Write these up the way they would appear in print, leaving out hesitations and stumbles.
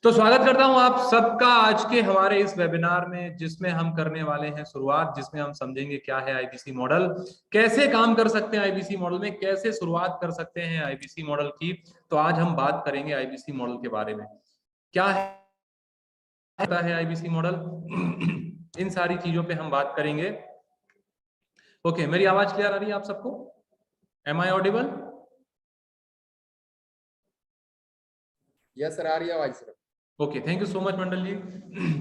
तो स्वागत करता हूं आप सबका आज के हमारे इस वेबिनार में, जिसमें हम करने वाले हैं शुरुआत, जिसमें हम समझेंगे क्या है आईबीसी मॉडल, कैसे काम कर सकते हैं आईबीसी मॉडल में, कैसे शुरुआत कर सकते हैं आईबीसी मॉडल की। तो आज हम बात करेंगे आईबीसी मॉडल के बारे में, क्या है आईबीसी मॉडल इन सारी चीजों पे हम बात करेंगे। ओके, मेरी आवाज क्लियर आ रही है आप सबको? Am I audible? Yes sir, आ रही है आवाज sir. Okay, thank you so much Mandal ji,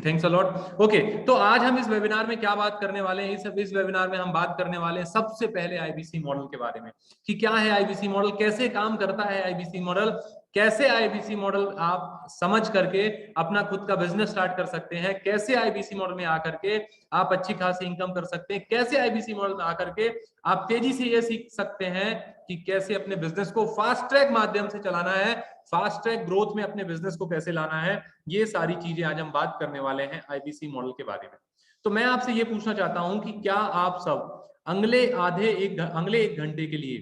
thanks a lot. Okay, तो आज हम इस वेबिनार में क्या बात करने वाले हैं? इस वेबिनार में हम बात करने वाले हैं सबसे पहले आईबीसी मॉडल के बारे में, कि क्या है आईबीसी मॉडल, कैसे काम करता है आईबीसी मॉडल, कैसे आईबीसी मॉडल आप समझ करके अपना खुद का बिजनेस स्टार्ट कर सकते हैं, कैसे आईबीसी मॉडल में आकर के आप अच्छी खासी इनकम कर सकते हैं, कैसे आईबीसी मॉडल में आकर के आप तेजी से ये सीख सकते हैं कि कैसे अपने बिजनेस को फास्ट ट्रैक माध्यम से चलाना है, फास्ट ट्रैक ग्रोथ में अपने बिजनेस को कैसे लाना है। ये सारी चीजें आज हम बात करने वाले हैं आईबीसी मॉडल के बारे में। तो मैं आपसे ये पूछना चाहता हूं कि क्या आप सब अगले एक घंटे के लिए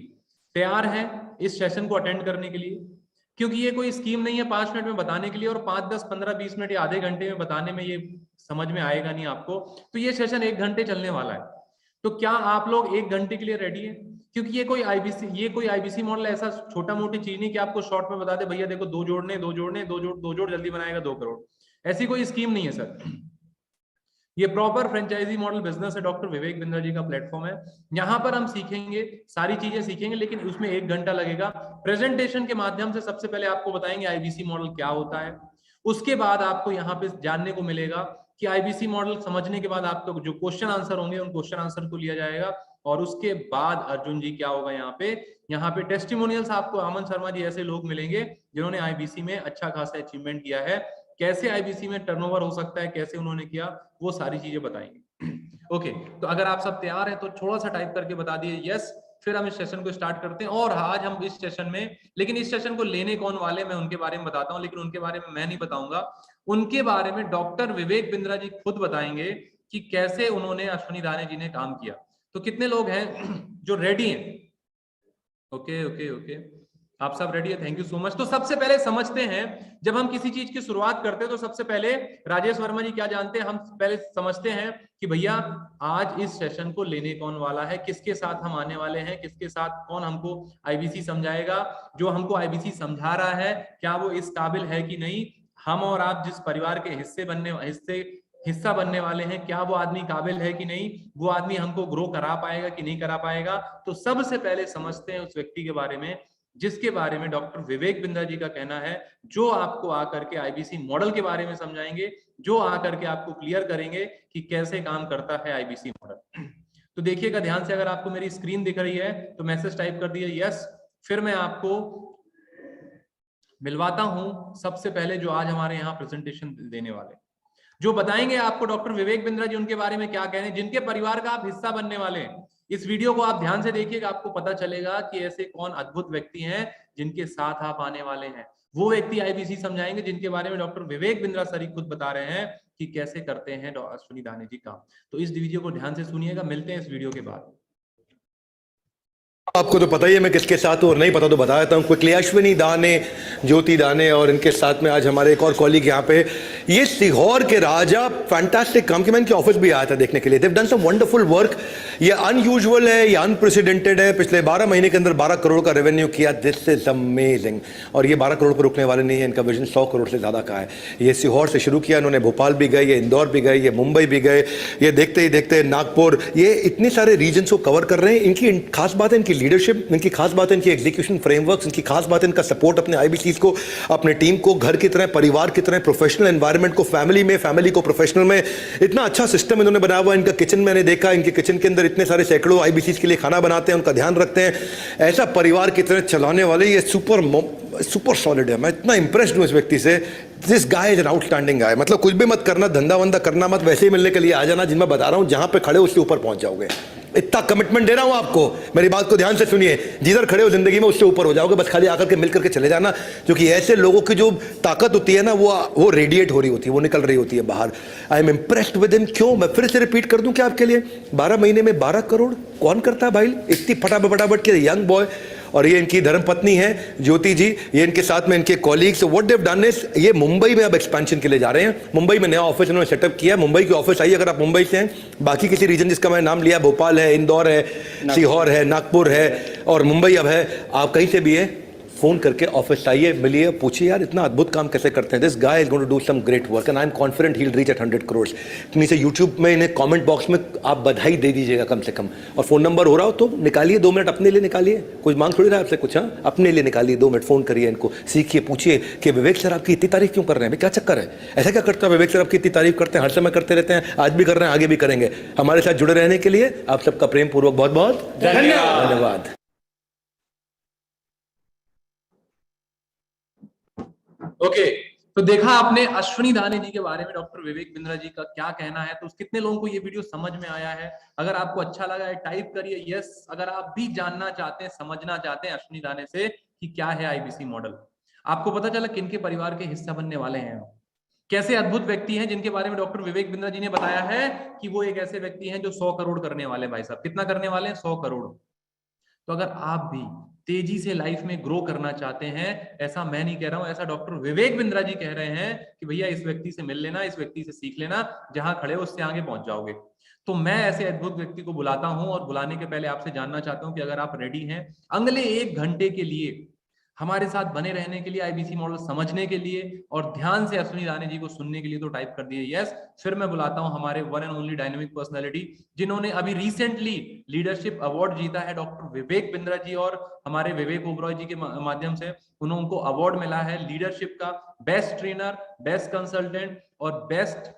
तैयार हैं इस सेशन को अटेंड करने के लिए? क्योंकि ये कोई स्कीम नहीं है 5 मिनट में बताने के लिए और 5, 10, 15, 20 मिनट या आधे घंटे में बताने में ये समझ में आएगा नहीं आपको। तो ये सेशन 1 घंटे चलने वाला है। तो क्या आप लोग 1 घंटे के लिए रेडी है? क्योंकि ये कोई आईबीसी मॉडल ऐसा छोटा मोटी चीज नहीं कि आपको शॉर्ट में बता दे भैया देखो दो जोड़ जल्दी बनाएगा 2 करोड़। ऐसी कोई स्कीम नहीं है सर। ये प्रॉपर फ्रेंचाइजी मॉडल बिजनेस है, डॉक्टर विवेक बिंद्रा जी का प्लेटफॉर्म है। यहाँ पर हम सीखेंगे, सारी चीजें सीखेंगे, लेकिन उसमें 1 घंटा लगेगा। प्रेजेंटेशन के माध्यम से सबसे पहले आपको बताएंगे आईबीसी मॉडल क्या होता है। उसके बाद आपको यहाँ पे जानने को मिलेगा कि आईबीसी मॉडल समझने के बाद आपको जो क्वेश्चन आंसर होंगे उन क्वेश्चन आंसर को लिया जाएगा। और उसके बाद अर्जुन जी क्या होगा, यहाँ पे टेस्टिमोनियल्स आपको अमन शर्मा जी ऐसे लोग मिलेंगे जिन्होंने आईबीसी में अच्छा खासा अचीवमेंट किया है, कैसे आईबीसी में टर्नओवर हो सकता है, कैसे उन्होंने किया, वो सारी चीजें बताएंगे। ओके, तो अगर आप सब तैयार हैं तो थोड़ा सा टाइप करके बता दिए यस, फिर हम इस सेशन को स्टार्ट करते हैं। और आज हम इस सेशन में, लेकिन इस सेशन को लेने कौन वाले मैं उनके बारे में बताता हूं, लेकिन उनके बारे में मैं नहीं बताऊंगा, उनके बारे में डॉक्टर विवेक बिंद्रा जी खुद बताएंगे कि कैसे उन्होंने अश्विनी दाने जी ने काम किया। तो कितने लोग हैं जो रेडी हैं? ओके ओके ओके, आप सब रेडी है, थैंक यू सो मच। तो सबसे पहले समझते हैं, जब हम किसी चीज की शुरुआत करते हैं तो सबसे पहले राजेश वर्मा जी क्या जानते हैं, हम पहले समझते हैं कि भैया आज इस सेशन को लेने कौन वाला है, किसके साथ हम आने वाले हैं, किसके साथ कौन हमको आईबीसी समझाएगा, जो हमको आईबीसी समझा रहा है क्या वो इस काबिल है कि नहीं, हम और आप जिस परिवार के हिस्सा बनने वाले हैं क्या वो आदमी काबिल है कि नहीं, वो आदमी हमको ग्रो करा पाएगा कि नहीं करा पाएगा। तो सबसे पहले समझते हैं उस व्यक्ति के बारे में जिसके बारे में डॉक्टर विवेक बिंद्रा जी का कहना है, जो आपको आकर के आईबीसी मॉडल के बारे में समझाएंगे, जो आकर के आपको क्लियर करेंगे कि कैसे काम करता है आईबीसी मॉडल। तो देखिएगा ध्यान से, अगर आपको मेरी स्क्रीन दिख रही है तो मैसेज टाइप कर दिए यस। फिर मैं आपको मिलवाता हूं सबसे पहले जो आज हमारे यहाँ प्रेजेंटेशन देने वाले, जो बताएंगे आपको डॉक्टर विवेक बिंद्रा जी उनके बारे में क्या कह रहे हैं, जिनके परिवार का आप हिस्सा बनने वाले हैं। इस वीडियो को आप ध्यान से देखिएगा, आपको पता चलेगा कि ऐसे कौन अद्भुत व्यक्ति हैं जिनके साथ आप आने वाले हैं। वो व्यक्ति आईबीसी समझाएंगे जिनके बारे में डॉक्टर विवेक बिंद्रा सर खुद बता रहे हैं कि कैसे करते हैं अश्विनी दाने जी काम। तो इस वीडियो को ध्यान से सुनिएगा, मिलते हैं इस वीडियो के बाद। आपको तो पता ही है मैं किसके साथ हूँ, और नहीं पता तो बता देता हूँ क्विकली। अश्विनी दाने, ज्योति दाने, और इनके साथ में आज हमारे एक और कॉलीग यहाँ पे, ये सीहोर के राजा, फैंटास्टिक काम किया। मैं इनके ऑफिस भी आया था देखने के लिए। Dev done some wonderful work. ये अनयूजुअल है, ये अनप्रेसिडेंटेड है। पिछले 12 महीने के अंदर 12 करोड़ का रेवेन्यू किया। This is amazing. और ये 12 करोड़ पर रुकने वाले नहीं है, इनका विजन 100 करोड़ से ज़्यादा का है। ये सीहोर से शुरू किया इन्होंने, भोपाल भी गए, ये इंदौर भी गए, ये मुंबई भी गए, ये देखते ही देखते नागपुर, ये इतने सारे रीजन्स को कवर कर रहे हैं। इनकी खास बात है इनकी लीडरशिप, इनकी खास बात है इनकी एग्जीक्यूशन फ्रेमवर्क्स, इनकी खास बात है इनका सपोर्ट अपने आईबीसी को, अपने टीम को घर की तरह, परिवार की तरह, प्रोफेशनल एनवायरनमेंट को फैमिली में, फैमिली को प्रोफेशनल में। इतना अच्छा सिस्टम इन्होंने बनाया हुआ। इनका किचन मैंने देखा, इनके किचन के अंदर इतने सारे सैकड़ों आईबीसी के लिए खाना बनाते हैं, उनका ध्यान रखते हैं। ऐसा परिवार की तरह चलाने वाले ये सुपर सॉलिड है। मैं इतना इंप्रेस्ड हूं इस व्यक्ति से। This guy is an outstanding guy. मतलब कुछ भी मत करना, धंधा वंदा करना मत, वैसे ही मिलने के लिए आ जाना। जिन मैं बता रहा हूं जहां पे खड़े उससे ऊपर पहुंच जाओगे। इतना कमिटमेंट दे रहा हूं आपको, मेरी बात को ध्यान से सुनिए। जिधर खड़े हो जिंदगी में उससे ऊपर हो जाओगे। बस खाली आकर के मिल करके चले जाना, क्योंकि ऐसे लोगों की जो ताकत होती है ना, वो रेडिएट हो रही होती है, वो निकल रही होती है बाहर। I am impressed with him. क्यों? मैं फिर से रिपीट कर दूं क्या आपके लिए, 12 महीने में 12 करोड़ कौन करता है भाई? इतनी फटाफट के यंग बॉय, और ये इनकी धर्मपत्नी है ज्योति जी, ये इनके साथ में इनके colleagues. What they have done is ये मुंबई में अब एक्सपेंशन के लिए जा रहे हैं। मुंबई में नया ऑफिस इन्होंने सेटअप किया। मुंबई की ऑफिस आई, अगर आप मुंबई से हैं, बाकी किसी रीजन जिसका मैंने नाम लिया, भोपाल है, इंदौर है, सीहोर है, नागपुर है और मुंबई अब है, आप कहीं से भी है, फोन करके ऑफिस आइए, मिलिए, पूछिए यार इतना अद्भुत काम कैसे करते हैं। This guy is going to do some great work and I am confident he will reach at 100 crore. नीचे यूट्यूब में इन्हें कमेंट बॉक्स में आप बधाई दे दीजिएगा कम से कम, और फोन नंबर हो रहा हो तो निकालिए 2 मिनट अपने लिए निकालिए, कुछ मांग थोड़ी रहा है आपसे कुछ, हाँ अपने लिए निकालिए 2 मिनट, फोन करिए इनको, सीखिए, पूछिए कि विवेक सर आपकी इतनी तारीफ क्यों कर रहे हैं, क्या चक्कर है, ऐसा क्या करता है विवेक सर आपकी इतनी तारीफ करते हैं, हर समय करते रहते हैं, आज भी कर रहे हैं, आगे भी करेंगे। हमारे साथ जुड़े रहने के लिए आप सबका प्रेम पूर्वक बहुत बहुत धन्यवाद। ओके, तो देखा आपने अश्विनी दाने जी के बारे में डॉक्टर विवेक बिंद्रा जी का क्या कहना है। तो कितने लोगों को ये वीडियो समझ में आया है? अगर आपको अच्छा लगा है टाइप करिए यस। अगर आप भी जानना चाहते हैं, समझना चाहते हैं अश्विनी दाने से कि क्या है आईबीसी मॉडल, आपको पता चला किनके परिवार के हिस्सा बनने वाले हैं, कैसे अद्भुत व्यक्ति हैं जिनके बारे में डॉक्टर विवेक बिंद्रा जी ने बताया है कि वो एक ऐसे व्यक्ति हैं जो 100 करोड़ करने वाले। भाई साहब कितना करने वाले हैं? 100 करोड़। तो अगर आप भी तेजी से लाइफ में ग्रो करना चाहते हैं, ऐसा मैं नहीं कह रहा हूं, ऐसा डॉक्टर विवेक बिंद्रा जी कह रहे हैं कि भैया इस व्यक्ति से मिल लेना, इस व्यक्ति से सीख लेना, जहां खड़े हो उससे आगे पहुंच जाओगे। तो मैं ऐसे अद्भुत व्यक्ति को बुलाता हूं, और बुलाने के पहले आपसे जानना चाहता हूं कि अगर आप रेडी हैं अगले 1 घंटे के लिए हमारे साथ बने रहने के लिए, आईबीसी मॉडल समझने के लिए और ध्यान से अश्विनी दाने जी को सुनने के लिए, तो टाइप कर दिए यस। फिर मैं बुलाता हूं हमारे one and only dynamic personality जिन्होंने अभी रिसेंटली लीडरशिप अवार्ड जीता है, डॉक्टर विवेक बिंद्रा जी और हमारे विवेक ओबरॉय जी के माध्यम से उनको अवार्ड मिला है लीडरशिप का, बेस्ट ट्रेनर, बेस्ट कंसल्टेंट और बेस्ट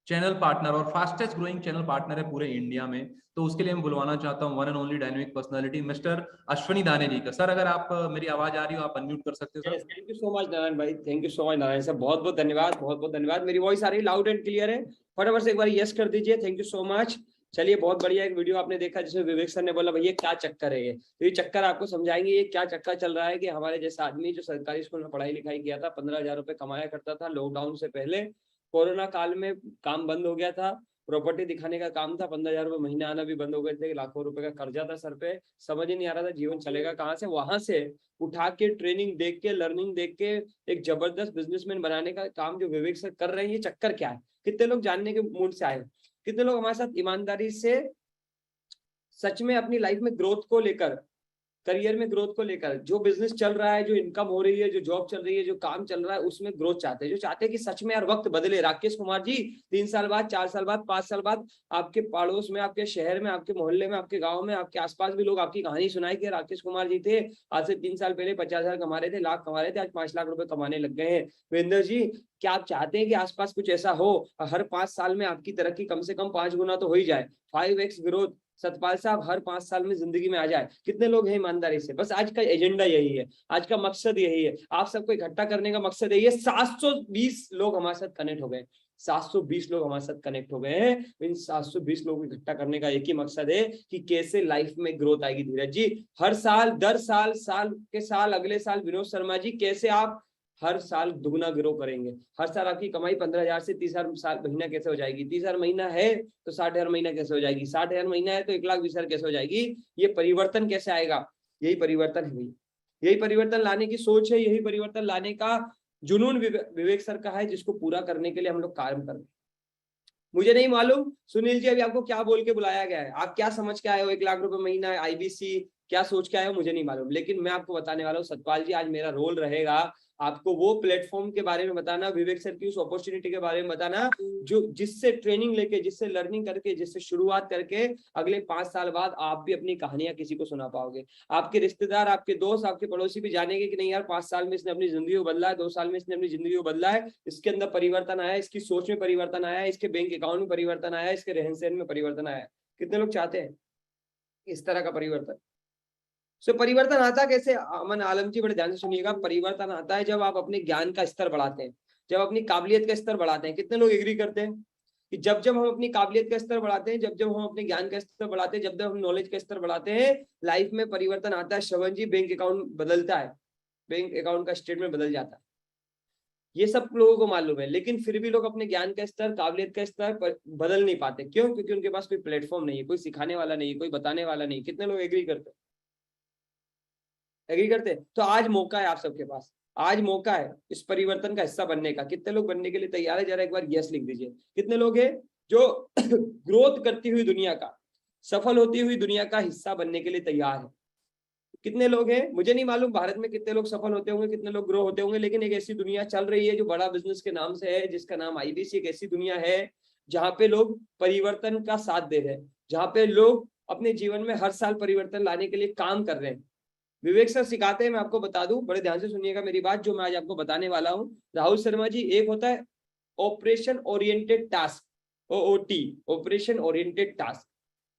चैनल पार्टनर और फास्टेस्ट ग्रोइंग चैनल पार्टनर है पूरे इंडिया में। तो उसके लिए मैं बुलवाना चाहता हूं one and only dynamic personality mister Ashwini दाने जी का। सर अगर आप मेरी आवाज आ रही हो आप अनम्यूट कर सकते हो sir. Thank you so much Narayan भाई, thank you so much Narayan साहब, बहुत बहुत धन्यवाद, बहुत बहुत धन्यवाद। मेरी वॉइस आ रही है लाउड एंड क्लियर है? फटाफट से एक बार यस कर दीजिए, थैंक यू सो मच। चलिए बहुत बढ़िया एक वीडियो आपने देखा जिसमें विवेक सर ने बोला भैया क्या चक्कर है ये, तो ये चक्कर आपको समझाएंगे ये क्या चक्कर चल रहा है कि हमारे जैसा आदमी जो सरकारी स्कूल में पढ़ाई लिखाई किया था, 15,000 रुपए कमाया करता था लॉकडाउन से पहले, कोरोना काल में काम बंद हो गया था, प्रॉपर्टी दिखाने का काम था, 15,000 रुपए महीने आना भी बंद हो गए थे, लाखों रुपए का कर्जा था सर पे, समझ ही नहीं आ रहा था जीवन चलेगा कहाँ से। वहां से उठा के ट्रेनिंग देख के, लर्निंग देख के एक जबरदस्त बिजनेसमैन बनाने का काम जो विवेक सर कर रहे हैं, ये चक्कर क्या है? कितने लोग जानने के मूड से आए? कितने लोग हमारे साथ ईमानदारी से सच में अपनी लाइफ में ग्रोथ को लेकर, करियर में ग्रोथ को लेकर, जो बिजनेस चल रहा है, जो इनकम हो रही है, जो जॉब चल रही है, जो काम चल रहा है, उसमें ग्रोथ चाहते हैं, जो चाहते हैं कि सच में यार वक्त बदले। राकेश कुमार जी 3 साल बाद, 4 साल बाद, 5 साल बाद आपके पड़ोस में, आपके शहर में, आपके मोहल्ले में, आपके गांव में, आपके आसपास भी लोग आपकी कहानी सुनाए कि राकेश कुमार जी थे, आज से 3 साल पहले 50,000 कमा रहे थे, लाख कमा रहे थे, आज 5 लाख रुपए कमाने लग गए हैं। वीरेंद्र जी क्या आप चाहते हैं कि आसपास कुछ ऐसा हो, हर 5 साल में आपकी तरक्की कम से कम 5 गुना तो हो ही जाए, 5x ग्रोथ सतपाल साहब हर 5 साल में जिंदगी में आ जाए? कितने लोग हैं ईमानदारी से? बस आज का एजेंडा यही है, आज का मकसद यही है, आप सबको इकट्ठा करने का मकसद यही है। 720 लोग हमारे साथ कनेक्ट हो गए, 720 लोग हमारे साथ कनेक्ट हो गए हैं। इन 720 लोगों को इकट्ठा करने का एक ही मकसद है कि कैसे लाइफ में ग्रोथ आएगी। धीरज जी हर साल, दर साल, साल के साल, अगले साल विनोद शर्मा जी कैसे आप हर साल दुगना ग्रो करेंगे? हर साल आपकी कमाई 15,000 से 30,000 महीना कैसे हो जाएगी? 30,000 महीना है तो 60,000 महीना कैसे हो जाएगी? 60,000 महीना है तो 1,20,000 कैसे हो जाएगी? ये परिवर्तन कैसे आएगा? यही परिवर्तन है भाई, यही परिवर्तन लाने की सोच है, यही परिवर्तन लाने का जुनून विवेक सर का है, जिसको पूरा करने के लिए हम लोग कार्य कर रहे हैं। मुझे नहीं मालूम सुनील जी अभी आपको क्या बोल के बुलाया गया है, आप क्या समझ के आए हो, 1 लाख रुपए महीना आईबीसी क्या सोच के आए हो, मुझे नहीं मालूम, लेकिन मैं आपको बताने वाला हूँ सतपाल जी, आज मेरा रोल रहेगा आपको वो प्लेटफॉर्म के बारे में बताना, विवेक सर की उस अपॉर्चुनिटी के बारे में बताना, जो जिससे ट्रेनिंग लेके, जिससे लर्निंग करके, जिससे शुरुआत करके अगले 5 साल बाद आप भी अपनी कहानियां किसी को सुना पाओगे। आपके रिश्तेदार, आपके दोस्त, आपके पड़ोसी भी जानेंगे कि नहीं यार 5 साल में इसने अपनी जिंदगी को बदला है, 2 साल में इसने अपनी जिंदगी को बदला है, इसके अंदर परिवर्तन आया है, इसकी सोच में परिवर्तन आया है, इसके बैंक अकाउंट में परिवर्तन आया है, इसके रहन सहन में परिवर्तन आया है। कितने लोग चाहते हैं इस तरह का परिवर्तन? सो परिवर्तन आता कैसे? अमन आलम जी बड़े ध्यान से सुनिएगा। परिवर्तन आता है जब आप अपने ज्ञान का स्तर बढ़ाते हैं, जब अपनी काबिलियत का स्तर बढ़ाते हैं। कितने लोग एग्री करते हैं कि जब जब हम अपनी काबिलियत का स्तर बढ़ाते हैं, जब जब हम अपने ज्ञान का स्तर बढ़ाते हैं, जब जब हम नॉलेज का स्तर बढ़ाते हैं, लाइफ में परिवर्तन आता है। श्रवण जी बैंक अकाउंट बदलता है, बैंक अकाउंट का स्टेटमेंट बदल जाता है, ये सब लोगों को मालूम है, लेकिन फिर भी लोग अपने ज्ञान का स्तर, काबिलियत का स्तर बदल नहीं पाते। क्यों? क्योंकि उनके पास कोई प्लेटफॉर्म नहीं है, कोई सिखाने वाला नहीं, कोई बताने वाला नहीं। कितने लोग एग्री करते हैं? एग्री करते हैं? तो आज मौका है आप सबके पास, आज मौका है इस परिवर्तन का हिस्सा बनने का। कितने लोग बनने के लिए तैयार है? जरा एक बार यस लिख दीजिए। कितने लोग हैं जो ग्रोथ करती हुई दुनिया का, सफल होती हुई दुनिया का हिस्सा बनने के लिए तैयार है? कितने लोग हैं? मुझे नहीं मालूम भारत में कितने लोग सफल होते होंगे, कितने लोग ग्रो होते होंगे, लेकिन एक ऐसी दुनिया चल रही है जो बड़ा बिजनेस के नाम से है, जिसका नाम आईबीसी। एक ऐसी दुनिया है जहां पे लोग परिवर्तन का साथ दे रहे हैं, जहां पे लोग अपने जीवन में हर साल परिवर्तन लाने के लिए काम कर रहे हैं। विवेक सर सिखाते हैं, मैं आपको बता दूं, बड़े ध्यान से सुनिएगा मेरी बात जो मैं आज आपको बताने वाला हूं। राहुल शर्मा जी, एक होता है operation oriented task, OOT, operation oriented task.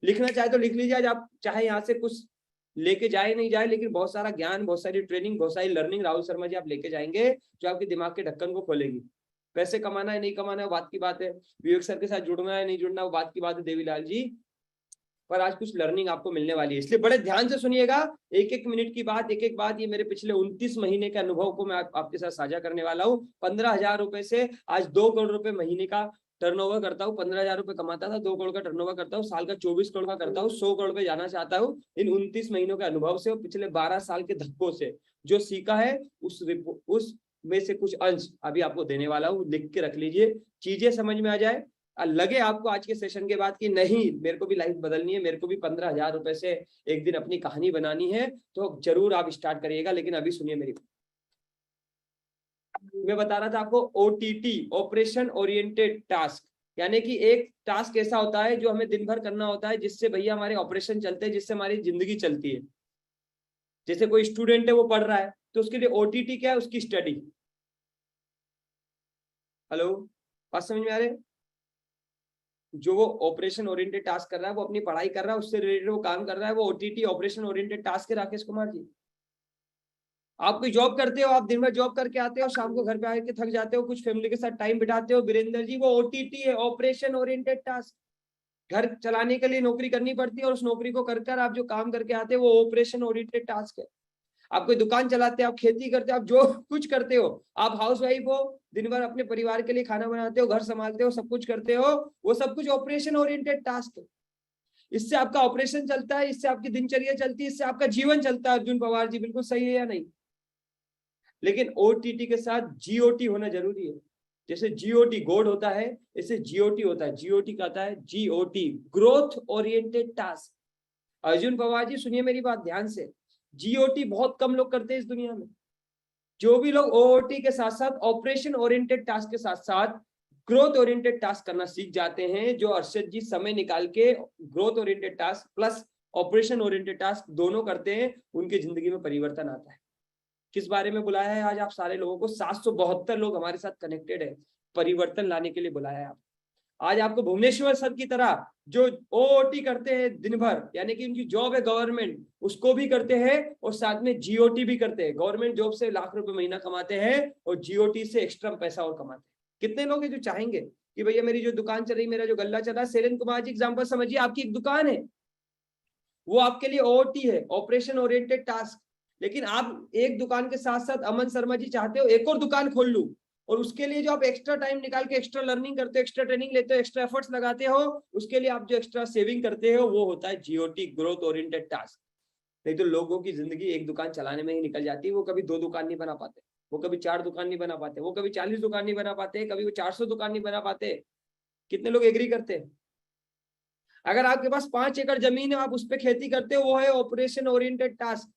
लिखना चाहे तो लिख लीजिए। आज आप चाहे यहाँ से कुछ लेके जाए नहीं जाए, लेकिन बहुत सारा ज्ञान, बहुत सारी ट्रेनिंग, बहुत सारी लर्निंग राहुल शर्मा जी आप लेके जाएंगे जो आपके दिमाग के ढक्कन को खोलेगी। पैसे कमाना है नहीं कमाना है वो बात की बात है, विवेक सर के साथ जुड़ना है नहीं जुड़ना वो बात की बात है देवीलाल जी, पर आज कुछ लर्निंग आपको मिलने वाली है, इसलिए बड़े ध्यान से सुनिएगा। एक एक मिनट की बात, एक एक बात, ये मेरे पिछले 29 महीने के अनुभव को मैं आपके साथ साझा करने वाला हूँ। 15,000 रुपए से आज 2 करोड़ रुपए महीने का टर्नओवर करता हूँ। 15,000 रुपए कमाता था, 2 करोड़ का टर्नओवर करता हूँ, साल का 24 करोड़ का करता हूँ, 100 करोड़ पे जाना चाहता हूँ। इन 29 महीनों के अनुभव से और पिछले 12 साल के धक्कों से जो सीखा है उस में से कुछ अंश अभी आपको देने वाला हूँ। लिख के रख लीजिए, चीजें समझ में आ जाए। लगे आपको आज के सेशन के बाद कि नहीं मेरे को भी लाइफ बदलनी है, मेरे को भी 15,000 रुपए से एक दिन अपनी कहानी बनानी है, तो जरूर आप स्टार्ट करिएगा। लेकिन अभी सुनिए मेरी, मैं बता रहा था आपको ओटीटी, ऑपरेशन ओरिएंटेड टास्क, यानी कि एक टास्क ऐसा होता है जो हमें दिन भर करना होता है, जिससे भैया हमारे ऑपरेशन चलते हैं, जिससे हमारी जिंदगी चलती है। जैसे कोई स्टूडेंट है वो पढ़ रहा है तो उसके लिए ओटीटी क्या है? उसकी स्टडी। हेलो, बात समझ में आ रहे है? जो वो ऑपरेशन ओरिएंटेड टास्क कर रहा है, वो अपनी पढ़ाई कर रहा है, उससे रिलेटेड वो काम कर रहा है, वो ओटीटी, ऑपरेशन ओरिएंटेड टास्क है। राकेश कुमार जी, आप कोई जॉब करते हो, आप दिन भर जॉब करके आते हो, शाम को घर पे आके थक जाते हो, कुछ फैमिली के साथ टाइम बिताते हो, वीरेंद्र जी, वो ओटीटी है, ऑपरेशन ओरिएंटेड टास्क। घर चलाने के लिए नौकरी करनी पड़ती है और उस नौकरी को कर आप जो काम करके आते हो वो ऑपरेशन ओरिएंटेड टास्क है। आप कोई दुकान चलाते हो, आप खेती करते हो, आप जो कुछ करते हो, आप हाउस वाइफ हो, दिन भर अपने परिवार के लिए खाना बनाते हो, घर संभालते हो, सब कुछ करते हो, वो सब कुछ ऑपरेशन ओरिएंटेड टास्क है। इससे आपका ऑपरेशन चलता है, इससे आपकी दिनचर्या चलती है, इससे आपका जीवन चलता है। अर्जुन पवार जी, बिल्कुल सही है या नहीं? लेकिन ओटीटी के साथ जीओटी होना जरूरी है। जैसे जीओटी गॉड होता है, ऐसे जीओटी होता है। जीओटी कहता है GOT, growth oriented task. Arjun Pawar ji सुनिए मेरी बात ध्यान से, जीओटी बहुत कम लोग करते हैं इस दुनिया में। जो भी लोग ओओटी के साथ साथ ऑपरेशन ओरिएंटेड टास्क के साथ साथ ग्रोथ ओरिएंटेड टास्क करना सीख जाते हैं, जो अर्शद जी समय निकाल के growth oriented task plus operation oriented task दोनों करते हैं, उनकी जिंदगी में परिवर्तन आता है। किस बारे में बुलाया है आज आप सारे लोगों को? 772 लोग हमारे साथ कनेक्टेड है, परिवर्तन लाने के लिए बुलाया है आप। आज आपको भुवनेश्वर सर की तरह जो ओओटी करते हैं दिन भर, यानी कि उनकी जॉब है गवर्नमेंट, उसको भी करते हैं और साथ में जीओटी भी करते हैं। गवर्नमेंट जॉब से लाख रुपए महीना कमाते हैं और जीओटी से एक्स्ट्रा पैसा और कमाते हैं। कितने लोग हैं जो चाहेंगे कि भैया मेरी जो दुकान चल रही, मेरा जो गल्ला चल रहा है, शैलेंद्र कुमार जी एग्जाम्पल समझिए, आपकी एक दुकान है, वो आपके लिए ओओटी है, ऑपरेशन ओरिएंटेड टास्क। लेकिन आप एक दुकान के साथ साथ अमन शर्मा जी चाहते हो एक और दुकान खोल लूं, और उसके लिए जो आप एक्स्ट्रा टाइम निकाल के एक्स्ट्रा लर्निंग करते हो, एक्स्ट्रा ट्रेनिंग लेते हो, एक्स्ट्रा एफर्ट्स लगाते हो, उसके लिए आप जो एक्स्ट्रा सेविंग करते हो वो होता है जीओटी, ग्रोथ ओरिएंटेड टास्क। नहीं तो लोगों की जिंदगी एक दुकान चलाने में ही निकल जाती है। वो कभी 2 दुकान नहीं बना पाते, वो कभी 4 दुकान नहीं बना पाते, वो कभी 40 दुकान नहीं बना पाते, कभी वो 400 दुकान नहीं बना पाते। कितने लोग एग्री करते हैं? अगर आपके पास 5 एकड़ जमीन है, आप उस पर खेती करते हो, वो है ऑपरेशन ओरिएंटेड टास्क।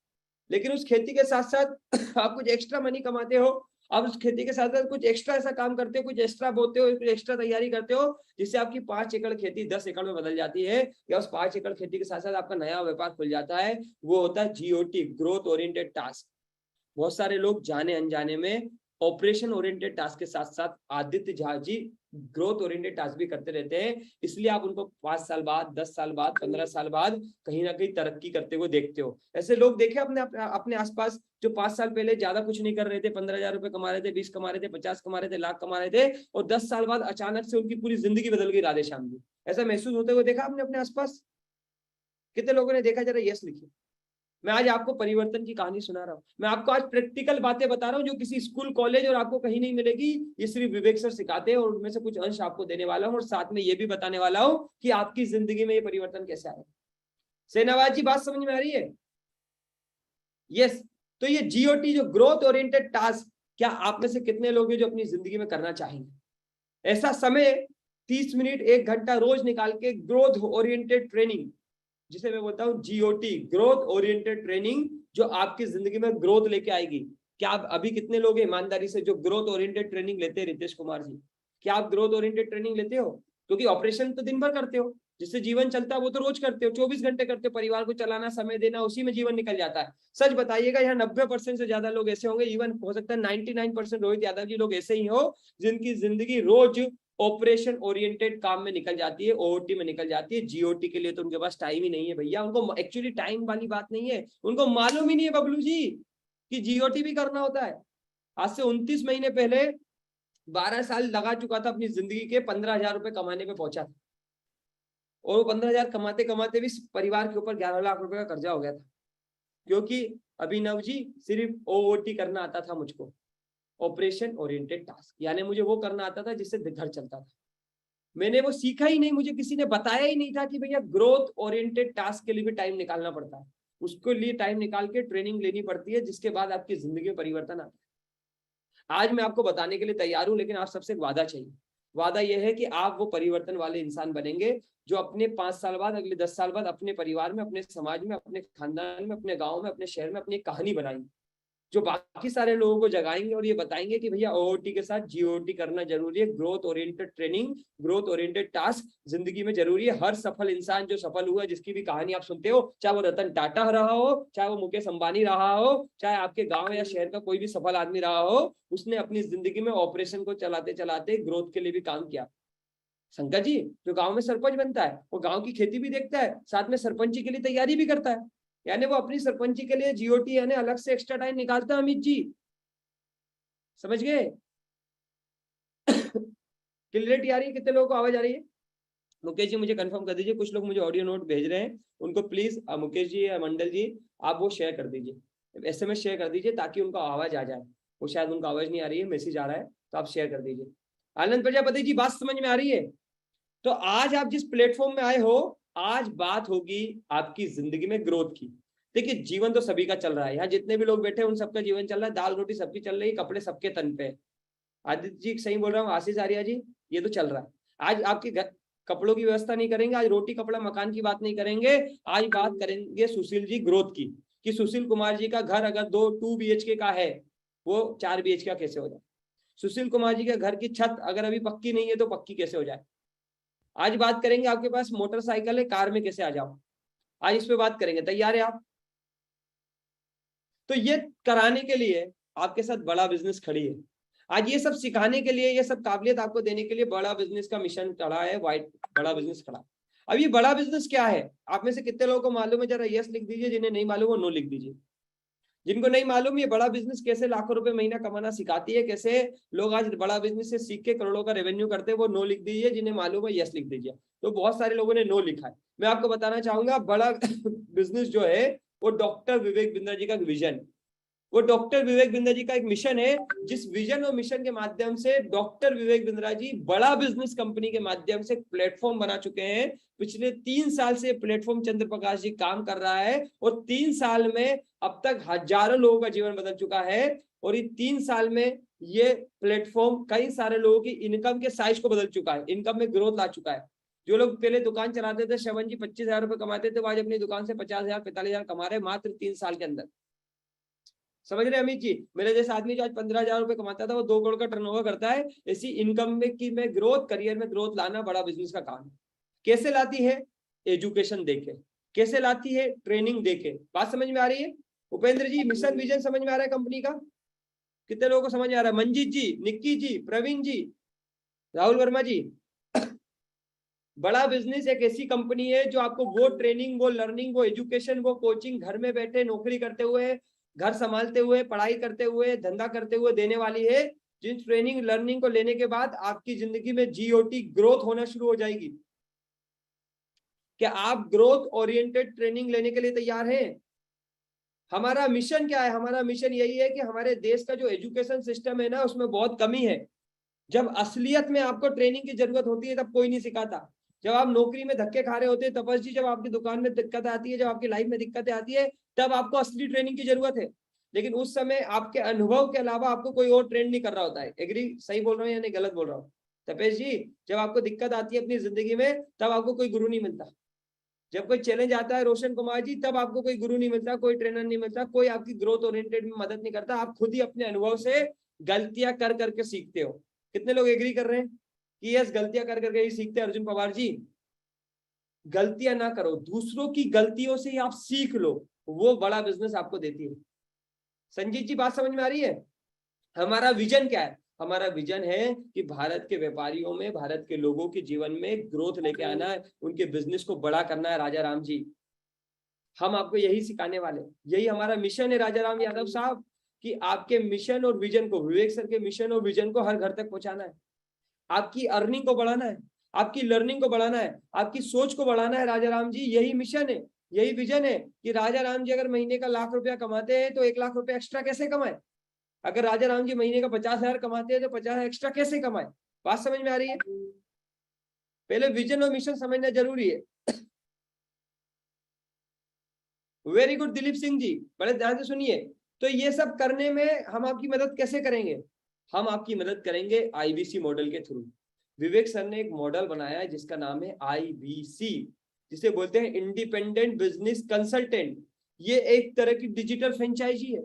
लेकिन उस खेती के साथ साथ आप कुछ एक्स्ट्रा मनी कमाते हो, आप उस खेती के साथ साथ कुछ एक्स्ट्रा ऐसा काम करते हो, कुछ एक्स्ट्रा बोते हो, कुछ एक्स्ट्रा तैयारी करते हो, जिससे आपकी 5 एकड़ खेती 10 एकड़ में बदल जाती है, या उस 5 एकड़ खेती के साथ साथ आपका नया व्यापार खुल जाता है। वो होता है जीओटी, ग्रोथ ओरिएंटेड टास्क। बहुत सारे लोग जाने अनजाने में ऑपरेशन ओरिएंटेड टास्क के साथ साथ Aditya Jha ji growth oriented task भी करते रहते हैं, इसलिए आप उनको 5 साल बाद, 10 साल बाद, 15 साल बाद कहीं ना कहीं तरक्की करते हुए देखते हो। ऐसे लोग देखे अपने आसपास जो 5 साल पहले ज्यादा कुछ नहीं कर रहे थे, 15,000 रुपए कमा रहे थे, 20 कमा रहे थे, 50 कमा रहे थे, लाख कमा रहे थे, और 10 साल बाद अचानक से उनकी पूरी जिंदगी बदल गई राधे श्याम जी। ऐसा महसूस होते हुए देखा आपने अपने आसपास? कितने लोगों ने देखा? जरा यस लिखिए। मैं आज आपको परिवर्तन की कहानी सुना रहा हूँ, मैं आपको आज प्रैक्टिकल बातें बता रहा हूँ जो किसी स्कूल, कॉलेज और आपको कहीं नहीं मिलेगी। ये सिर्फ विवेक सर सिखाते हैं, और उनमें से कुछ अंश आपको देने वाला हूँ, और साथ में ये भी बताने वाला हूँ कि आपकी जिंदगी में ये परिवर्तन कैसे आएगा। सेनावाज जी, बात समझ में आ रही है? यस, तो ये GOT जो ग्रोथ ओरिएंटेड टास्क, क्या आप में से कितने लोग हैं जो अपनी जिंदगी में करना चाहेंगे? ऐसा समय 30 मिनट 1 घंटा रोज निकाल के ग्रोथ ओरिएंटेड ट्रेनिंग, जिसे मैं बोलता हूँ GOT ग्रोथ ओरिएंटेड ट्रेनिंग, जो आपकी जिंदगी में ग्रोथ लेके आएगी। क्या आप अभी कितने लोग हैं ईमानदारी से जो ग्रोथ ओरिएंटेड ट्रेनिंग लेते हैं? रितेश कुमार जी, क्या आप ग्रोथ ओरिएंटेड ट्रेनिंग लेते हो? क्योंकि ऑपरेशन तो दिन भर करते हो, जिससे जीवन चलता है वो तो रोज करते हो, 24 घंटे करते हो, परिवार को चलाना, समय देना, उसी में जीवन निकल जाता है। सच बताइएगा, यहाँ 90% से ज्यादा लोग ऐसे होंगे, इवन हो सकता है 99% रोहित यादव जी लोग ऐसे ही हो, जिनकी जिंदगी रोज ऑपरेशन ओरिएंटेड काम में निकल जाती है, OOT में निकल जाती है। GOT के लिए तो उनके पास टाइम ही नहीं है भैया। उनको एक्चुअली टाइम वाली बात नहीं है, उनको मालूम ही नहीं है बबलू जी कि GOT भी करना होता है। आज से 29 महीने पहले 12 साल लगा चुका था अपनी जिंदगी के, 15,000 रुपए कमाने पे पहुंचा था, और वो 15,000 कमाते कमाते भी परिवार के ऊपर 11 लाख रुपए का कर्जा हो गया था, क्योंकि अभिनव जी सिर्फ OOT करना आता था मुझको, ऑपरेशन ओरिएंटेड टास्क, यानी मुझे वो करना आता था जिससे घर चलता था। मैंने वो सीखा ही नहीं, मुझे किसी ने बताया ही नहीं था कि भैया ग्रोथ ओरिएंटेड टास्क के लिए भी टाइम निकालना पड़ता है, उसके लिए टाइम निकाल के ट्रेनिंग लेनी पड़ती है, जिसके बाद आपकी जिंदगी में परिवर्तन आता है। आज मैं आपको बताने के लिए तैयार हूं, लेकिन आप सबसे वादा चाहिए। वादा यह है कि आप वो परिवर्तन वाले इंसान बनेंगे जो अपने 5 साल बाद, अगले 10 साल बाद अपने परिवार में, अपने समाज में, अपने खानदान में, अपने गांव में, अपने शहर में अपनी कहानी बनाएंगे, जो बाकी सारे लोगों को जगाएंगे और ये बताएंगे कि भैया OOT के साथ GOT करना जरूरी है। Growth oriented training, growth oriented task जिंदगी में जरूरी है। हर सफल इंसान जो सफल हुआ, जिसकी भी कहानी आप सुनते हो, चाहे वो रतन टाटा रहा हो, चाहे वो मुकेश अंबानी रहा हो, चाहे आपके गांव या शहर का कोई भी सफल आदमी रहा हो, उसने अपनी जिंदगी में ऑपरेशन को चलाते चलाते ग्रोथ के लिए भी काम किया। शंकर जी जो गांव में सरपंच बनता है, वो गांव की खेती भी देखता है, साथ में सरपंची के लिए तैयारी भी करता है, यानी वो अपनी सरपंची के लिए GOT यानी अलग से एक्स्ट्रा टाइम निकालता है। अमित जी समझ गए? क्लियरिटी आ रही है? कितने लोगों को आवाज आ रही है? मुकेश जी मुझे कंफर्म कर दीजिए, कुछ लोग मुझे ऑडियो नोट भेज रहे हैं, उनको प्लीज मुकेश जी या मंडल जी आप वो शेयर कर दीजिए, SMS शेयर कर दीजिए, ताकि उनको आवाज आ जाए। वो शायद उनको आवाज नहीं आ रही है, मैसेज आ रहा है, तो आप शेयर कर दीजिए। आनंद प्रजापति जी बात समझ में आ रही है? तो आज आप जिस प्लेटफॉर्म में आए हो, आज बात होगी आपकी जिंदगी में ग्रोथ की। देखिए जीवन तो सभी का चल रहा है, यहाँ जितने भी लोग बैठे हैं उन सबका जीवन चल रहा है, दाल रोटी सबकी चल रही है, कपड़े सबके तन पे। आदित्य जी सही बोल रहा हूँ, आशीष आर्या जी, ये तो चल रहा है। आज आपके कपड़ों की व्यवस्था नहीं करेंगे, आज रोटी कपड़ा मकान की बात नहीं करेंगे, आज बात करेंगे सुशील जी ग्रोथ की, कि सुशील कुमार जी का घर अगर 2 BHK का है, वो 4 BHK का कैसे हो जाए। सुशील कुमार जी के घर की छत अगर अभी पक्की नहीं है तो पक्की कैसे हो जाए। आज बात करेंगे आपके पास मोटरसाइकिल है, कार में कैसे आ जाओ, आज इस पे बात करेंगे। तैयार है आप? तो ये कराने के लिए आपके साथ बड़ा बिजनेस खड़ी है। आज ये सब सिखाने के लिए, ये सब काबिलियत आपको देने के लिए बड़ा बिजनेस का मिशन खड़ा है, बड़ा बिजनेस खड़ा। अब ये बड़ा बिजनेस क्या है, आप में से कितने लोगों को मालूम है? जरा यस लिख दीजिए, जिन्हें नहीं मालूम वो नो लिख दीजिए। जिनको नहीं मालूम ये बड़ा बिजनेस कैसे लाखों रुपए महीना कमाना सिखाती है, कैसे लोग आज बड़ा बिजनेस से सीख के करोड़ों का रेवेन्यू करते हैं, वो नो लिख दीजिए। जिन्हें मालूम है यस लिख दीजिए। तो बहुत सारे लोगों ने नो लिखा है। मैं आपको बताना चाहूंगा बड़ा बिजनेस जो है वो डॉक्टर विवेक बिंद्रा जी का विजन, वो डॉक्टर विवेक बिंद्रा जी का एक मिशन है, जिस विजन और मिशन के माध्यम से डॉक्टर विवेक बिंद्रा जी बड़ा बिजनेस कंपनी के माध्यम से प्लेटफॉर्म बना चुके हैं। पिछले 3 साल से प्लेटफॉर्म चंद्र प्रकाश जी काम कर रहा है, और 3 साल में अब तक हजारों लोगों का जीवन बदल चुका है। और ये 3 साल में ये प्लेटफॉर्म कई सारे लोगों की इनकम के साइज को बदल चुका है, इनकम में ग्रोथ ला चुका है। जो लोग पहले दुकान चलाते थे, श्रवण जी 25,000 रुपए कमाते थे, वो आज अपनी दुकान से 50,000 45,000 कमा रहे मात्र 3 साल के अंदर। समझ रहे अमित जी? मेरे जैसे आदमी जो आज 15,000 रुपए कमाता था, वो 2 करोड़ का टर्नओवर करता है। ऐसी इनकम में ग्रोथ, करियर में ग्रोथ लाना बड़ा बिजनेस का काम है। कैसे लाती है? एजुकेशन देके। कैसे लाती है? ट्रेनिंग देके। बात समझ में आ रही है? उपेंद्र जी मिशन विजन समझ में आ रहा है कंपनी का? कितने लोगों को समझ में आ रहा है? मंजीत जी, निक्की जी, प्रवीण जी, राहुल वर्मा जी। बड़ा बिजनेस एक ऐसी कंपनी है जो आपको वो ट्रेनिंग, वो लर्निंग, वो एजुकेशन, वो कोचिंग घर में बैठे नौकरी करते हुए, घर संभालते हुए, पढ़ाई करते हुए, धंधा करते हुए देने वाली है। जिन ट्रेनिंग लर्निंग को लेने के बाद आपकी जिंदगी में GOT ग्रोथ होना शुरू हो जाएगी। क्या आप ग्रोथ ओरिएंटेड ट्रेनिंग लेने के लिए तैयार हैं? हमारा मिशन क्या है? हमारा मिशन यही है कि हमारे देश का जो एजुकेशन सिस्टम है ना, उसमें बहुत कमी है। जब असलियत में आपको ट्रेनिंग की जरूरत होती है तब कोई नहीं सिखाता। जब आप नौकरी में धक्के खा रहे होते हैं, तपस जी, जब आपकी दुकान में दिक्कत आती है, जब आपकी लाइफ में दिक्कतें आती है, तब आपको असली ट्रेनिंग की जरूरत है। लेकिन उस समय आपके अनुभव के अलावा आपको कोई और ट्रेंड नहीं कर रहा होता है। एग्री, सही बोल रहा हूँ या नहीं गलत बोल रहा हूँ? तपेश जी, जब आपको दिक्कत आती है अपनी जिंदगी में तब आपको कोई गुरु नहीं मिलता। जब कोई चैलेंज आता है रोशन कुमार जी, तब आपको कोई गुरु नहीं मिलता, कोई ट्रेनर नहीं मिलता, कोई आपकी ग्रोथ ओरिएंटेड में मदद नहीं करता। आप खुद ही अपने अनुभव से गलतियां कर करके सीखते हो। कितने लोग एग्री कर रहे हैं कि यस, गलतियां कर करके ही सीखते हैं? अर्जुन पवार जी, गलतियां ना करो, दूसरों की गलतियों से ही आप सीख लो, वो बड़ा बिजनेस आपको देती है। संजीत जी, बात समझ में आ रही है? हमारा विजन क्या है? हमारा विजन है कि भारत के व्यापारियों में, भारत के लोगों के जीवन में ग्रोथ लेके आना है, उनके बिजनेस को बड़ा करना है। राजा राम जी, हम आपको यही सिखाने वाले, यही हमारा मिशन है राजा राम यादव साहब, कि आपके मिशन और विजन को, विवेक सर के मिशन और विजन को हर घर तक पहुंचाना है। आपकी अर्निंग को बढ़ाना है, आपकी लर्निंग को बढ़ाना है, आपकी सोच को बढ़ाना है। राजा राम जी, यही मिशन है, यही विजन है कि राजा राम जी अगर महीने का 1,00,000 रुपया कमाते हैं तो 1,00,000 रुपया एक्स्ट्रा कैसे कमाए। अगर राजा राम जी महीने का 50,000 कमाते हैं तो 50,000 एक्स्ट्रा कैसे कमाए। बात समझ में आ रही है? पहले विजन और मिशन समझना जरूरी है। वेरी गुड दिलीप सिंह जी, बड़े ध्यान से सुनिए। तो ये सब करने में हम आपकी मदद कैसे करेंगे? हम आपकी मदद करेंगे आईबीसी मॉडल के थ्रू। विवेक सर ने एक मॉडल बनाया है जिसका नाम है आईबीसी, जिसे बोलते हैं इंडिपेंडेंट बिजनेस कंसल्टेंट। ये एक तरह की डिजिटल फ्रेंचाइजी है,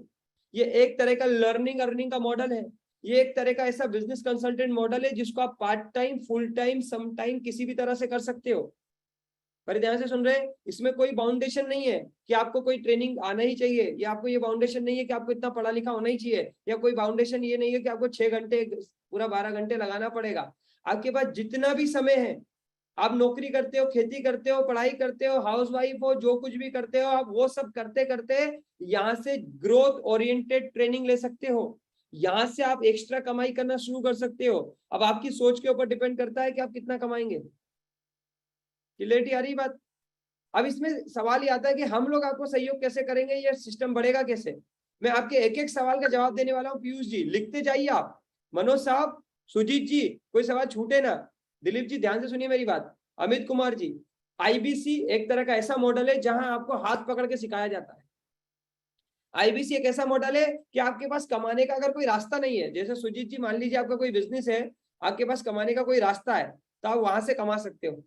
ये एक तरह का लर्निंग अर्निंग का मॉडल है, ये एक तरह का ऐसा बिजनेस कंसल्टेंट मॉडल है जिसको आप part time, full time, some time किसी भी तरह से कर सकते हो। बड़े ध्यान से सुन रहे हैं? इसमें कोई बाउंडेशन नहीं है कि आपको कोई ट्रेनिंग आना ही चाहिए, या आपको ये बाउंडेशन नहीं है कि आपको इतना पढ़ा लिखा होना ही चाहिए, या कोई बाउंडेशन ये नहीं है कि आपको 6 घंटे पूरा 12 घंटे लगाना पड़ेगा। आपके पास जितना भी समय है, आप नौकरी करते हो, खेती करते हो, पढ़ाई करते हो, हाउस वाइफ हो, जो कुछ भी करते हो, आप वो सब करते करते यहाँ से ग्रोथ ओरिएंटेड ट्रेनिंग ले सकते हो। यहाँ से आप एक्स्ट्रा कमाई करना शुरू कर सकते हो। अब आपकी सोच के ऊपर डिपेंड करता है कि आप कितना कमाएंगे। क्लियरिटी आ रही बात? अब इसमें सवाल ये आता है कि हम लोग आपको सहयोग कैसे करेंगे, ये सिस्टम बढ़ेगा कैसे? मैं आपके एक एक सवाल का जवाब देने वाला हूँ। पीयूष जी, लिखते जाइए आप। मनोज साहब, सुजीत जी, कोई सवाल छूटे ना। दिलीप जी, ध्यान से सुनिए मेरी बात। अमित कुमार जी, आईबीसी एक तरह का ऐसा मॉडल है जहां आपको हाथ पकड़ के सिखाया जाता है। आईबीसी एक ऐसा मॉडल है कि आपके पास कमाने का अगर कोई रास्ता नहीं है, जैसे सुजीत जी मान लीजिए आपका कोई बिजनेस है, आपके पास कमाने का कोई रास्ता है तो आप वहां से कमा सकते हो।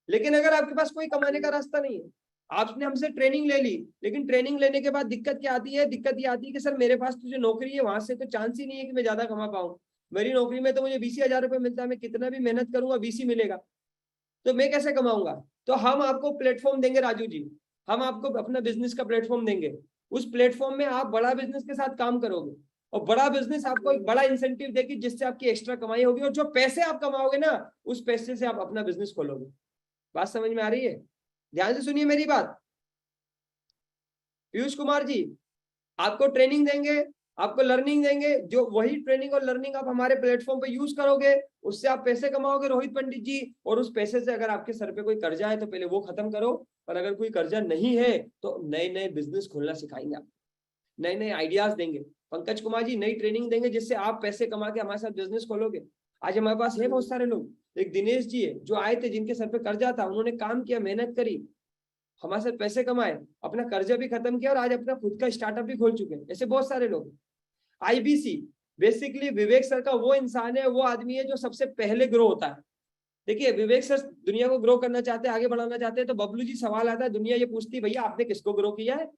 लेकिन अगर आपके पास कोई कमाने का रास्ता नहीं है, आपने हमसे ट्रेनिंग ले ली, लेकिन ट्रेनिंग लेने के बाद दिक्कत क्या आती है? दिक्कत ये आती है कि सर मेरे पास तो जो नौकरी है वहां से तो चांस ही नहीं है कि मैं ज्यादा कमा पाऊँ। मेरी नौकरी में तो मुझे 20,000 रुपए मिलता है, मैं कितना भी मेहनत करूंगा 20 ही मिलेगा, तो मैं कैसे कमाऊंगा? तो हम आपको प्लेटफॉर्म देंगे राजू जी, हम आपको अपना बिजनेस का प्लेटफॉर्म देंगे। उस प्लेटफॉर्म में आप बड़ा बिजनेस के साथ काम करोगे और बड़ा बिजनेस आपको एक बड़ा इंसेंटिव देगी जिससे आपकी एक्स्ट्रा कमाई होगी, और जो पैसे आप कमाओगे ना उस पैसे से आप अपना बिजनेस खोलोगे। बात समझ में आ रही है? ध्यान से सुनिए मेरी बात। पीयूष कुमार जी, आपको ट्रेनिंग देंगे, आपको लर्निंग देंगे, जो वही ट्रेनिंग और लर्निंग आप हमारे प्लेटफॉर्म पे यूज करोगे, उससे आप पैसे कमाओगे रोहित पंडित जी। और उस पैसे से अगर आपके सर पे कोई कर्जा है तो पहले वो खत्म करो, और अगर कोई कर्जा नहीं है तो नए नए बिजनेस खोलना सिखाएंगे, आप नए नए आइडियाज देंगे। पंकज कुमार जी, नई ट्रेनिंग देंगे जिससे आप पैसे कमा के हमारे साथ बिजनेस खोलोगे। आज हमारे पास है बहुत सारे लोग, एक दिनेश जी है जो आए थे, जिनके सर पे कर्जा था, उन्होंने काम किया, मेहनत करी, हमारे साथ पैसे कमाए, अपना कर्जा भी खत्म किया और आज अपना खुद का स्टार्टअप भी खोल चुके हैं। ऐसे बहुत सारे लोग। आईबीसी बेसिकली विवेक सर का वो इंसान है, वो आदमी है जो सबसे पहले ग्रो होता है। देखिए, विवेक सर दुनिया को ग्रो करना चाहते हैं, आगे बढ़ाना चाहते हैं, तो बबलू जी सवाल आता है, दुनिया ये पूछती भैया आपने किसको ग्रो किया है,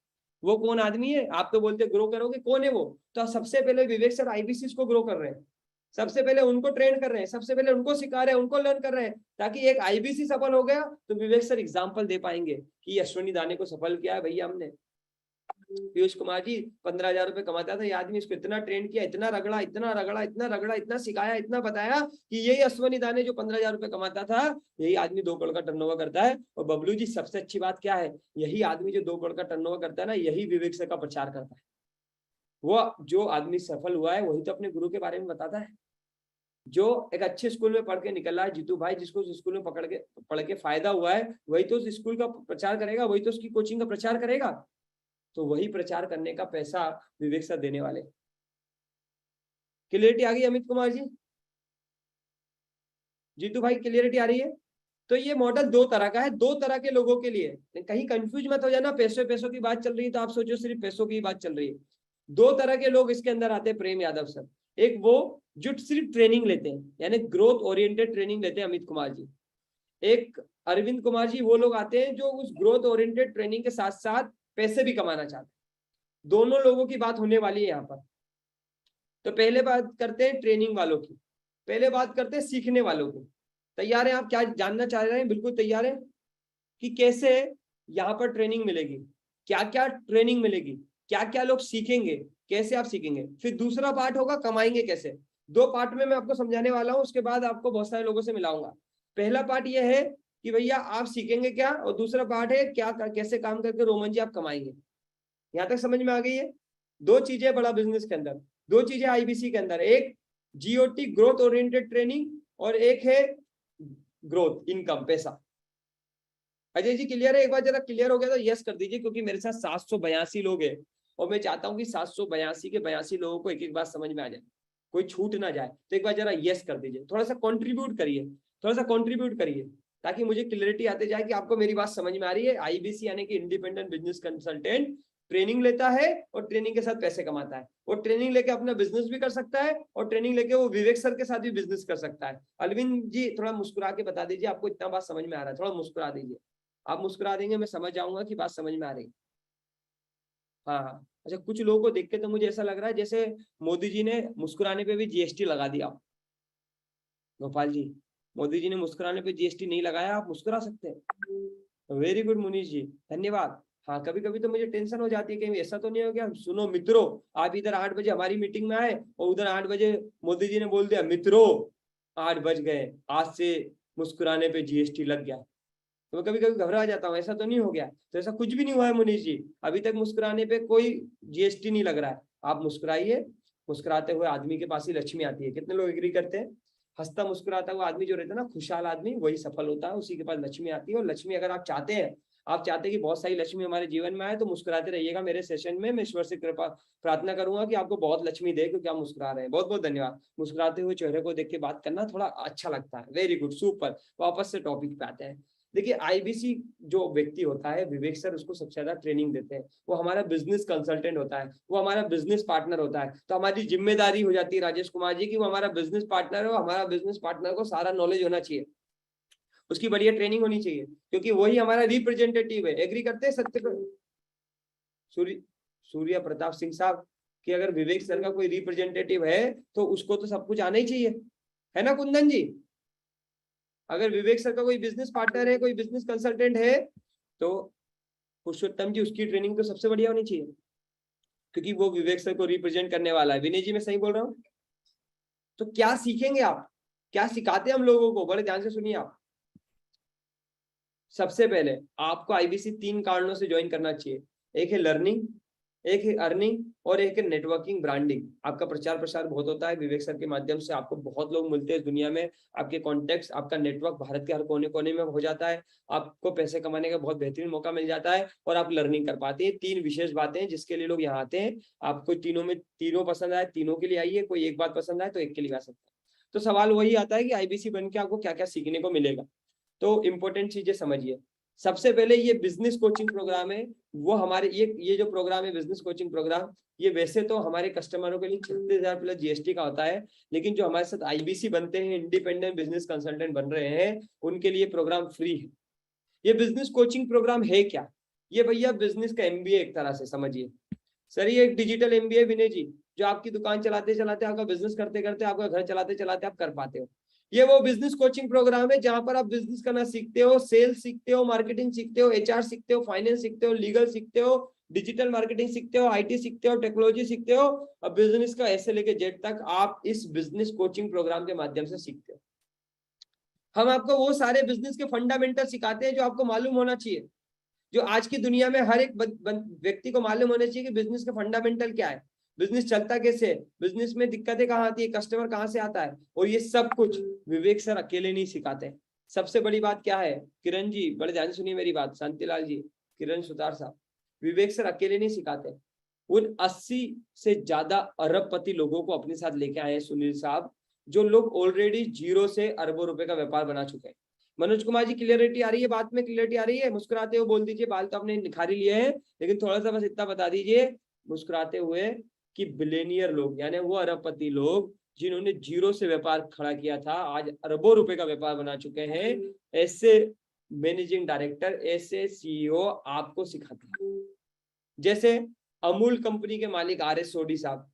वो कौन आदमी है? आप तो बोलते ग्रो करोगे, कौन है वो? तो सबसे पहले विवेक सर आईबीसी को ग्रो कर रहे हैं, सबसे पहले उनको ट्रेन कर रहे हैं, सबसे पहले उनको सिखा रहे हैं, उनको लर्न कर रहे हैं, ताकि एक आईबीसी सफल हो गया तो विवेक सर एग्जांपल दे पाएंगे कि अश्विनी दाने को सफल किया है भैया हमने। पीयूष कुमार जी 15,000 रुपए कमाता था ये आदमी, इसको इतना ट्रेन किया, इतना रगड़ा, इतना रगड़ा, इतना रगड़ा, इतना सिखाया, इतना बताया कि यही अश्विनी दाने जो 15,000 रुपए कमाता था, यही आदमी 2 करोड़ का टर्नओवर करता है। और बबलू जी सबसे अच्छी बात क्या है, यही आदमी जो 2 करोड़ का टर्नओवर करता है ना, यही विवेक सर का प्रचार करता है। वो जो आदमी सफल हुआ है वही तो अपने गुरु के बारे में बताता है। जो एक अच्छे स्कूल में पढ़ के निकला है जीतू भाई, जिसको उस स्कूल में पढ़ के फायदा हुआ है, वही तो उस स्कूल का प्रचार करेगा, वही तो उसकी कोचिंग का प्रचार करेगा। तो वही प्रचार करने का पैसा विवेक सर देने वाले। क्लियरिटी आ गई अमित कुमार जी? जीतू भाई क्लियरिटी आ रही है? तो ये मॉडल 2 तरह का है, 2 तरह के लोगों के लिए। कहीं कंफ्यूज मत हो जाना, पैसों की बात चल रही है तो आप सोचो सिर्फ पैसों की बात चल रही है। दो तरह के लोग इसके अंदर आते हैं प्रेम यादव सर। एक वो जो सिर्फ ट्रेनिंग लेते हैं, यानी ग्रोथ ओरिएंटेड ट्रेनिंग लेते हैं अमित कुमार जी। एक अरविंद कुमार जी, वो लोग आते हैं जो उस ग्रोथ ओरिएंटेड ट्रेनिंग के साथ साथ पैसे भी कमाना चाहते हैं। दोनों लोगों की बात होने वाली है यहाँ पर। तो पहले बात करते हैं ट्रेनिंग वालों की, पहले बात करते हैं सीखने वालों की। तैयार हैं आप? क्या जानना चाह रहे हैं? बिल्कुल तैयार हैं कि कैसे यहाँ पर ट्रेनिंग मिलेगी, क्या क्या ट्रेनिंग मिलेगी, क्या क्या लोग सीखेंगे, कैसे आप सीखेंगे। फिर दूसरा पार्ट होगा कमाएंगे कैसे। दो पार्ट में मैं आपको समझाने वाला हूँ, उसके बाद आपको बहुत सारे लोगों से मिलाऊंगा। पहला पार्ट यह है कि भैया आप सीखेंगे क्या, और दूसरा पार्ट है क्या कैसे काम करके रोमन जी आप कमाएंगे। यहाँ तक समझ में आ गई है? दो चीजें बड़ा बिजनेस के अंदर, दो चीजें आईबीसी के अंदर, एक जीओटी ग्रोथ ओरिएंटेड ट्रेनिंग और एक है ग्रोथ इनकम पैसा। अजय जी क्लियर है? एक बार जरा क्लियर हो गया तो यस कर दीजिए, क्योंकि मेरे साथ 782 लोग हैं और मैं चाहता हूं कि 782 के 82 लोगों को एक एक बात समझ में आ जाए, कोई छूट ना जाए। तो एक बार जरा यस कर दीजिए, थोड़ा सा कंट्रीब्यूट करिए, थोड़ा सा कंट्रीब्यूट करिए, ताकि मुझे क्लियरिटी आते जाए कि आपको मेरी बात समझ में आ रही है। आईबीसी यानी कि इंडिपेंडेंट बिजनेस कंसल्टेंट ट्रेनिंग लेता है और ट्रेनिंग के साथ पैसे कमाता है। वो ट्रेनिंग लेके अपना बिजनेस भी कर सकता है और ट्रेनिंग लेके वो विवेक सर के साथ भी बिजनेस कर सकता है। अरविंद जी थोड़ा मुस्कुरा के बता दीजिए, आपको इतना बात समझ में आ रहा है? थोड़ा मुस्कुरा दीजिए, आप मुस्कुरा देंगे मैं समझ जाऊंगा कि बात समझ में आ रही। हाँ हाँ, अच्छा कुछ लोगों को देख के तो मुझे ऐसा लग रहा है जैसे मोदी जी ने मुस्कुराने पे भी जीएसटी लगा दिया। गोपाल जी, मोदी जी ने मुस्कुराने पे जीएसटी नहीं लगाया, आप मुस्कुरा सकते हैं। वेरी गुड मुनीष जी, धन्यवाद। हाँ, कभी कभी तो मुझे टेंशन हो जाती है कहीं ऐसा तो नहीं हो गया। सुनो मित्रों, आप इधर 8 बजे हमारी मीटिंग में आए और उधर 8 बजे मोदी जी ने बोल दिया मित्रों 8 बज गए, आज से मुस्कुराने पे जीएसटी लग गया। तो कभी कभी घबरा जाता हूँ, ऐसा तो नहीं हो गया। तो ऐसा कुछ भी नहीं हुआ है मुनीष जी, अभी तक मुस्कुराने पे कोई जीएसटी नहीं लग रहा है। आप मुस्कुराइए, मुस्कुराते हुए आदमी के पास ही लक्ष्मी आती है। कितने लोग एग्री करते हैं? हंसता मुस्कुराता हुआ आदमी जो रहता है ना, खुशहाल आदमी, वही सफल होता है, उसी के पास लक्ष्मी आती है। और लक्ष्मी अगर आप चाहते हैं, आप चाहते हैं कि बहुत सारी लक्ष्मी हमारे जीवन में आए, तो मुस्कुराते रहिएगा। मेरे सेशन में मैं ईश्वर से कृपा प्रार्थना करूंगा कि आपको बहुत लक्ष्मी दे, क्योंकि आप मुस्कुरा रहे हैं। बहुत बहुत धन्यवाद। मुस्कुराते हुए चेहरे को देख के बात करना थोड़ा अच्छा लगता है। Very good, super. वापस से टॉपिक पे आते हैं। देखिए आईबीसी जो व्यक्ति होता है, विवेक सर उसको सबसे ज्यादा ट्रेनिंग देते हैं। वो हमारा बिजनेस कंसल्टेंट होता है, वो हमारा बिजनेस पार्टनर होता है। तो हमारी जिम्मेदारी हो जाती है राजेश कुमार जी की, वो हमारा बिजनेस पार्टनर है, हमारा बिजनेस पार्टनर को सारा नॉलेज होना चाहिए, उसकी बढ़िया ट्रेनिंग होनी चाहिए, क्योंकि वही हमारा रिप्रेजेंटेटिव है। एग्री करते हैं सत्य सूर्य प्रताप सिंह साहब कि अगर विवेक सर का कोई रिप्रेजेंटेटिव है तो उसको तो सब कुछ आना ही चाहिए, है ना कुंदन जी? अगर विवेक सर का कोई बिजनेस पार्टनर है, कोई बिजनेस कंसल्टेंट है, तो पुरुषोत्तम जी उसकी ट्रेनिंग तो सबसे बढ़िया होनी चाहिए, क्योंकि वो विवेक सर को रिप्रेजेंट करने वाला है। विनय जी मैं सही बोल रहा हूँ? तो क्या सीखेंगे आप, क्या सिखाते हैं हम लोगों को? बड़े ध्यान से सुनिए आप। सबसे पहले आपको आईबीसी 3 कारणों से ज्वाइन करना चाहिए। एक है लर्निंग, एक है अर्निंग और एक है नेटवर्किंग ब्रांडिंग। आपका प्रचार प्रसार बहुत होता है, विवेक सर के माध्यम से आपको बहुत लोग मिलते हैं दुनिया में, आपके कॉन्टेक्ट्स, आपका नेटवर्क भारत के हर कोने कोने में हो जाता है, आपको पैसे कमाने का बहुत बेहतरीन मौका मिल जाता है और आप लर्निंग कर पाते हैं। 3 विशेष बातें हैं जिसके लिए लोग यहाँ आते हैं। आपको तीनों में तीनों पसंद आए, तीनों के लिए आइए, कोई एक बात पसंद आए तो एक के लिए आ सकता है। तो सवाल वही आता है कि आईबीसी बन के आपको क्या क्या सीखने को मिलेगा। तो इंपॉर्टेंट चीजें समझिए। सबसे पहले ये बिजनेस कोचिंग प्रोग्राम है, वो हमारे ये जो प्रोग्राम है बिजनेस कोचिंग प्रोग्राम, ये वैसे तो हमारे कस्टमरों के लिए 36,000 प्लस जीएसटी का होता है, लेकिन जो हमारे साथ आईबीसी बनते हैं, इंडिपेंडेंट बिजनेस कंसल्टेंट बन रहे हैं, उनके लिए प्रोग्राम फ्री है। ये बिजनेस कोचिंग प्रोग्राम है क्या? ये भैया बिजनेस का एमबीए एक तरह से समझिए। सर ये एक डिजिटल एमबीए विनय जी, जो आपकी दुकान चलाते चलाते, आपका बिजनेस करते करते, आपका घर चलाते चलाते आप कर पाते हो। ये वो बिजनेस कोचिंग प्रोग्राम है जहां पर आप बिजनेस करना सीखते हो, सेल्स सीखते हो, मार्केटिंग सीखते हो, एचआर सीखते हो, फाइनेंस सीखते हो, लीगल सीखते हो, डिजिटल मार्केटिंग सीखते हो, आईटी सीखते हो, टेक्नोलॉजी सीखते हो। अब बिजनेस का ऐसे लेके जेड तक आप इस बिजनेस कोचिंग प्रोग्राम के माध्यम से सीखते हो। हम आपको वो सारे बिजनेस के फंडामेंटल सिखाते हैं जो आपको मालूम होना चाहिए, जो आज की दुनिया में हर एक व्यक्ति को मालूम होना चाहिए कि बिजनेस का फंडामेंटल क्या है, बिजनेस चलता कैसे है, बिजनेस में दिक्कतें कहाँ आती है, कस्टमर कहाँ से आता है, और ये सब कुछ विवेक सर अकेले नहीं सिखाते। सबसे बड़ी बात क्या है, किरण जी बड़े ध्यान सुनिए मेरी बात, शांतिलाल जी, किरण सुतार साहब, विवेक सर अकेले नहीं सिखाते। उन 80 से ज्यादा अरबपति लोगों को अपने साथ लेके आए हैं सुनील साहब, जो लोग ऑलरेडी 0 से अरबों रुपए का व्यापार बना चुके हैं। मनोज कुमार जी क्लियरिटी आ रही है? बात में क्लियरिटी आ रही है? मुस्कुराते हुए बोल दीजिए, बाल तो आपने निखारी लिए हैं, लेकिन थोड़ा सा बस इतना बता दीजिए मुस्कुराते हुए कि बिलियनियर लोग यानी वो अरबपति लोग जिन्होंने जीरो से व्यापार खड़ा किया था आज अरबों रुपए का व्यापार बना चुके हैं, ऐसे मैनेजिंग डायरेक्टर, ऐसे सीईओ आपको सिखाते हैं। जैसे अमूल कंपनी के मालिक आर.एस. सोडी साहब,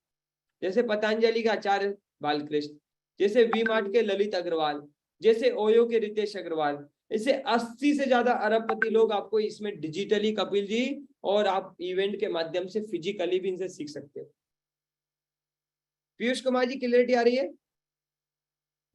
जैसे पतंजलि के आचार्य बालकृष्ण, जैसे वी मार्ट के ललित अग्रवाल, जैसे ओयो के रितेश अग्रवाल, ऐसे 80 से ज्यादा अरबपति लोग आपको इसमें डिजिटली, कपिल जी, और आप इवेंट के माध्यम से फिजिकली भी इनसे सीख सकते हो। पीयूष कुमार जी, क्लियरिटी आ रही है?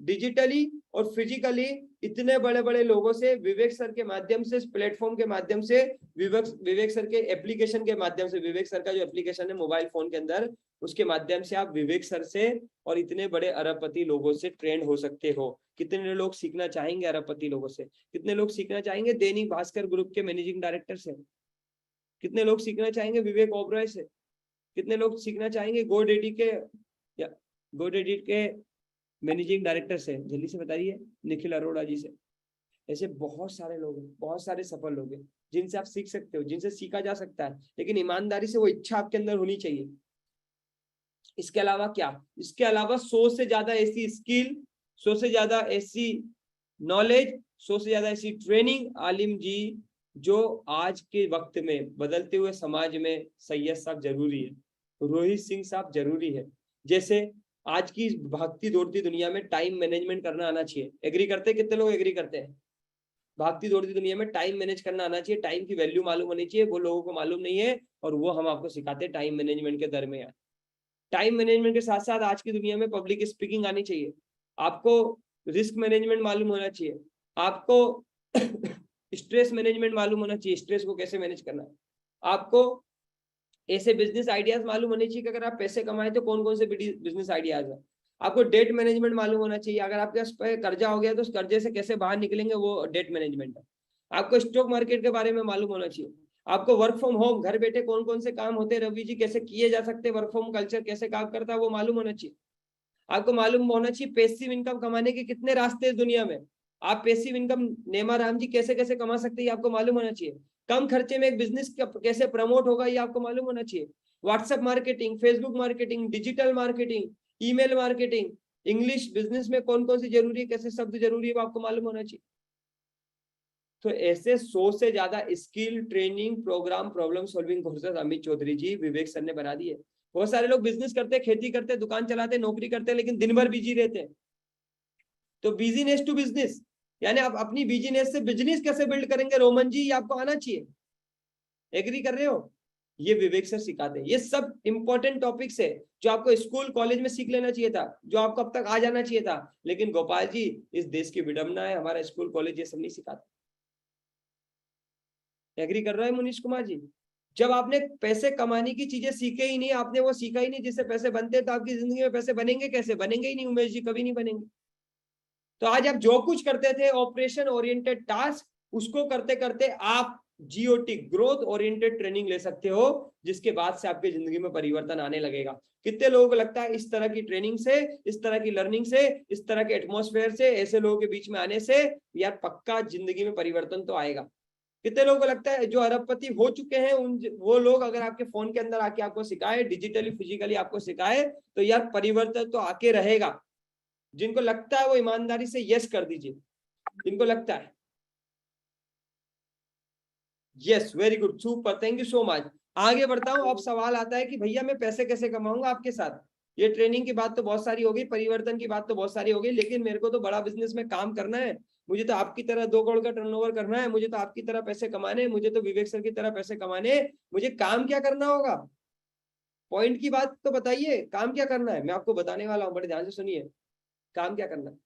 डिजिटली और फिजिकली इतने बड़े बड़े लोगों से, विवेक सर के माध्यम से, प्लेटफॉर्म के माध्यम से, विवेक सर के एप्लीकेशन के माध्यम से, विवेक सर का जो एप्लीकेशन है मोबाइल फोन के अंदर, उसके माध्यम से आप विवेक सर से और इतने बड़े अरबपति लोगों से ट्रेंड हो सकते हो। कितने लोग सीखना चाहेंगे अरबपति लोगों से? कितने लोग सीखना चाहेंगे दैनिक भास्कर ग्रुप के मैनेजिंग डायरेक्टर से? कितने लोग सीखना चाहेंगे विवेक ओबरॉय से? कितने लोग सीखना चाहेंगे गोडेडी के मैनेजिंग डायरेक्टर से? जल्दी से बताइए, निखिल अरोड़ा जी से। ऐसे बहुत सारे लोग हैं, बहुत सारे सफल लोग हैं जिनसे आप सीख सकते हो, जिनसे सीखा जा सकता है, लेकिन ईमानदारी से वो इच्छा आपके अंदर होनी चाहिए। इसके अलावा क्या? इसके अलावा 100 से ज्यादा ऐसी स्किल, 100 से ज्यादा ऐसी नॉलेज, 100 से ज्यादा ऐसी ट्रेनिंग आलिम जी जो आज के वक्त में बदलते हुए समाज में सैयद साहब जरूरी है, रोहित सिंह साहब जरूरी है। जैसे आज की भागती दौड़ती दुनिया में टाइम मैनेजमेंट करना आना चाहिए। एग्री करते हैं? कितने लोग एग्री करते हैं? भागती दौड़ती दुनिया में टाइम मैनेज करना आना चाहिए, टाइम की वैल्यू मालूम होनी चाहिए, वो लोगों को मालूम नहीं है और वो हम आपको सिखाते हैं टाइम मैनेजमेंट के दरमियान। टाइम मैनेजमेंट के साथ साथ आज की दुनिया में पब्लिक स्पीकिंग आनी चाहिए, आपको रिस्क मैनेजमेंट मालूम होना चाहिए, आपको स्ट्रेस मैनेजमेंट मालूम होना चाहिए, स्ट्रेस को कैसे मैनेज करना है, आपको ऐसे बिजनेस आइडियाज मालूम होने चाहिए कि अगर आप पैसे कमाए तो कौन कौन से बिजनेस आइडियाज है, आपको डेट मैनेजमेंट मालूम होना चाहिए, अगर आपके पास कर्जा हो गया तो उस कर्जे से कैसे बाहर निकलेंगे, वो डेट मैनेजमेंट है, आपको स्टॉक मार्केट के बारे में मालूम होना चाहिए, आपको वर्क फ्रॉम होम घर बैठे कौन कौन से काम होते हैं रवि जी, कैसे किए जा सकते हैं, वर्क फ्रॉम कल्चर कैसे काम करता है वो मालूम होना चाहिए, आपको मालूम होना चाहिए पैसिव इनकम कमाने के कितने रास्ते हैं दुनिया में, आप पैसिव इनकम नेमा राम जी कैसे कैसे कमा सकते हैं आपको मालूम होना चाहिए, कम खर्चे में एक बिजनेस कैसे प्रमोट होगा ये आपको मालूम होना चाहिए, WhatsApp marketing, Facebook marketing, digital marketing, email marketing, English business में कौन कौन सी जरूरी है, कैसे शब्द जरूरी है वो आपको मालूम होना चाहिए। तो ऐसे 100 से ज्यादा skill training programme problem solving courses Amit Chaudhary ji, Vivek sir ने बना दिए। बहुत सारे लोग बिजनेस करते, खेती करते, दुकान चलाते, नौकरी करते, लेकिन दिन भर बिजी रहते हैं। तो बिजीनेस टू बिजनेस, यानी आप अपनी बिजनेस से बिजनेस कैसे बिल्ड करेंगे रोमन जी, ये आपको आना चाहिए। एग्री कर रहे हो? ये विवेक सर सिखाते हैं। ये सब इंपॉर्टेंट टॉपिक्स है जो आपको स्कूल कॉलेज में सीख लेना चाहिए था, जो आपको अब तक आ जाना चाहिए था, लेकिन गोपाल जी इस देश की विडंबना है, हमारा स्कूल कॉलेज ये सब नहीं सिखाता। एग्री कर रहा है मुनीश कुमार जी? जब आपने पैसे कमाने की चीजें सीखे ही नहीं, आपने वो सीखा ही नहीं जिससे पैसे बनते, तो आपकी जिंदगी में पैसे बनेंगे कैसे? बनेंगे ही नहीं उमेश जी, कभी नहीं बनेंगे। तो आज आप जो कुछ करते थे ऑपरेशन ओरिएंटेड टास्क, उसको करते करते आप जीओटी ग्रोथ ओरिएंटेड ट्रेनिंग ले सकते हो, जिसके बाद से आपकी जिंदगी में परिवर्तन आने लगेगा। कितने लोगों को लगता है इस तरह की ट्रेनिंग से, इस तरह की लर्निंग से, इस तरह के एटमॉस्फेयर से, ऐसे लोगों के बीच में आने से यार पक्का जिंदगी में परिवर्तन तो आएगा? कितने लोगों को लगता है जो अरबपति हो चुके हैं वो लोग अगर आपके फोन के अंदर आके आपको सिखाए, डिजिटली फिजिकली आपको सिखाए, तो यार परिवर्तन तो आके रहेगा? जिनको लगता है वो ईमानदारी से यस कर दीजिए, जिनको लगता है। Yes, very good, super, thank you so much. आगे बढ़ता हूं। अब सवाल आता है कि भैया मैं पैसे कैसे कमाऊंगा आपके साथ? ये ट्रेनिंग की बात तो बहुत सारी हो गई, परिवर्तन की बात तो बहुत सारी हो गई, लेकिन मेरे को तो बड़ा बिजनेस में काम करना है, मुझे तो आपकी तरह 2 करोड़ का टर्नओवर करना है, मुझे तो आपकी तरह पैसे कमाने, मुझे तो विवेक सर की तरह पैसे कमाने, मुझे काम क्या करना होगा? पॉइंट की बात तो बताइए, काम क्या करना है? मैं आपको बताने वाला हूं, बड़े ध्यान से सुनिए। काम क्या करना है?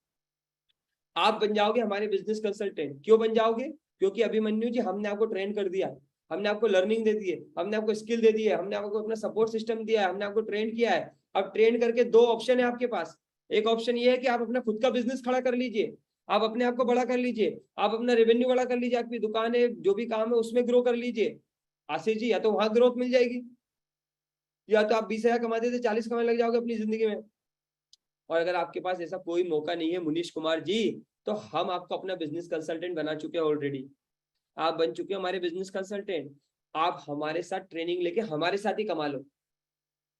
आप बन जाओगे हमारे बिजनेस कंसल्टेंट। क्यों बन जाओगे? क्योंकि अभिमन्यु जी हमने आपको ट्रेन कर दिया, हमने आपको लर्निंग दे दी है, हमने आपको स्किल दे दी है, हमने आपको अपना सपोर्ट सिस्टम दिया है, हमने आपको ट्रेन किया है। अब ट्रेन करके 2 ऑप्शन है आपके पास। एक ऑप्शन ये है कि आप अपना खुद का बिजनेस खड़ा कर लीजिए, आप अपने आप को बड़ा कर लीजिए, आप अपना रेवेन्यू बड़ा कर लीजिए, आपकी दुकान है, जो भी काम है उसमें ग्रो कर लीजिए। आशीष जी, या तो वहां ग्रोथ मिल जाएगी, या तो आप 20,000 कमाते थे 40 कमाने लग जाओगे अपनी जिंदगी में। और अगर आपके पास ऐसा कोई मौका नहीं है मुनीश कुमार जी, तो हम आपको अपना बिजनेस कंसल्टेंट बना चुके हैं ऑलरेडी। आप बन चुके हो हमारे बिजनेस कंसल्टेंट, आप हमारे साथ ट्रेनिंग लेके हमारे साथ ही कमा लो।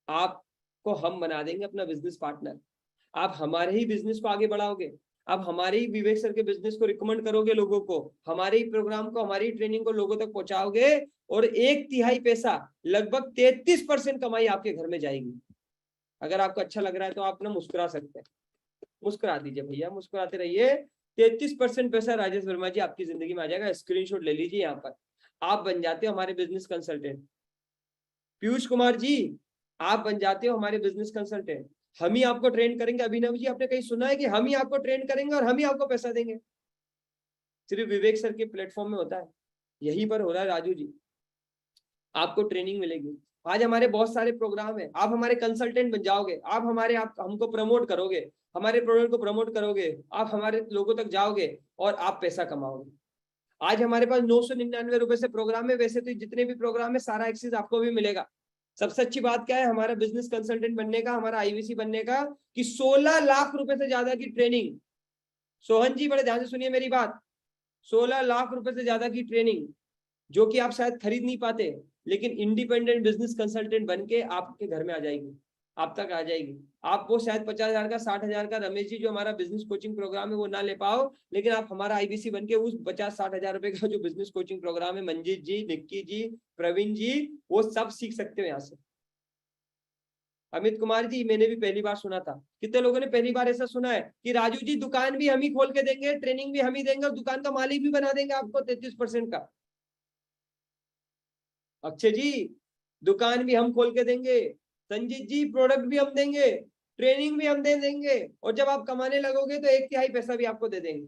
आप को हम बना देंगे अपना बिजनेस पार्टनर। आप हमारे ही बिजनेस को आगे बढ़ाओगे, आप हमारे ही विवेक सर के बिजनेस को रिकमेंड करोगे लोगों को, हमारे ही प्रोग्राम को, हमारी ट्रेनिंग को लोगों तक पहुंचाओगे, और 1/3 पैसा, लगभग 33% कमाई आपके घर में जाएगी। अगर आपको अच्छा लग रहा है तो आप ना मुस्कुरा सकते हैं, मुस्कुरा दीजिए भैया, मुस्कुराते रहिए। 33% पैसा राजेश वर्मा जी आपकी जिंदगी में आ जाएगा। स्क्रीनशॉट ले लीजिए, यहाँ पर आप बन जाते हो हमारे बिजनेस कंसल्टेंट। पीयूष कुमार जी, आप बन जाते हो हमारे बिजनेस कंसल्टेंट। हम ही आपको ट्रेन करेंगे। अभिनव जी, आपने कहीं सुना है कि हम ही आपको ट्रेन करेंगे और हम ही आपको पैसा देंगे? सिर्फ विवेक सर के प्लेटफॉर्म में होता है, यहीं पर हो रहा है राजू जी। आपको ट्रेनिंग मिलेगी। आज हमारे बहुत सारे प्रोग्राम है, आप हमारे कंसल्टेंट बन जाओगे, आप हमको प्रमोट करोगे, हमारे प्रोडक्ट को प्रमोट करोगे, आप हमारे लोगों तक जाओगे और आप पैसा कमाओगे। आज हमारे पास 999 रुपए से प्रोग्राम है। वैसे तो जितने भी प्रोग्राम है सारा एक्सेस आपको भी मिलेगा। सबसे अच्छी बात क्या है हमारा बिजनेस कंसल्टेंट बनने का, हमारा आईवीसी बनने का, कि 16 लाख रुपए से ज्यादा की ट्रेनिंग। सोहन जी, बड़े ध्यान से सुनिए मेरी बात। 16 लाख रुपए से ज्यादा की ट्रेनिंग, जो कि आप शायद खरीद नहीं पाते, लेकिन इंडिपेंडेंट बिजनेस कंसल्टेंट बन के आपके घर में आ जाएगी, आप तक आ जाएगी। आप वो शायद 50,000 का, 60,000 का रमेश जी जो हमारा बिजनेस कोचिंग प्रोग्राम है वो ना ले पाओ, लेकिन आप हमारा आईबीसी बन के उस 50-60,000 रुपए का जो बिजनेस कोचिंग प्रोग्राम है, मंजीत जी, निक्की जी, प्रवीण जी, वो सब सीख सकते हो यहाँ से। अमित कुमार जी, मैंने भी पहली बार सुना था। कितने लोगों ने पहली बार ऐसा सुना है कि राजू जी दुकान भी हम ही खोल के देंगे, ट्रेनिंग भी हम ही देंगे और दुकान का मालिक भी बना देंगे आपको 33% का? अक्षय जी, दुकान भी हम खोल के देंगे, संजीत जी प्रोडक्ट भी हम देंगे, ट्रेनिंग भी हम दे देंगे, और जब आप कमाने लगोगे तो 1/3 पैसा भी आपको दे देंगे।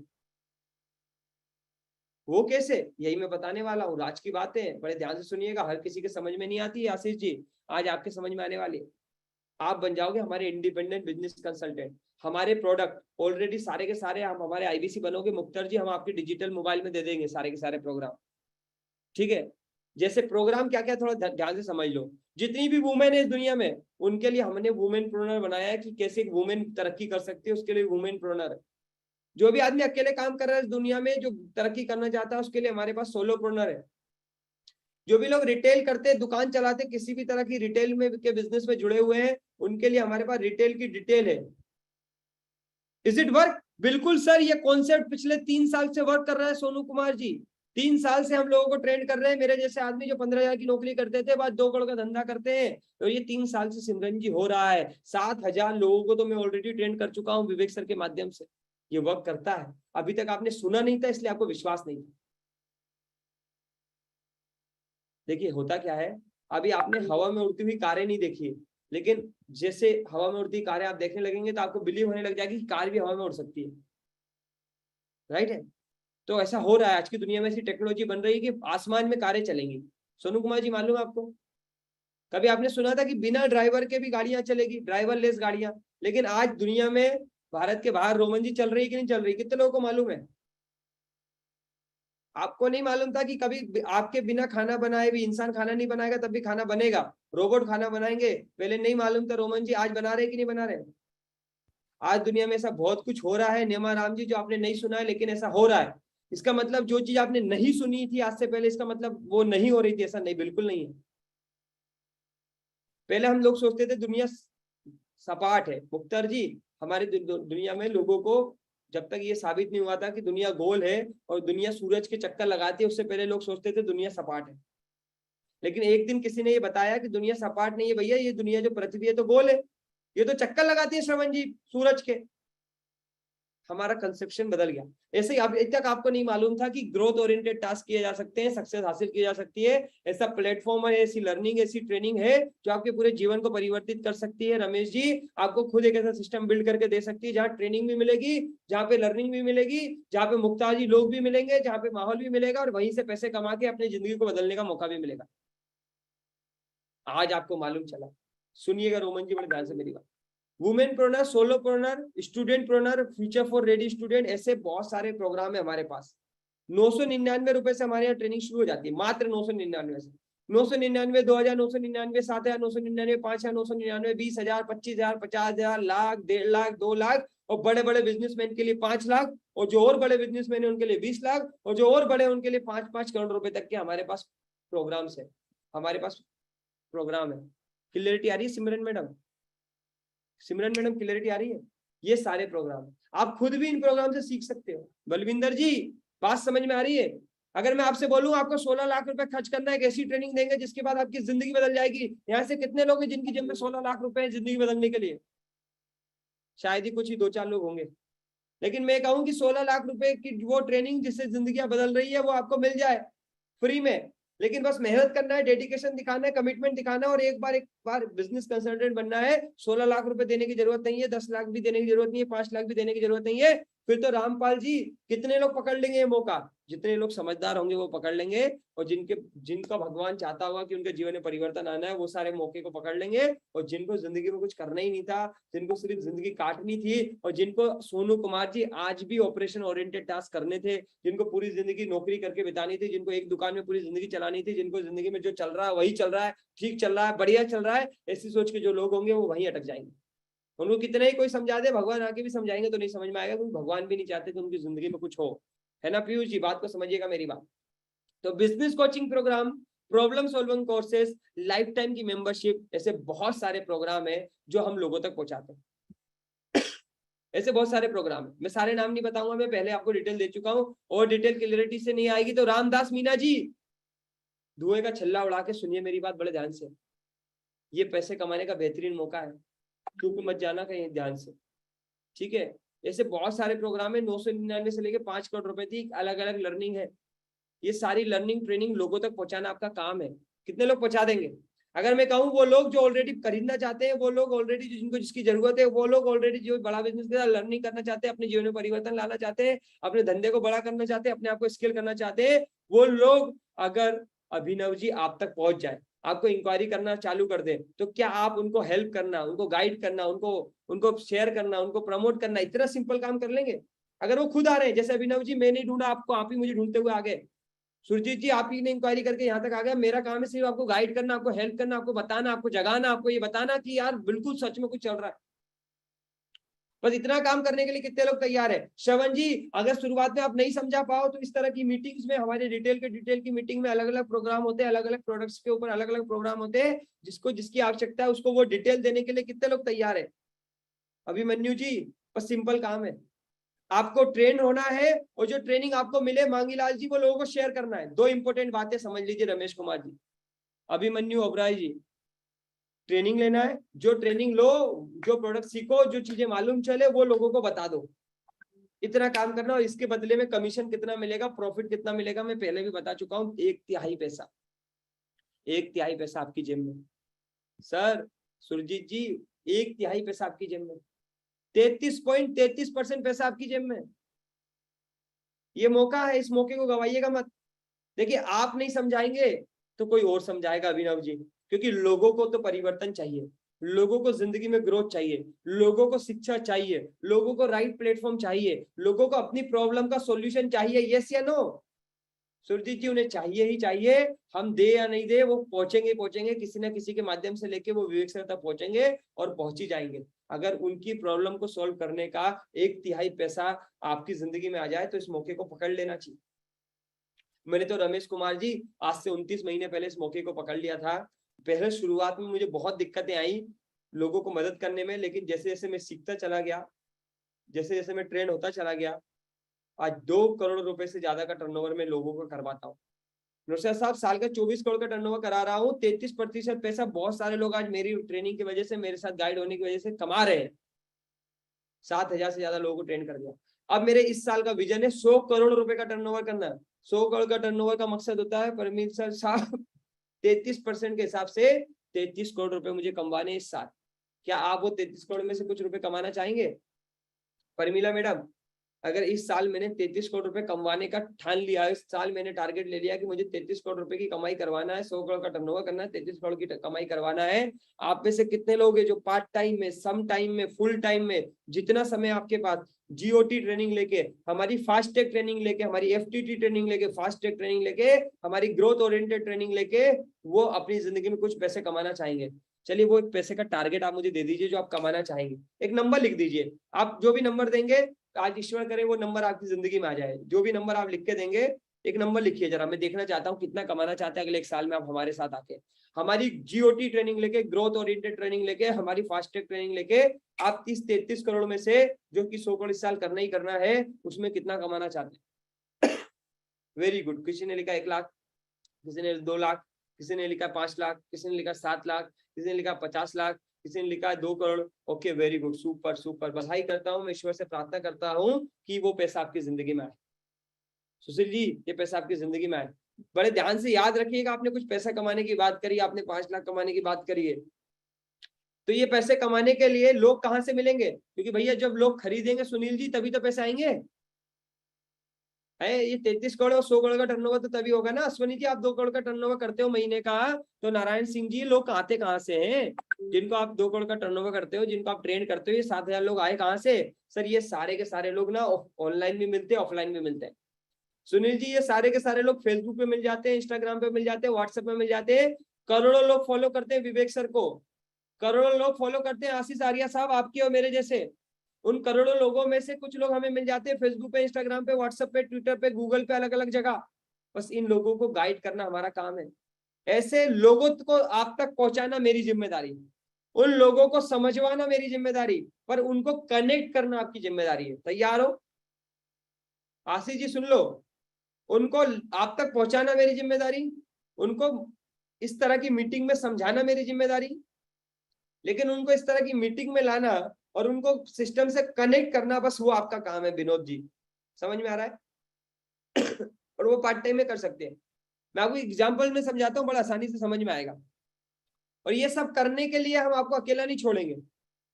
वो कैसे, यही मैं बताने वाला हूँ। राज की बातें बड़े ध्यान से सुनिएगा, हर किसी के समझ में नहीं आती है आशीष जी, आज आपके समझ में आने वाली है। आप बन जाओगे हमारे इंडिपेंडेंट बिजनेस कंसल्टेंट। हमारे प्रोडक्ट ऑलरेडी सारे के सारे हम हमारे आईबीसी बनोगे मुक्तर जी, हम आपके डिजिटल मोबाइल में दे देंगे सारे के सारे प्रोग्राम, ठीक है? जैसे प्रोग्राम क्या क्या, थोड़ा ध्यान से समझ लो। जितनी भी वुमेन है इस दुनिया में, उनके लिए हमने वुमेन प्रोनर बनाया है कि कैसे एक वुमेन तरक्की कर सकती है, उसके लिए वुमेन प्रोनर है। जो भी आदमी अकेले काम कर रहा है इस दुनिया में, जो तरक्की करना चाहता है, उसके लिए हमारे पास सोलो प्रोनर है। जो भी लोग रिटेल करते हैं, दुकान चलाते हैं, किसी भी तरह की रिटेल में के बिजनेस में जुड़े हुए हैं, उनके लिए हमारे पास रिटेल की डिटेल है। Is it work? बिल्कुल सर, ये कॉन्सेप्ट पिछले 3 साल से वर्क कर रहा है सोनू कुमार जी। 3 साल से हम लोगों को ट्रेन कर रहे हैं। मेरे जैसे आदमी जो 15,000 की नौकरी करते थे, बाद 2 करोड़ का धंधा करते हैं, तो ये 3 साल से सिमरन जी हो रहा है। 7,000 लोगों को तो मैं ऑलरेडी ट्रेन कर चुका हूँ विवेक सर के माध्यम से। ये वर्क करता है। अभी तक आपने सुना नहीं था, इसलिए आपको विश्वास नहीं था। देखिए होता क्या है, अभी आपने हवा में उड़ती हुई कारें नहीं देखी, लेकिन जैसे हवा में उड़ती कारें आप देखने लगेंगे तो आपको बिलीव होने लग जाएगी कि कार भी हवा में उड़ सकती है, राइट है? तो ऐसा हो रहा है, आज की दुनिया में ऐसी टेक्नोलॉजी बन रही है कि आसमान में कारें चलेंगी। सोनू कुमार जी, मालूम है आपको? कभी आपने सुना था कि बिना ड्राइवर के भी गाड़ियां चलेगी, ड्राइवरलेस गाड़ियां? लेकिन आज दुनिया में भारत के बाहर रोमन जी चल रही कि नहीं चल रही, कितने लोगों को मालूम है? आपको नहीं मालूम था कि कभी आपके बिना खाना बनाए भी इंसान खाना नहीं बनाएगा तब भी खाना बनेगा, रोबोट खाना बनाएंगे? पहले नहीं मालूम था रोमन जी, आज बना रहे कि नहीं बना रहे? आज दुनिया में ऐसा बहुत कुछ हो रहा है नेमा राम जी, जो आपने नहीं सुना है, लेकिन ऐसा हो रहा है। इसका मतलब जो चीज आपने नहीं सुनी थी आज से पहले, इसका मतलब वो नहीं हो रही थी, ऐसा नहीं, बिल्कुल नहीं है। पहले हम लोग सोचते थे दुनिया सपाट है। मुख्तार जी, हमारे दुनिया में लोगों को जब तक ये साबित नहीं हुआ था कि दुनिया गोल है और दुनिया सूरज के चक्कर लगाती है, उससे पहले लोग सोचते थे दुनिया सपाट है। लेकिन एक दिन किसी ने ये बताया कि दुनिया सपाट नहीं है भैया, ये दुनिया जो पृथ्वी है तो गोल है, ये तो चक्कर लगाती है श्रवण जी सूरज के। हमारा कंसेप्शन बदल गया। ऐसे ही अब तक आपको नहीं मालूम था कि ग्रोथ ओरिएंटेड टास्क किए जा सकते हैं, सक्सेस हासिल की जा सकती है। ऐसा प्लेटफॉर्म है, ऐसी लर्निंग, ऐसी ट्रेनिंग है जो आपके पूरे जीवन को परिवर्तित कर सकती है। रमेश जी आपको खुद एक ऐसा सिस्टम बिल्ड करके दे सकती है जहाँ ट्रेनिंग भी मिलेगी, जहाँ पे लर्निंग भी मिलेगी, जहाँ पे मुक्ताजी लोग भी मिलेंगे, जहाँ पे माहौल भी मिलेगा, और वहीं से पैसे कमा के अपनी जिंदगी को बदलने का मौका भी मिलेगा। आज आपको मालूम चला। सुनिएगा रोमन जी बड़े ध्यान से मेरी बात। Womenpreneur, solopreneur, studentpreneur, future for ready student, ऐसे बहुत सारे प्रोग्राम है हमारे पास। 999 रुपए से हमारे यहाँ ट्रेनिंग शुरू हो जाती है, मात्र 999 से। 999, 2,999, 7,999, 5,999, 20,000, 25,000, 50,000, लाख, 1.5 लाख, 2 लाख, और बड़े बड़े बिजनेसमैन के लिए 5 लाख, और जो और बड़े बिजनेसमैन है उनके लिए 20 लाख, और जो और बड़े उनके लिए 5-5 करोड़ रुपए तक के हमारे पास प्रोग्राम्स है। हमारे पास प्रोग्राम है। क्लियरिटी आ रही है सिमरन मैडम? सिमरन मैडम क्लियरिटी आ रही है? ये सारे प्रोग्राम आप खुद भी इन प्रोग्राम से सीख सकते हो। बलविंदर जी बात समझ में आ रही है? अगर मैं आपसे बोलूं आपको 16 लाख रुपए खर्च करना है, एक ऐसी ट्रेनिंग देंगे जिसके बाद आपकी जिंदगी बदल जाएगी, यहाँ से कितने लोग हैं जिनकी जेब में 16 लाख रुपए है जिंदगी बदलने के लिए? शायद ही कुछ ही 2-4 लोग होंगे। लेकिन मैं कहूं कि 16 लाख रुपए की वो ट्रेनिंग जिससे जिंदगी बदल रही है वो आपको मिल जाए फ्री में, लेकिन बस मेहनत करना है, डेडिकेशन दिखाना है, कमिटमेंट दिखाना है और एक बार बिजनेस कंसल्टेंट बनना है। 16 लाख रुपए देने की जरूरत नहीं है, 10 लाख भी देने की जरूरत नहीं है, 5 लाख भी देने की जरूरत नहीं है। फिर तो रामपाल जी कितने लोग पकड़ लेंगे ये मौका? जितने लोग समझदार होंगे वो पकड़ लेंगे, और जिनका भगवान चाहता होगा कि उनके जीवन में परिवर्तन आना है वो सारे मौके को पकड़ लेंगे। और जिनको जिंदगी में कुछ करना ही नहीं था, जिनको सिर्फ जिंदगी काटनी थी, और जिनको सोनू कुमार जी आज भी ऑपरेशन ओरिएंटेड टास्क करने थे, जिनको पूरी जिंदगी नौकरी करके बितानी थी, जिनको एक दुकान में पूरी जिंदगी चलानी थी, जिनको जिंदगी में जो चल रहा है वही चल रहा है, ठीक चल रहा है, बढ़िया चल रहा है, ऐसी सोच के जो लोग होंगे वो वहीं अटक जाएंगे। उनको कितना ही कोई समझा दे, भगवान आके भी समझाएंगे तो नहीं समझ में आएगा, क्योंकि भगवान भी नहीं चाहते कि उनकी जिंदगी में कुछ हो, है ना पीयूष जी? बात को समझिएगा मेरी बात। तो business coaching program, problem solving courses, life time की मेंबरशिप, ऐसे बहुत सारे प्रोग्राम है जो हम लोगों तक पहुंचाते हैं। ऐसे बहुत सारे प्रोग्राम है, मैं सारे नाम नहीं बताऊंगा, मैं पहले आपको डिटेल दे चुका हूं, और डिटेल क्लियरिटी से नहीं आएगी तो रामदास मीना जी धुएं का छल्ला उड़ा के सुनिए मेरी बात बड़े ध्यान से। ये पैसे कमाने का बेहतरीन मौका है, क्योंकि मत जाना कहीं ध्यान से, ठीक है? ऐसे बहुत सारे प्रोग्राम है, 999 से लेके 5 करोड़ रुपए तक अलग अलग लर्निंग है। ये सारी लर्निंग ट्रेनिंग लोगों तक पहुंचाना आपका काम है। कितने लोग पहुंचा देंगे? अगर मैं कहूँ वो लोग जो ऑलरेडी खरीदना चाहते हैं, वो लोग ऑलरेडी जिनको जिसकी जरूरत है, वो लोग ऑलरेडी जो बड़ा बिजनेस के साथ लर्निंग करना चाहते हैं, अपने जीवन में परिवर्तन लाना चाहते हैं, अपने धंधे को बड़ा करना चाहते हैं, अपने आप को स्केल करना चाहते हैं, वो लोग अगर अभिनव जी आप तक पहुंच जाए, आपको इंक्वायरी करना चालू कर दे, तो क्या आप उनको हेल्प करना, उनको गाइड करना, उनको शेयर करना, उनको प्रमोट करना, इतना सिंपल काम कर लेंगे? अगर वो खुद आ रहे हैं, जैसे अभिनव जी मैं नहीं ढूंढा आपको, आप ही मुझे ढूंढते हुए आ गए, सुरजीत जी आप ही ने इंक्वायरी करके यहाँ तक आ गया, मेरा काम है सिर्फ आपको गाइड करना, आपको हेल्प करना, आपको बताना, आपको जगाना, आपको ये बताना कि यार बिल्कुल सच में कुछ चल रहा है। बस इतना काम करने के लिए कितने लोग तैयार है? श्रवण जी अगर शुरुआत में आप नहीं समझा पाओ तो इस तरह की मीटिंग्स में, हमारे डिटेल की मीटिंग में अलग अलग प्रोग्राम होते हैं, अलग अलग प्रोडक्ट्स के ऊपर अलग अलग प्रोग्राम होते हैं, जिसको जिसकी आवश्यकता है उसको वो डिटेल देने के लिए कितने लोग तैयार है? अभिमन्यु जी बस सिंपल काम है, आपको ट्रेन होना है, और जो ट्रेनिंग आपको मिले मांगीलाल जी वो लोगों को शेयर करना है। 2 इंपॉर्टेंट बातें समझ लीजिए रमेश कुमार जी, अभिमन्यु ओबराय जी, ट्रेनिंग लेना है, जो ट्रेनिंग लो, जो प्रोडक्ट सीखो, जो चीजें मालूम चले वो लोगों को बता दो, इतना काम करना। और इसके बदले में कमीशन कितना मिलेगा, प्रॉफिट कितना मिलेगा, मैं पहले भी बता चुका हूं, 1/3 पैसा, 1/3 पैसा आपकी जेब में। सर सुरजीत जी 1/3 पैसा आपकी जेब में, 33.33% पैसा आपकी जेब में। ये मौका है, इस मौके को गवाइएगा मत। देखिए आप नहीं समझाएंगे तो कोई और समझाएगा अभिनव जी, क्योंकि लोगों को तो परिवर्तन चाहिए, लोगों को जिंदगी में ग्रोथ चाहिए, लोगों को शिक्षा चाहिए, लोगों को राइट प्लेटफॉर्म चाहिए, लोगों को अपनी प्रॉब्लम का सॉल्यूशन चाहिए, यस या नो? सुरजीत जी उन्हें चाहिए ही चाहिए, हम दे या नहीं दे वो पहुंचेंगे किसी ना किसी के माध्यम से लेके वो विवेक सर तक पहुंचेंगे और पहुंच ही जाएंगे। अगर उनकी प्रॉब्लम को सॉल्व करने का 1/3 पैसा आपकी जिंदगी में आ जाए तो इस मौके को पकड़ लेना चाहिए। मैंने तो रमेश कुमार जी आज से 29 महीने पहले इस मौके को पकड़ लिया था। पहले शुरुआत में मुझे बहुत दिक्कतें आई लोगों को मदद करने में, लेकिन जैसे जैसे मैं सीखता चला गया, जैसे जैसे मैं ट्रेन होता चला गया, आज 2 करोड़ रुपए से ज्यादा का टर्नओवर मैं लोगों को करवाता हूँ। नौशाद साहब साल का 24 करोड़ का टर्नओवर करा रहा हूँ, 33% पैसा बहुत सारे लोग आज मेरी ट्रेनिंग की वजह से, मेरे साथ गाइड होने की वजह से कमा रहे हैं। 7,000 से ज्यादा लोगों को ट्रेन कर दिया। अब मेरे इस साल का विजन है 100 करोड़ रुपए का टर्नओवर करना। 100 करोड़ का टर्नओवर का मकसद होता है परमेश्वर साहब 33% के हिसाब से 33 करोड़ रुपए मुझे कमवाने इस साल। क्या आप वो 33 करोड़ में से कुछ रुपए कमाना चाहेंगे? परमीला मैडम अगर इस साल मैंने 33 करोड़ रुपए कमाने का ठान लिया, इस साल मैंने टारगेट ले लिया कि मुझे 33 करोड़ रुपए की कमाई करवाना है, 100 करोड़ का टर्नओवर करना है, 33 करोड़ की कमाई करवाना है। आप में से कितने लोग हैं जो पार्ट टाइम में, सम टाइम में, फुल टाइम में, जितना समय आपके पास जीओटी ट्रेनिंग लेके, हमारी फास्ट टेक ट्रेनिंग लेके, हमारी एफटीटी ट्रेनिंग लेके, फास्ट टेक ट्रेनिंग लेके, हमारी ग्रोथ ओरिएंटेड ट्रेनिंग लेके वो अपनी जिंदगी में कुछ पैसे कमाना चाहेंगे? चलिए वो एक पैसे का टारगेट आप मुझे दे दीजिए जो आप कमाना चाहेंगे। एक नंबर लिख दीजिए, आप जो भी नंबर देंगे आज ईश्वर करे वो नंबर आपकी जिंदगी में आ जाए। जो भी नंबर आप लिख के देंगे एक नंबर लिखिए जरा, मैं देखना चाहता हूँ कितना कमाना चाहते हैं अगले 1 साल में आप हमारे साथ आके। हमारी GOT ट्रेनिंग लेके, ग्रोथ ओरिएंटेड ट्रेनिंग लेके, हमारी फास्ट ट्रैक ट्रेनिंग लेके आप 30-33 करोड़ में से, जो कि 100 करोड़ इस साल करना ही करना है, उसमें कितना कमाना चाहते हैं? Very good. किसी ने लिखा 1 लाख, किसी ने 2 लाख, किसी ने लिखा 5 लाख, किसी ने लिखा 7 लाख, किसी ने लिखा 50 लाख, किसी ने लिखा 2 crore. Okay, very good, super super, बधाई करता हूँ। मैं ईश्वर से प्रार्थना करता हूँ कि वो पैसा आपकी जिंदगी में आए। सुशील जी, ये पैसा आपकी जिंदगी में आए। बड़े ध्यान से याद रखिएगा, आपने कुछ पैसा कमाने की बात करी, आपने 5 लाख कमाने की बात करी है, तो ये पैसे कमाने के लिए लोग कहाँ से मिलेंगे? क्योंकि भैया जब लोग खरीदेंगे सुनील जी, तभी तो पैसे आएंगे। ये 33 करोड़ और 100 करोड़ का टर्नओवर तो तभी होगा ना। अश्वनी जी, आप 2 करोड़ का टर्नओवर करते हो महीने का, तो नारायण सिंह जी, लोग आते कहाँ से हैं? जिनको आप 2 करोड़ का टर्नओवर करते हो, जिनको आप ट्रेन करते हो, ये 7,000 लोग आए कहाँ से? सर ये सारे के सारे लोग ना ऑनलाइन भी मिलते हैं, ऑफलाइन भी मिलते हैं। सुनील जी, ये सारे के सारे लोग फेसबुक पे मिल जाते हैं, इंस्टाग्राम पे मिल जाते हैं, व्हाट्सएप में मिल जाते हैं। करोड़ों लोग फॉलो करते हैं विवेक सर को, करोड़ों लोग फॉलो करते हैं आशीष आर्या साहब, आपके और मेरे जैसे। उन करोड़ों लोगों में से कुछ लोग हमें मिल जाते हैं फेसबुक पे, इंस्टाग्राम पे, व्हाट्सएप पे, ट्विटर पे, गूगल पे, अलग अलग जगह। बस इन लोगों को गाइड करना हमारा काम है। ऐसे लोगों को आप तक पहुंचाना मेरी जिम्मेदारी, उन लोगों को समझवाना मेरी जिम्मेदारी, पर उनको कनेक्ट करना आपकी जिम्मेदारी है। तैयार हो? आशीष जी सुन लो, उनको आप तक पहुंचाना मेरी जिम्मेदारी, उनको इस तरह की मीटिंग में समझाना मेरी जिम्मेदारी, लेकिन उनको इस तरह की मीटिंग में लाना और उनको सिस्टम से कनेक्ट करना, बस वो आपका काम है विनोद जी। समझ में आ रहा है? और वो पार्ट टाइम में कर सकते हैं। मैं आपको एग्जांपल में समझाता हूँ, बड़ा आसानी से समझ में आएगा। और ये सब करने के लिए हम आपको अकेला नहीं छोड़ेंगे,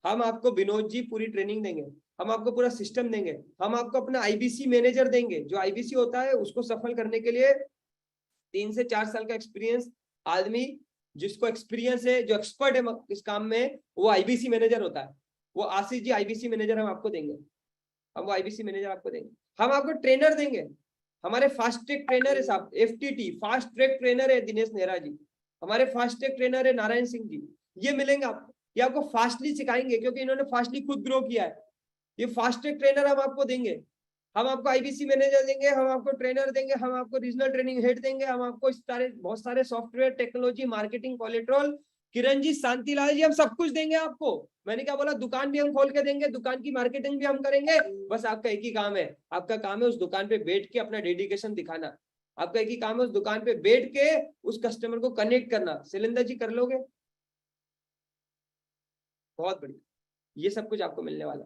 हम आपको विनोद जी पूरी ट्रेनिंग देंगे, हम आपको पूरा सिस्टम देंगे, हम आपको अपना IBC मैनेजर देंगे। जो IBC होता है उसको सफल करने के लिए 3 से 4 साल का एक्सपीरियंस आदमी, जिसको एक्सपीरियंस है, जो एक्सपर्ट है इस काम में, वो IBC मैनेजर होता है। वो आशीष जी IBC मैनेजर हम आपको देंगे, हम वो IBC मैनेजर आपको देंगे। हम आपको ट्रेनर देंगे, हमारे फास्ट ट्रैक ट्रेनर है साहब, FTT फास्ट ट्रैक ट्रेनर है दिनेश नेहरा जी, हमारे फास्ट ट्रैक ट्रेनर है नारायण सिंह जी। ये मिलेंगे आपको, ये आपको फास्टली सिखाएंगे, क्योंकि इन्होंने फास्टली खुद ग्रो किया है। ये फास्ट ट्रैक ट्रेनर हम आपको देंगे, हम आपको IBC मैनेजर देंगे, हम आपको ट्रेनर देंगे, हम आपको रीजनल ट्रेनिंग हेड देंगे, हम आपको बहुत सारे software, technology, marketing, कोलेट्रॉल, Kiran ji, Shantilal जी, हम सब कुछ देंगे आपको। मैंने क्या बोला? दुकान भी हम खोल के देंगे, दुकान की मार्केटिंग भी हम करेंगे। बस आपका एक ही काम है, आपका काम है उस दुकान पे बैठ के अपना डेडिकेशन दिखाना। आपका एक ही काम है उस दुकान पे बैठ के उस कस्टमर को कनेक्ट करना। शैलेंद्र जी कर लोगे? बहुत बढ़िया, ये सब कुछ आपको मिलने वाला।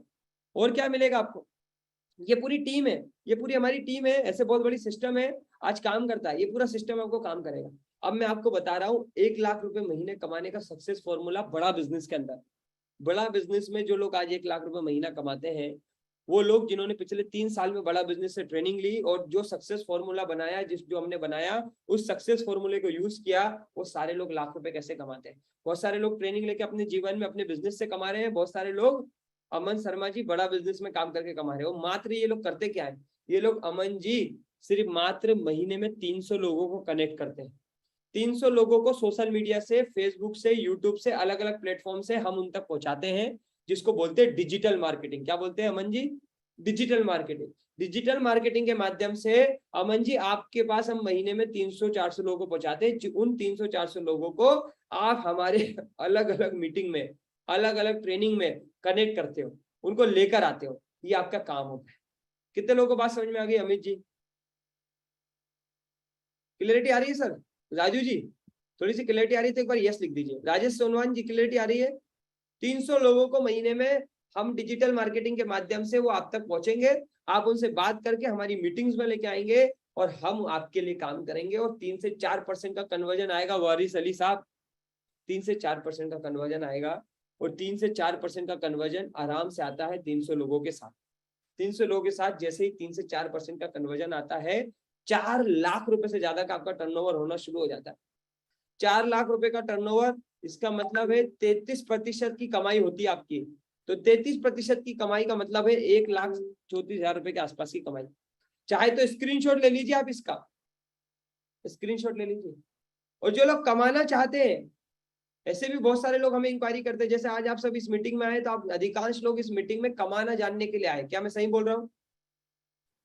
और क्या मिलेगा आपको? ये पूरी टीम है, ये पूरी हमारी टीम है, ऐसे बहुत बड़ी सिस्टम है, आज काम करता है। ये पूरा सिस्टम आपको काम करेगा। अब मैं आपको बता रहा हूँ 1 लाख रुपए महीने कमाने का सक्सेस फॉर्मूला बड़ा बिजनेस के अंदर। बड़ा बिजनेस में जो लोग आज 1 लाख रुपए महीना कमाते हैं, वो लोग जिन्होंने पिछले 3 साल में बड़ा बिजनेस से ट्रेनिंग ली और जो सक्सेस फॉर्मूला बनाया, जो हमने बनाया, उस सक्सेस फॉर्मूले को यूज किया, वो सारे लोग लाख रुपए कैसे कमाते हैं। बहुत सारे लोग ट्रेनिंग लेके अपने जीवन में अपने बिजनेस से कमा रहे हैं, बहुत सारे लोग, अमन शर्मा जी, बड़ा बिजनेस में काम करके कमा रहे हो। मात्र ये लोग करते क्या है? ये लोग, अमन जी, सिर्फ मात्र महीने में 300 लोगों को कनेक्ट करते हैं। 300 लोगों को सोशल मीडिया से, फेसबुक से, यूट्यूब से, अलग अलग प्लेटफॉर्म से हम उन तक पहुंचाते हैं, जिसको बोलते हैं डिजिटल मार्केटिंग। क्या बोलते हैं Aman ji? Digital marketing. Digital marketing के माध्यम से अमन जी आपके पास हम महीने में 300-400 लोगों को पहुंचाते हैं। उन 300-400 लोगों को आप हमारे अलग अलग मीटिंग में, अलग अलग ट्रेनिंग में कनेक्ट करते हो, उनको लेकर आते हो। ये आपका काम होता है। कितने लोगों को बात समझ में आ गई? अमित जी, क्लियरिटी आ रही है? सर राजू जी, थोड़ी सी क्लियरिटी आ रही है तो एक बार यस लिख दीजिए। राजेश सोनवान जी, क्लियरिटी आ रही है? 300 लोगों को महीने में हम डिजिटल मार्केटिंग के माध्यम से वो आप तक पहुंचेंगे, आप उनसे बात करके हमारी मीटिंग्स में लेके आएंगे और हम आपके लिए काम करेंगे। और 3 से 4% का कन्वर्जन आएगा वारिस अली साहब, 3 से 4% का कन्वर्जन आएगा। और 3 से 4% का कन्वर्जन आराम से आता है 300 लोगों के साथ। 300 लोगों के साथ जैसे ही 3 से 4% का कन्वर्जन आता है, 4 लाख रुपए से ज्यादा का आपका टर्नओवर होना शुरू हो जाता है। 4 लाख रुपए का टर्नओवर, इसका मतलब है 33% की कमाई होती है आपकी। तो 33% की कमाई का मतलब है 1,34,000 रुपए के आसपास की कमाई। चाहे तो स्क्रीनशॉट ले लीजिए, आप इसका स्क्रीनशॉट ले लीजिए। और जो लोग कमाना चाहते हैं, ऐसे भी बहुत सारे लोग हमें इंक्वायरी करते हैं, जैसे आज आप सब इस मीटिंग में आए तो आप अधिकांश लोग इस मीटिंग में कमाना जानने के लिए आए। क्या मैं सही बोल रहा हूँ?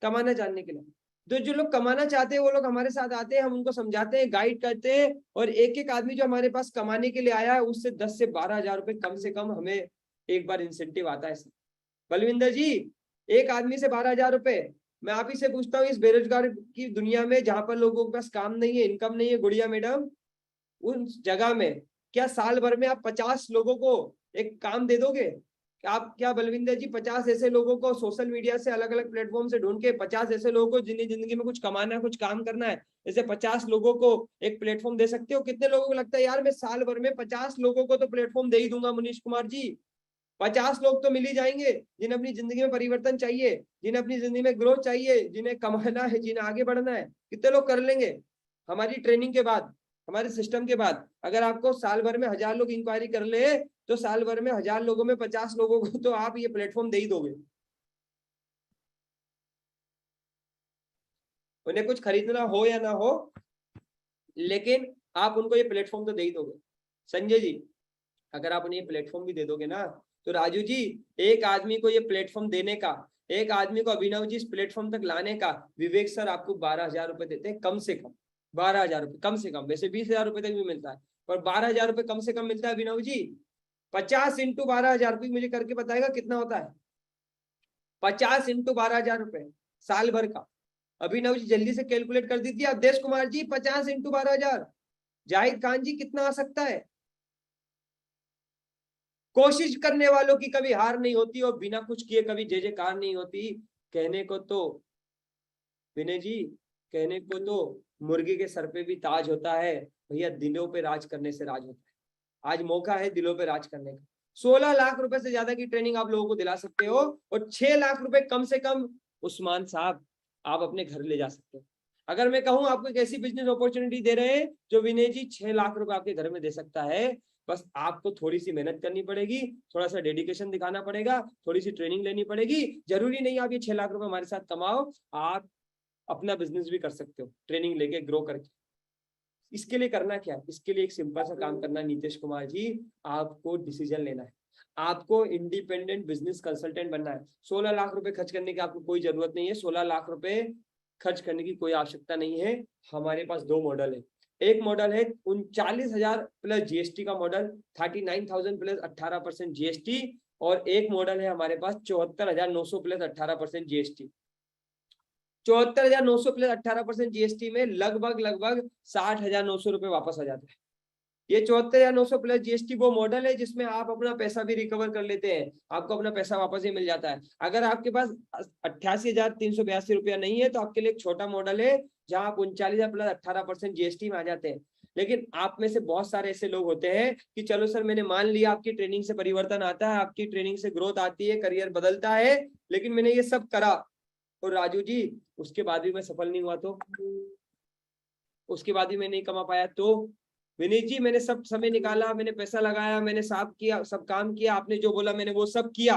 कमाना जानने के लिए। तो जो लोग कमाना चाहते हैं वो लोग हमारे साथ आते हैं, हम उनको समझाते हैं, गाइड करते हैं, और एक एक आदमी जो हमारे पास कमाने के लिए आया है उससे 10 से 12,000 रुपए कम से कम हमें एक बार इंसेंटिव आता है। बलविंदर जी, एक आदमी से 12,000 रुपए। मैं आप ही से पूछता हूँ, इस बेरोजगार की दुनिया में जहां पर लोगों के पास काम नहीं है, इनकम नहीं है, गुड़िया मैडम, उन जगह में क्या साल भर में आप 50 लोगों को एक काम दे दोगे? आप क्या बलविंदर जी 50 ऐसे लोगों को सोशल मीडिया से, अलग अलग प्लेटफॉर्म से ढूंढ के 50 ऐसे लोगों को जिन्हें जिंदगी में कुछ कमाना है, कुछ काम करना है, ऐसे 50 लोगों को एक प्लेटफॉर्म दे सकते हो? कितने लोगों को लगता है यार मैं साल भर में 50 लोगों को तो प्लेटफॉर्म दे ही दूंगा मनीष कुमार जी? 50 लोग तो मिल ही जाएंगे जिन्हें अपनी जिंदगी में परिवर्तन चाहिए, जिन्हें अपनी जिंदगी में ग्रोथ चाहिए, जिन्हें कमाना है, जिन्हें आगे बढ़ना है। कितने लोग कर लेंगे? हमारी ट्रेनिंग के बाद, हमारे सिस्टम के बाद अगर आपको साल भर में 1000 लोग इंक्वायरी कर ले, तो साल भर में 1000 लोगों में 50 लोगों को तो आप ये प्लेटफॉर्म दे ही दोगे। उन्हें कुछ खरीदना हो या ना हो, लेकिन आप उनको ये प्लेटफॉर्म तो दे ही दोगे। संजय जी, अगर आप उन्हें ये प्लेटफॉर्म भी दे दोगे ना, तो राजू जी, एक आदमी को ये प्लेटफॉर्म देने का, एक आदमी को अभिनव जी इस प्लेटफॉर्म तक लाने का, विवेक सर आपको 12,000 रुपए देते हैं, कम से कम 12,000 रुपए, कम से कम। वैसे 20,000 रुपए तक भी मिलता है, पर 12,000 रुपए कम से कम मिलता है अभिनव जी। 50 इंटू 12,000 रुपये मुझे करके बताएगा कितना होता है? 50 इंटू 12,000 रुपए साल भर का। अभिनव जी जल्दी से कैलकुलेट कर दीजिए। अवधेश कुमार जी 50 इंटू 12,000। जाहिद खान जी कितना आ सकता है? कोशिश करने वालों की कभी हार नहीं होती और बिना कुछ किए कभी जय जयकार नहीं होती। कहने को तो विनय जी, कहने को तो मुर्गे के सर पे भी ताज होता है, भैया दिलों पे राज करने से राज होता है। आज मौका है दिलों पे राज करने का। 16 लाख रुपए से ज्यादा की ट्रेनिंग आप लोगों को दिला सकते हो, और 6 लाख रुपए कम से कम उस्मान साहब आप अपने घर ले जा सकते हो। अगर मैं कहूं आपको एक ऐसी बिजनेस अपॉर्चुनिटी दे रहे हैं जो विनय जी 6 लाख रुपए आपके घर में दे सकता है, बस आपको थोड़ी सी मेहनत करनी पड़ेगी, थोड़ा सा डेडिकेशन दिखाना पड़ेगा, थोड़ी सी ट्रेनिंग लेनी पड़ेगी। जरूरी नहीं आप ये 6 लाख रुपए हमारे साथ कमाओ, आप अपना बिजनेस भी कर सकते हो ट्रेनिंग लेके, ग्रो करके। इसके लिए करना क्या है? इसके लिए एक सिंपल सा काम करना है नीतीश कुमार जी, आपको डिसीजन लेना है, आपको इंडिपेंडेंट बिजनेस कंसल्टेंट बनना है। 16 लाख रुपए खर्च करने की आपको कोई जरूरत नहीं है, 16 लाख रुपए खर्च करने की कोई आवश्यकता नहीं है। हमारे पास 2 मॉडल है। एक मॉडल है 39,000 प्लस जीएसटी का मॉडल, 39,000 प्लस 18% जीएसटी, और एक मॉडल है हमारे पास 74,900 प्लस 18% जीएसटी। 74,900 प्लस 18% जीएसटी में लगभग 60,900 रुपए वापस आ जाता है। ये 74,900 प्लस जीएसटी वो मॉडल है जिसमें आप अपना पैसा भी रिकवर कर लेते हैं, आपको अपना पैसा वापस ही मिल जाता है। अगर आपके पास 88,382 रुपया नहीं है तो आपके लिए एक छोटा मॉडल है जहां आप 39,000 प्लस 18% जीएसटी में आ जाते हैं। लेकिन आप में से बहुत सारे ऐसे लोग होते हैं कि चलो सर मैंने मान लिया आपकी ट्रेनिंग से परिवर्तन आता है, आपकी ट्रेनिंग से ग्रोथ आती है, करियर बदलता है, लेकिन मैंने ये सब करा और राजू जी उसके बाद भी मैं सफल नहीं हुआ, तो उसके बाद भी मैं नहीं कमा पाया, तो विनीत जी मैंने सब समय निकाला, मैंने पैसा लगाया, मैंने सब किया, सब काम किया, आपने जो बोला मैंने वो सब किया,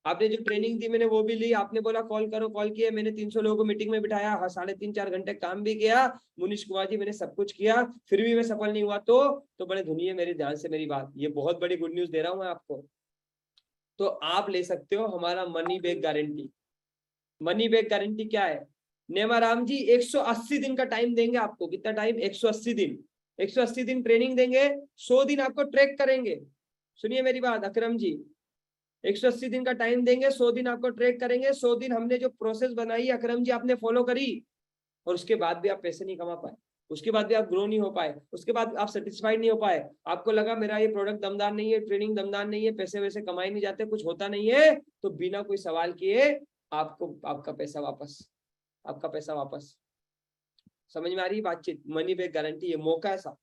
आपने जो ट्रेनिंग दी मैंने वो भी ली, आपने बोला कॉल करो कॉल किया, मैंने 300 लोगों को मीटिंग में बिठाया, 3.5-4 घंटे काम भी किया, मुनीश कुमार जी मैंने सब कुछ किया, फिर भी मैं सफल नहीं हुआ, तो बड़े धुनिए मेरे ध्यान से मेरी बात, ये बहुत बड़ी गुड न्यूज दे रहा हूं मैं आपको। तो आप ले सकते हो हमारा money back guarantee. Money back guarantee क्या है? नेमाराम जी 180 दिन का टाइम देंगे आपको। कितना टाइम? 180 दिन। 180 दिन ट्रेनिंग देंगे, 100 दिन आपको ट्रैक करेंगे। सुनिए मेरी बात अकरम जी, 180 दिन का टाइम देंगे, 100 दिन आपको ट्रैक करेंगे। 100 दिन हमने जो प्रोसेस बनाई अकरम जी आपने फॉलो करी, और उसके बाद भी आप पैसे नहीं कमा पाए, उसके बाद भी आप ग्रो नहीं हो पाए, उसके बाद आप सेटिस्फाइड नहीं हो पाए, आपको लगा मेरा ये प्रोडक्ट दमदार नहीं है, ट्रेनिंग दमदार नहीं है, पैसे वैसे कमाए नहीं जाते, कुछ होता नहीं है, तो बिना कोई सवाल किए आपको आपका पैसा वापस, आपका पैसा वापस। समझ में आ रही है बातचीत? मनी बैक गारंटी, ये मौका है साहब।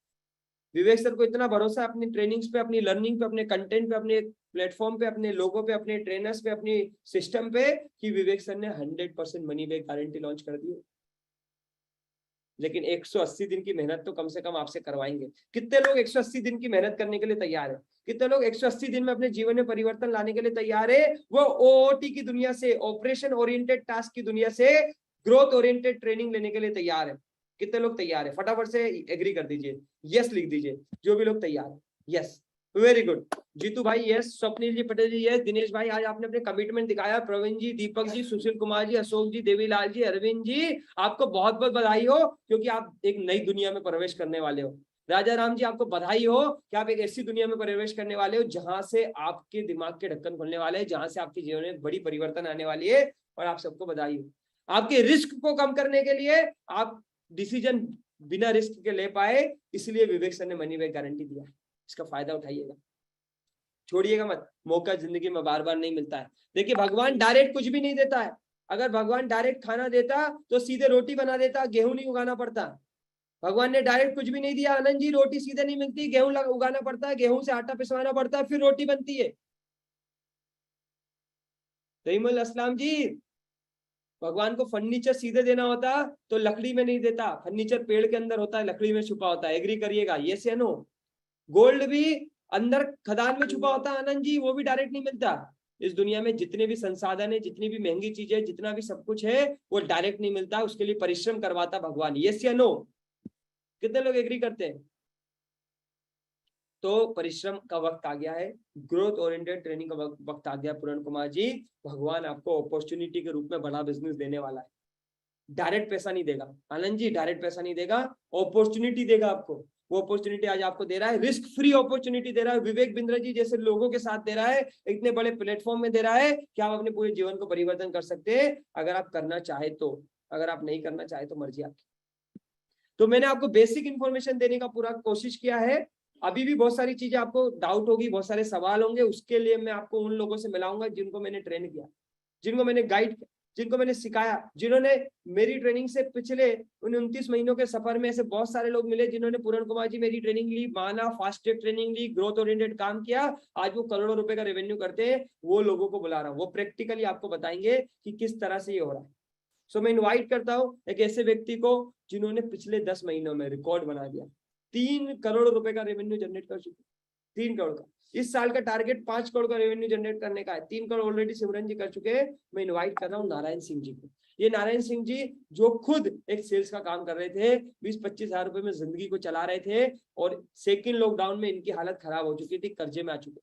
विवेक सर को इतना भरोसा है अपनी ट्रेनिंग्स पे, अपनी लर्निंग पे, अपने कंटेंट पे, अपने प्लेटफॉर्म पे, अपने लोगों पे, अपने ट्रेनर्स पे, अपनी सिस्टम पे, कि विवेक सर ने 100% मनी बैक गारंटी लॉन्च कर दी है। लेकिन 180 दिन की मेहनत तो कम से कम आपसे करवाएंगे। कितने लोग 180 दिन की मेहनत करने के लिए तैयार है? कितने लोग 180 दिन में अपने जीवन में परिवर्तन लाने के लिए तैयार है? वो ओओटी की दुनिया से, ऑपरेशन ओरिएंटेड टास्क की दुनिया से ग्रोथ ओरिएंटेड ट्रेनिंग लेने के लिए तैयार है? कितने लोग तैयार है? फटाफट से एग्री कर दीजिए, यस लिख दीजिए जो भी लोग तैयार है, यस। वेरी गुड जीतू भाई, यस। स्वप्निल जी, पटेल जी, यस। दिनेश भाई, आज आपने अपने कमिटमेंट दिखाया। प्रवीण जी, दीपक जी, सुशील कुमार जी, अशोक जी, देवीलाल जी, अरविंद जी, आपको बहुत बहुत बधाई हो, क्योंकि आप एक नई दुनिया में प्रवेश करने वाले हो। राजा राम जी, आपको बधाई हो कि आप एक ऐसी दुनिया में प्रवेश करने वाले हो जहां से आपके दिमाग के ढक्कन खुलने वाले हैं, जहां से आपके जीवन में बड़ी परिवर्तन आने वाली है। और आप सबको बधाई हो। आपके रिस्क को कम करने के लिए आप डिसीजन बिना रिस्क के ले पाए, इसलिए विवेक सर ने मनी बैक गारंटी दिया। इसका फायदा उठाइएगा, छोड़िएगा मत। मौका जिंदगी में बार बार नहीं मिलता है। देखिए, भगवान डायरेक्ट कुछ भी नहीं देता है। अगर भगवान डायरेक्ट खाना देता तो सीधे रोटी बना देता, गेहूं नहीं उगाना पड़ता। भगवान ने डायरेक्ट कुछ भी नहीं दिया। आनंद जी, रोटी सीधे नहीं मिलती, गेहूं उगाना पड़ता है, गेहूं से आटा पिसवाना पड़ता है, फिर रोटी बनती है। तईमुल अस्लाम जी, भगवान को फर्नीचर सीधे देना होता तो लकड़ी में नहीं देता। फर्नीचर पेड़ के अंदर होता है, लकड़ी में छुपा होता है। एग्री करिएगा, यस या नो? गोल्ड भी अंदर खदान में छुपा होता है आनंद जी, वो भी डायरेक्ट नहीं मिलता। इस दुनिया में जितने भी संसाधन है, जितनी भी महंगी चीजें, जितना भी सब कुछ है, वो डायरेक्ट नहीं मिलता। उसके लिए परिश्रम करवाता भगवान। यस या नो? कितने लोग एग्री करते हैं? तो परिश्रम का वक्त आ गया है, ग्रोथ ओरिएंटेड ट्रेनिंग का वक्त आ गया। पूर्ण कुमार जी, भगवान आपको अपॉर्चुनिटी के रूप में बड़ा बिजनेस देने वाला है। डायरेक्ट पैसा नहीं देगा आनंद जी, डायरेक्ट पैसा नहीं देगा, अपॉर्चुनिटी देगा आपको। वो अपॉर्चुनिटी आज आपको दे रहा है, रिस्क फ्री अपॉर्चुनिटी दे रहा है। विवेक बिंद्रा जी जैसे लोगों के साथ दे रहा है, इतने बड़े प्लेटफॉर्म में दे रहा है कि आप अपने पूरे जीवन को परिवर्तन कर सकते हैं, अगर आप करना चाहे तो। अगर आप नहीं करना चाहे तो मर्जी आपकी। तो मैंने आपको बेसिक इंफॉर्मेशन देने का पूरा कोशिश किया है। अभी भी बहुत सारी चीजें आपको डाउट होगी, बहुत सारे सवाल होंगे, उसके लिए मैं आपको उन लोगों से मिलाऊंगा जिनको मैंने ट्रेन किया, जिनको मैंने गाइड किया, जिनको मैंने सिखाया, जिन्होंने मेरी ट्रेनिंग से पिछले उन 29 महीनों के सफर में ऐसे बहुत सारे लोग मिले जिन्होंने पूर्ण कुमार जी मेरी ट्रेनिंग ली, माना, फास्ट ट्रैक ट्रेनिंग ली, ग्रोथ ओरिएंटेड काम किया, आज वो करोड़ों रुपए का रेवेन्यू करते हैं। वो लोगों को बुला रहा हूँ, वो प्रैक्टिकली आपको बताएंगे कि किस तरह से ये हो रहा है। सो मैं इन्वाइट करता हूँ एक ऐसे व्यक्ति को जिन्होंने पिछले 10 महीनों में रिकॉर्ड बना दिया, 3 करोड़ रुपए का रेवेन्यू जनरेट कर चुके, 3 करोड़ का। इस साल का टारगेट 5 करोड़ का रेवेन्यू जनरेट करने का है, 3 करोड़ ऑलरेडी सिमरन जी कर चुके हैं। मैं इनवाइट कर रहा हूँ नारायण सिंह जी को। ये नारायण सिंह जी जो खुद एक सेल्स का काम कर रहे थे, 20-25 हजार रुपए में जिंदगी को चला रहे थे, और सेकेंड लॉकडाउन में इनकी हालत खराब हो चुकी थी, कर्जे में आ चुके।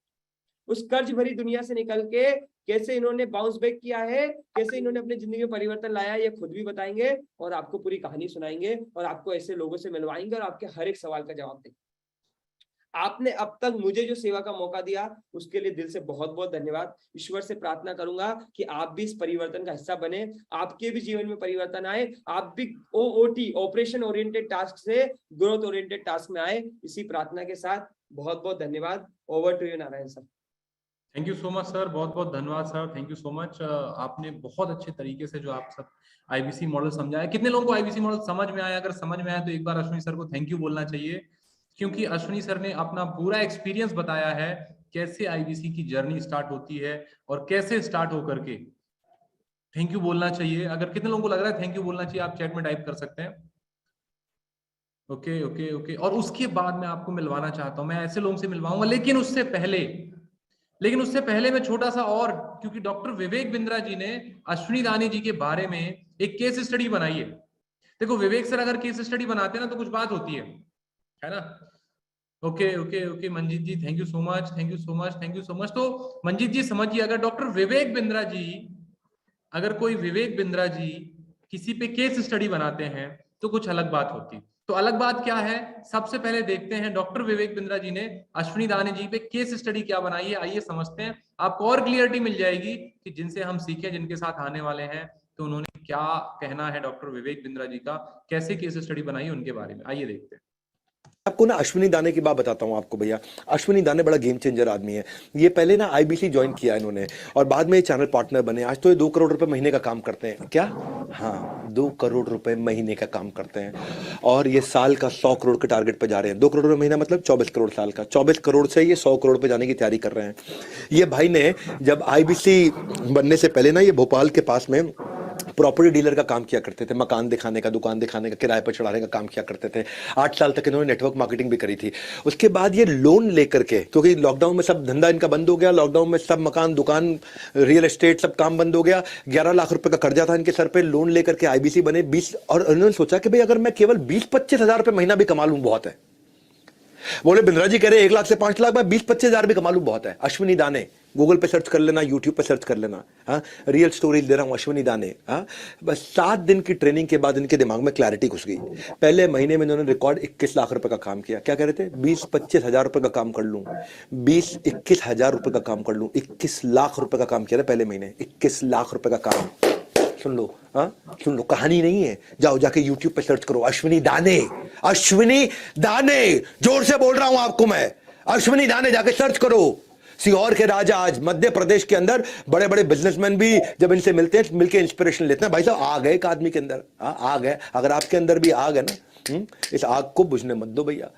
उस कर्ज भरी दुनिया से निकल के कैसे इन्होंने बाउंस बैक किया है, कैसे इन्होंने अपनी जिंदगी में परिवर्तन लाया है, ये खुद भी बताएंगे और आपको पूरी कहानी सुनाएंगे और आपको ऐसे लोगों से मिलवाएंगे और आपके हर एक सवाल का जवाब देंगे। आपने अब तक मुझे जो सेवा का मौका दिया उसके लिए दिल से बहुत बहुत धन्यवाद। ईश्वर से प्रार्थना करूंगा कि आप भी इस परिवर्तन का हिस्सा बने, आपके भी जीवन में परिवर्तन आए, आप भी OOT ऑपरेशन ओरिएंटेड टास्क से ग्रोथ ओरिएंटेड टास्क में आए। इसी प्रार्थना के साथ बहुत बहुत धन्यवाद। Over to you Narayan sir. Thank you so much sir, बहुत बहुत धन्यवाद sir, thank you so much. आपने बहुत अच्छे तरीके से जो आप सब आईबीसी मॉडल समझाया। कितने लोगों को आईबीसी मॉडल समझ में आया? अगर समझ में आया तो एक बार अश्विनी सर को थैंक यू बोलना चाहिए, क्योंकि अश्विनी सर ने अपना पूरा एक्सपीरियंस बताया है कैसे आईबीसी की जर्नी स्टार्ट होती है और कैसे स्टार्ट होकर के थैंक यू बोलना चाहिए। अगर कितने लोगों को लग रहा है थैंक यू बोलना चाहिए, आप चैट में टाइप कर सकते हैं। Okay okay okay. और उसके बाद मैं आपको मिलवाना चाहता हूं, मैं ऐसे लोगों से मिलवाऊंगा, लेकिन उससे पहले मैं छोटा सा, और क्योंकि डॉक्टर विवेक बिंद्रा जी ने अश्विनी दानी जी के बारे में एक केस स्टडी बनाई है। देखो, विवेक सर अगर केस स्टडी बनाते हैं ना तो कुछ बात होती है ना। Okay okay okay Manjeet ji, thank you so much, thank you so much, thank you so much. तो मंजीत जी समझिए, अगर डॉक्टर विवेक बिंद्रा जी, अगर कोई विवेक बिंद्रा जी किसी पे केस स्टडी बनाते हैं तो कुछ अलग बात होती। तो अलग बात क्या है, सबसे पहले देखते हैं डॉक्टर विवेक बिंद्रा जी ने अश्विनी दानी जी पे केस स्टडी क्या बनाई है। आइए समझते हैं, आपको और क्लियरिटी मिल जाएगी कि जिनसे हम सीखें, जिनके साथ आने वाले हैं, तो उन्होंने क्या कहना है डॉक्टर विवेक बिंद्रा जी का, कैसे केस स्टडी बनाई है उनके बारे में। आइए देखते हैं। आपको ना अश्विनी दाने की बात बताता हूं आपको भैया। अश्विनी दाने बड़ा गेम चेंजर आदमी है। ये पहले ना आईबीसी ज्वाइन किया इन्होंने और बाद में ये चैनल पार्टनर बने। आज तो ये 2 करोड़ रुपए महीने का काम करते हैं। क्या? हाँ, 2 करोड़ रुपए महीने का काम करते हैं और ये साल का 100 करोड़ के टारगेट पे जा रहे हैं। 2 करोड़ रुपए महीना मतलब 24 करोड़ साल का। 24 करोड़ से ये 100 करोड़ पे जाने की तैयारी कर रहे हैं। ये भाई ने जब आईबीसी बनने से पहले ना ये भोपाल के पास में प्रॉपर्टी डीलर का काम किया करते थे, मकान दिखाने का, दुकान दिखाने का, किराए पर चढ़ाने का काम किया करते थे। 8 साल तक इन्होंने नेटवर्क मार्केटिंग भी करी थी। उसके बाद ये लोन लेकर के, क्योंकि लॉकडाउन में सब धंधा इनका बंद हो गया, लॉकडाउन में सब मकान, दुकान, रियल एस्टेट सब काम बंद हो गया। 11 लाख रुपए का कर्जा था इनके सर पे, लोन लेकर के आईबीसी बने। 20 और इन्होंने सोचा कि भाई अगर मैं केवल 20-25 हजार रुपए महीना भी कमा लूं बहुत है। बोले बिंद्रा जी कह रहे 1 लाख से 5 लाख, मैं 20-25 हजार भी कमा लूं बहुत है। अश्विनी दाने गूगल पे सर्च कर लेना, यूट्यूब पे सर्च कर लेना। हाँ, रियल स्टोरीज दे रहा हूं, अश्विनी दाने। हाँ, बस 7 दिन की ट्रेनिंग के बाद इनके दिमाग में क्लैरिटी घुस गई। पहले महीने में इन्होंने रिकॉर्ड 21 लाख रुपए का काम किया। क्या कह रहे थे? 20-25 हजार रुपए का काम कर लूं, 20-21 हजार रुपए का काम कर लूं। 21 लाख रुपए का काम किया था पहले महीने, 21 लाख रुपए का काम। सुन लो, हाँ सुन लो, कहानी नहीं है। जाओ जाके YouTube पे सर्च करो, अश्विनी दाने, अश्विनी दाने, जोर से बोल रहा हूं आपको मैं, अश्विनी दाने जाके सर्च करो। सीहोर के राजा आज मध्य प्रदेश के अंदर बड़े बड़े बिजनेसमैन भी जब इनसे मिलते हैं, मिलके इंस्पिरेशन लेते हैं। भाई साहब आग है एक आदमी के अंदर, आग है। अगर आपके अंदर भी आग है ना, इस आग को बुझने मत दो भैया।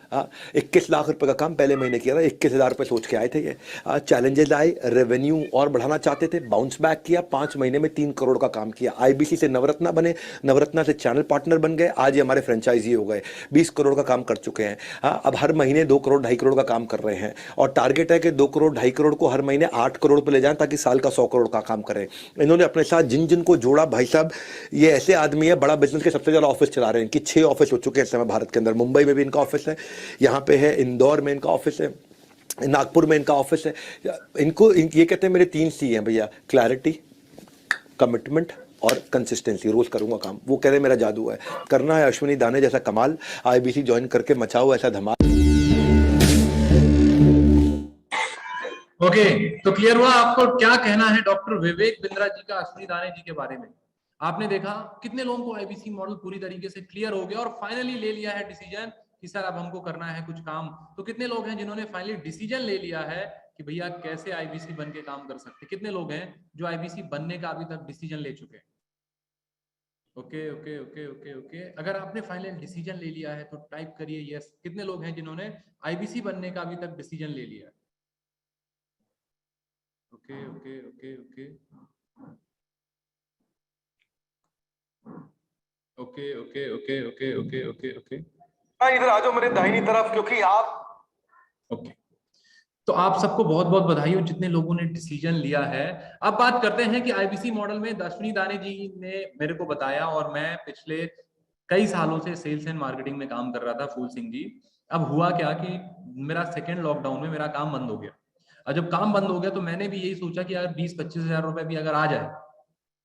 21 लाख रुपए का काम पहले महीने किया था, 21 हजार रुपए सोच के आए थे ये। चैलेंजेस आए, रेवेन्यू और बढ़ाना चाहते थे, बाउंस बैक किया, 5 महीने में 3 करोड़ का काम किया। आईबीसी से नवरत्ना बने, नवरत्ना से चैनल पार्टनर बन गए, आज ये हमारे फ्रेंचाइजी हो गए, 20 करोड़ का काम कर चुके हैं। अब हर महीने 2 करोड़ 2.5 करोड़ का काम कर रहे हैं और टारगेट है कि 2 करोड़ 2.5 करोड़ को हर महीने 8 करोड़ पे ले जाएं ताकि साल का 100 करोड़ का काम करें। इन्होंने अपने साथ जिन जिन को जोड़ा, भाई साहब ये ऐसे आदमी है, बड़ा बिजनेस के सबसे ज्यादा ऑफिस चला रहे हैं। इनकी 6 ऑफिस हो चुके हैं इस समय भारत के अंदर। मुंबई में भी इनका ऑफिस है, यहाँ पे है, इंदौर में इनका ऑफिस है, नागपुर में इनका ऑफिस है। इनको ये कहते हैं मेरे 3 सी हैं भैया, क्लैरिटी, कमिटमेंट और कंसिस्टेंसी। रोज करूंगा काम, वो कह रहे मेरा जादू है। करना है अश्विनी दाने जैसा कमाल, आईबीसी ज्वाइन करके मचाओ ऐसा धमाल। ओके, तो क्लियर हुआ आपको क्या कहना है डॉक्टर विवेक बिंद्रा जी का अश्विनी दाने जी के बारे में। आपने देखा कितने लोगों को आईबीसी मॉडल पूरी तरीके से क्लियर हो गया और फाइनली ले लिया है डिसीजन कि सर अब हमको करना है कुछ काम। तो कितने लोग हैं जिन्होंने फाइनली डिसीजन ले लिया है कि भैया कैसे आईबीसी बन के काम कर सकते। कितने लोग हैं जो आईबीसी बनने का अभी तक डिसीजन ले चुके हैं? Okay okay okay okay okay, अगर आपने फाइनल डिसीजन ले लिया है तो टाइप करिए यस। कितने लोग हैं जिन्होंने आईबीसी बनने का अभी तक डिसीजन ले लिया है? Okay okay okay okay okay okay okay okay okay okay okay, इधर आ जाओ मेरे दाहिनी तरफ, क्योंकि आप ओके। तो आप सबको बहुत बहुत बधाई हो जितने लोगों ने डिसीजन लिया है। अब बात करते हैं कि आईबीसी मॉडल में अश्विनी दाने जी ने मेरे को बताया और मैं पिछले कई सालों से सेल्स एंड मार्केटिंग में काम कर रहा था, फूल सिंह जी। अब हुआ क्या कि मेरा सेकेंड लॉकडाउन में मेरा काम बंद हो गया। और जब काम बंद हो गया तो मैंने भी यही सोचा कि अगर 20-25 हजार रुपए भी अगर आ जाए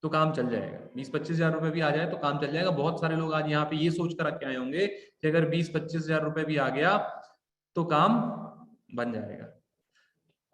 तो काम चल जाएगा। 20-25 हजार रुपए भी आ जाए तो काम चल जाएगा। बहुत सारे लोग आज यहाँ पे ये सोच कर रखे आए होंगे कि अगर 20-25 हजार रुपए भी आ गया तो काम बन जाएगा।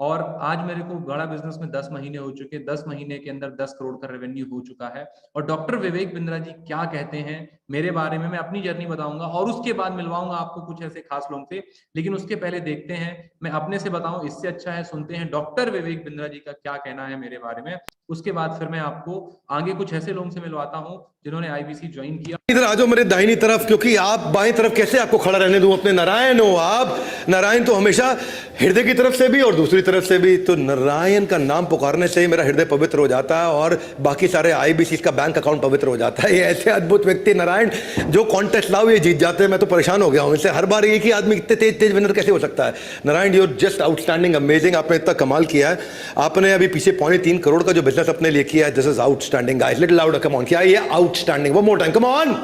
और आज मेरे को बड़ा बिजनेस में 10 महीने हो चुके, 10 महीने के अंदर 10 करोड़ का रेवेन्यू हो चुका है। और डॉक्टर विवेक बिंद्रा जी क्या कहते हैं मेरे बारे में, मैं अपनी जर्नी बताऊंगा और उसके बाद मिलवाऊंगा आपको कुछ ऐसे खास लोगों से। लेकिन उसके पहले देखते हैं, मैं अपने से बताऊं इससे अच्छा है सुनते हैं डॉक्टर विवेक बिंद्रा जी का क्या कहना है मेरे बारे में। उसके बाद फिर मैं आपको आगे कुछ ऐसे लोगों से मिलवाता हूं जिन्होंने आईबीसी ज्वाइन किया। इधर आ जाओ मेरे दाहिनी तरफ, क्योंकि आप बाएं तरफ कैसे आपको खड़ा रहने दूं। अपने नारायण हो आप, नारायण तो हमेशा हृदय की तरफ से भी और दूसरी तरफ से भी। तो नारायण का नाम पुकारने से ही मेरा हृदय पवित्र हो जाता है और बाकी सारे आईबीसी का बैंक अकाउंट पवित्र हो जाता है। ये ऐसे अद्भुत व्यक्ति नारायण जो कॉन्टेस्ट लाओ ये जीत जाते हैं। मैं तो परेशान हो गया हूं इससे, हर बार एक ही आदमी इतने तेज तेज विनर कैसे हो सकता है। Narayan you are just outstanding, amazing. आपने इतना कमाल किया है। आपने अभी पीछे 3.25 करोड़ का जो बिजनेस अपने लिए किया है, this is outstanding guys. Little louder, come on. क्या है ये? Outstanding. One more time, come on.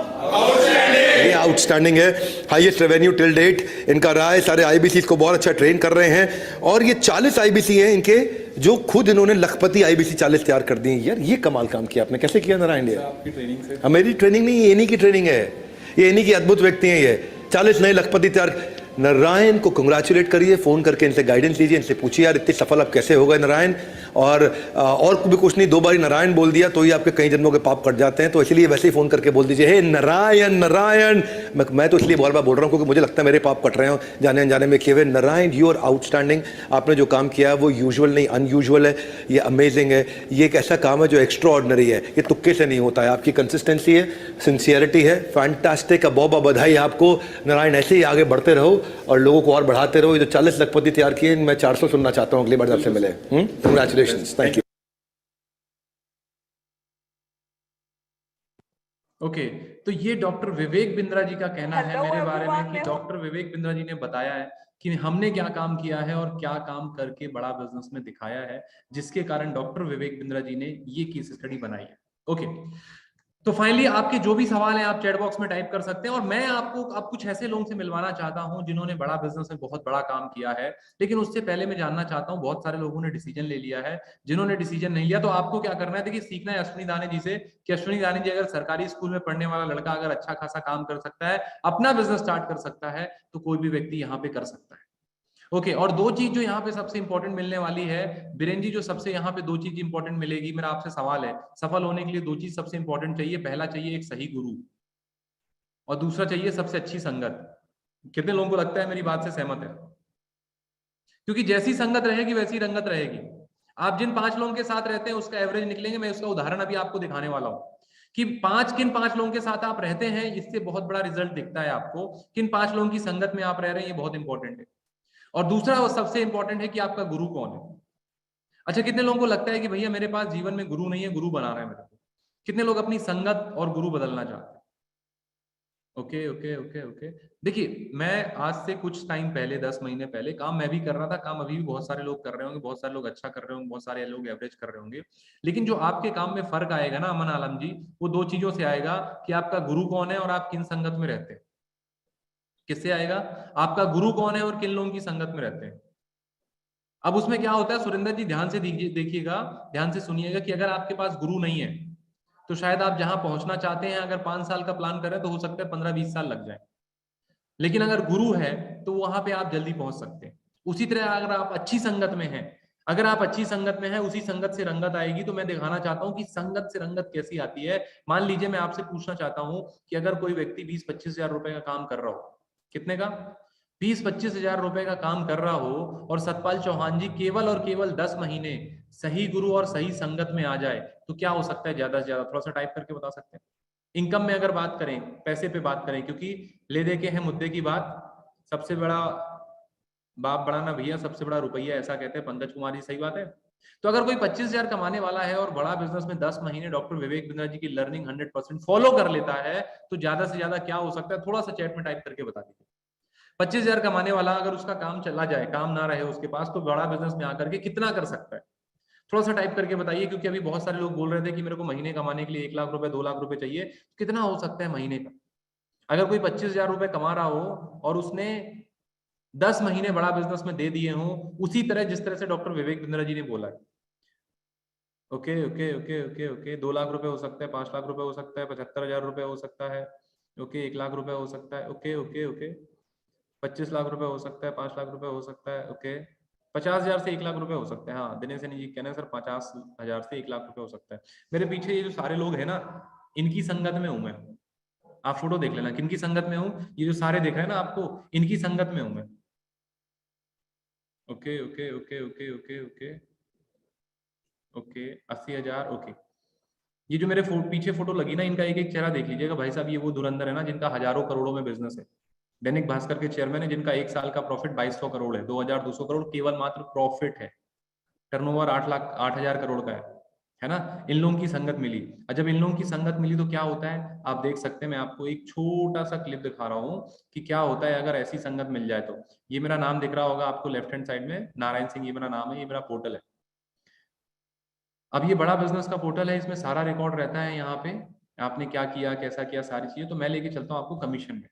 ये आउटस्टैंडिंग है। हाईएस्ट रेवेन्यू टिल डेट इनका रहा है। सारे आईबीसी को बहुत अच्छा ट्रेन कर रहे हैं और ये 40 आईबीसी हैं इनके, जो खुद इन्होंने लखपति आईबीसी 40 तैयार कर दिए। यार ये कमाल काम किया आपने, कैसे किया नारायण? ये आपकी ट्रेनिंग से? मेरी ट्रेनिंग नहीं, ये इन्हीं की ट्रेनिंग है। ये इन्हीं की अद्भुत व्यक्ति हैं। ये 40 नए लखपति तैयार। नारायण को कंग्रेचुलेट करिए, फोन करके इनसे गाइडेंस लीजिए, इनसे पूछिए यार इतने सफल आप कैसे हो गए नारायण। और भी कुछ नहीं, 2 बार नारायण बोल दिया तो ही आपके कई जन्मों के पाप कट जाते हैं। तो इसलिए वैसे ही फोन करके बोल दीजिए, हे नारायण नारायण। मैं तो इसलिए बार बार बोल रहा हूँ क्योंकि मुझे लगता है मेरे पाप कट रहे हो जाने अनजाने में किए हुए। Narayan you are outstanding. आपने जो काम किया है वो यूजुअल नहीं, अनयूजुअल है। ये अमेजिंग है। ये एक ऐसा काम है जो एक्स्ट्रा ऑर्डिनरी है। ये तुक्के से नहीं होता है। आपकी कंसिस्टेंसी है, सिंसियरिटी है, फैंटास्टिक। बहुत बहुत बधाई आपको नारायण। ऐसे ही आगे बढ़ते रहो और लोगों को और बढ़ाते रहो। ये जो 40 लखपति तैयार किए, मैं 400 सुनना चाहता हूँ अगली बार जब से मिले। Congratulations, thank you. ओके, तो ये डॉक्टर विवेक बिंद्रा जी का कहना है मेरे बारे में कि डॉक्टर विवेक बिंद्रा जी ने बताया है कि हमने क्या काम किया है और क्या काम करके बड़ा बिजनेस में दिखाया है, जिसके कारण डॉक्टर विवेक बिंद्रा जी ने ये केस स्टडी बनाई है। ओके, तो फाइनली आपके जो भी सवाल हैं आप चैट बॉक्स में टाइप कर सकते हैं, और मैं आपको अब कुछ ऐसे लोगों से मिलवाना चाहता हूं जिन्होंने बड़ा बिजनेस में बहुत बड़ा काम किया है। लेकिन उससे पहले मैं जानना चाहता हूं, बहुत सारे लोगों ने डिसीजन ले लिया है, जिन्होंने डिसीजन नहीं लिया तो आपको क्या करना है। देखिए, सीखना है अश्विनी दाने जी से कि अश्विनी दाने जी, अगर सरकारी स्कूल में पढ़ने वाला लड़का अगर अच्छा खासा काम कर सकता है, अपना बिजनेस स्टार्ट कर सकता है, तो कोई भी व्यक्ति यहाँ पे कर सकता है। ओके, और दो चीज जो यहाँ पे सबसे इंपॉर्टेंट मिलने वाली है बीरेन जी, जो सबसे यहाँ पे दो चीज इंपॉर्टेंट मिलेगी, मेरा आपसे सवाल है, सफल होने के लिए दो चीज सबसे इंपॉर्टेंट चाहिए। पहला चाहिए एक सही गुरु, और दूसरा चाहिए सबसे अच्छी संगत। कितने लोगों को लगता है मेरी बात से सहमत है? क्योंकि जैसी संगत रहेगी वैसी रंगत रहेगी। आप जिन 5 लोगों के साथ रहते हैं उसका एवरेज निकलेंगे। मैं उसका उदाहरण अभी आपको दिखाने वाला हूं कि किन 5 लोगों के साथ आप रहते हैं, इससे बहुत बड़ा रिजल्ट दिखता है आपको। किन 5 लोगों की संगत में आप रह रहे हैं, ये बहुत इंपॉर्टेंट है। और दूसरा वो सबसे इंपॉर्टेंट है कि आपका गुरु कौन है। अच्छा, कितने लोगों को लगता है कि भैया मेरे पास जीवन में गुरु नहीं है, गुरु बना रहा है मेरे को? कितने लोग अपनी संगत और गुरु बदलना चाहते हैं? Okay okay okay okay. देखिए, मैं आज से कुछ टाइम पहले, 10 महीने पहले, काम मैं भी कर रहा था, काम अभी भी बहुत सारे लोग कर रहे होंगे, बहुत सारे लोग अच्छा कर रहे होंगे, बहुत सारे लोग एवरेज कर रहे होंगे। लेकिन जो आपके काम में फर्क आएगा ना अमन आलम जी, वो दो चीजों से आएगा कि आपका गुरु कौन है और आप किन संगत में रहते हैं। किससे आएगा? आपका गुरु कौन है और किन लोगों की संगत में रहते हैं। अब उसमें क्या होता है सुरेंद्र जी, ध्यान से देखिएगा, ध्यान से सुनिएगा कि अगर आपके पास गुरु नहीं है तो शायद आप जहां पहुंचना चाहते हैं, अगर 5 साल का प्लान करें तो हो सकता है 15-20 साल लग जाए। लेकिन अगर गुरु है तो वहां पे आप जल्दी पहुंच सकते हैं। उसी तरह अगर आप अच्छी संगत में हैं, अगर आप अच्छी संगत में हैं, उसी संगत से रंगत आएगी। तो मैं दिखाना चाहता हूं कि संगत से रंगत कैसी आती है। मान लीजिए मैं आपसे पूछना चाहता हूं कि अगर कोई व्यक्ति 20-25 हजार रुपए का काम कर रहा हो, कितने का? 20-25 हजार रुपए का काम कर रहा हो, और सतपाल चौहान जी केवल और केवल 10 महीने सही गुरु और सही संगत में आ जाए, तो क्या हो सकता है ज्यादा से ज्यादा? थोड़ा सा टाइप करके बता सकते हैं। इनकम में अगर बात करें, पैसे पे बात करें, क्योंकि ले दे के है मुद्दे की बात, सबसे बड़ा बाप बड़ा ना भैया, सबसे बड़ा रुपया, ऐसा कहते हैं पंकज कुमार जी, सही बात है। तो अगर कोई 25 हजार कमाने वाला है और बड़ा बिजनेस में 10 महीने डॉक्टर विवेक बिंद्रा जी की लर्निंग 100% फॉलो कर लेता है, तो ज्यादा से ज्यादा क्या हो सकता है? थोड़ा सा चैट में टाइप करके बता दीजिए। 25 हजार कमाने वाला अगर उसका काम चला जाए, काम ना रहे उसके पास, तो बड़ा बिजनेस में आकर के कितना कर सकता है? थोड़ा सा टाइप करके बताइए, क्योंकि अभी बहुत सारे लोग बोल रहे थे कि मेरे को महीने कमाने के लिए 1 लाख रुपए 2 लाख रुपए चाहिए। कितना हो सकता है महीने का? अगर कोई 25 हजार रुपए कमा रहा हो और उसने 10 महीने बड़ा बिजनेस में दे दिए हों, उसी तरह जिस तरह से डॉक्टर विवेक बिंद्रा जी ने बोला है। Okay okay okay okay okay, 2 lakh रुपए हो सकता है, 5 लाख रुपए हो सकता है, 75 हजार रुपए हो सकता है, ओके, 1 लाख रुपए हो सकता है, ओके ओके ओके, 25 लाख रुपए हो सकता है, 5 लाख रुपए हो सकता है, ओके, 50 हजार से 1 लाख रुपए हो सकते हैं। हाँ, दिनेश जी कहना है सर 50 हजार से 1 लाख रुपए हो सकता है। मेरे पीछे ये जो सारे लोग हैं ना, इनकी संगत में हूं मैं। आप फोटो देख लेना किनकी संगत में हूँ। ये जो सारे देख रहे हैं ना आपको, इनकी संगत में हूं मैं। Okay okay okay okay okay okay okay, 80 हजार, ओके। ये जो मेरे पीछे फोटो लगी ना, इनका एक एक चेहरा देख लीजिएगा भाई साहब। ये वो धुरंधर है ना जिनका हजारों करोड़ों में बिजनेस है। दैनिक भास्कर के चेयरमैन है, जिनका एक साल का प्रॉफिट 2200 करोड़ है, 2200 करोड़ केवल मात्र प्रॉफिट है। टर्नओवर 8 हजार करोड़ का है ना। इन लोगों की संगत मिली, और जब इन लोगों की संगत मिली तो क्या होता है आप देख सकते हैं। मैं आपको एक छोटा सा क्लिप दिखा रहा हूँ कि क्या होता है अगर ऐसी संगत मिल जाए तो। ये मेरा नाम दिख रहा होगा आपको लेफ्ट हैंड साइड में, नारायण सिंह, ये मेरा नाम है, ये मेरा पोर्टल है। अब ये बड़ा बिजनेस का पोर्टल है, इसमें सारा रिकॉर्ड रहता है। यहाँ पे आपने क्या किया, कैसा किया, सारी चीजें। तो मैं लेके चलता हूँ आपको कमीशन में,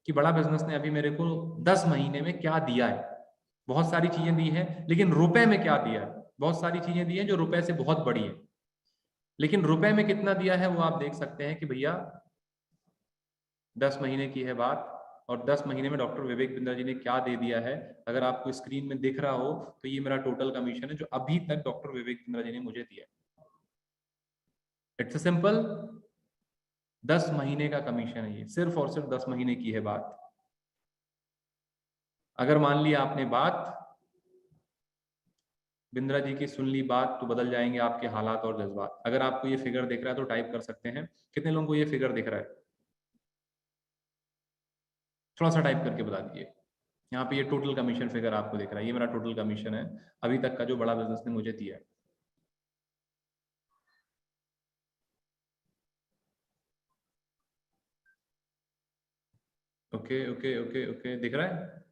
कि बड़ा बिजनेस ने अभी मेरे को 10 महीने में क्या दिया है। बहुत सारी चीजें दी है, लेकिन रुपए में क्या दिया है? बहुत सारी चीजें दी है जो रुपए से बहुत बड़ी है, लेकिन रुपए में कितना दिया है वो आप देख सकते हैं कि भैया 10 महीने की है बात, और 10 महीने में डॉक्टर विवेक बिंद्रा जी ने क्या दे दिया है। अगर आपको स्क्रीन में दिख रहा हो तो ये मेरा टोटल कमीशन है जो अभी तक डॉक्टर विवेक बिंद्रा जी ने मुझे दिया है। इट्स सिंपल, 10 महीने का कमीशन है ये, सिर्फ और सिर्फ 10 महीने की है बात। अगर मान लिया आपने बात बिंद्रा जी की सुन ली बात, तो बदल जाएंगे आपके हालात और जज्बात। अगर आपको ये फिगर दिख रहा है तो टाइप कर सकते हैं। कितने लोगों को ये फिगर दिख रहा है? थोड़ा सा टाइप करके बता दीजिए। यहाँ पे ये टोटल कमीशन फिगर आपको दिख रहा है, ये मेरा टोटल कमीशन है अभी तक का जो बड़ा बिजनेस ने मुझे दिया है। ओके ओके ओके ओके, दिख रहा है?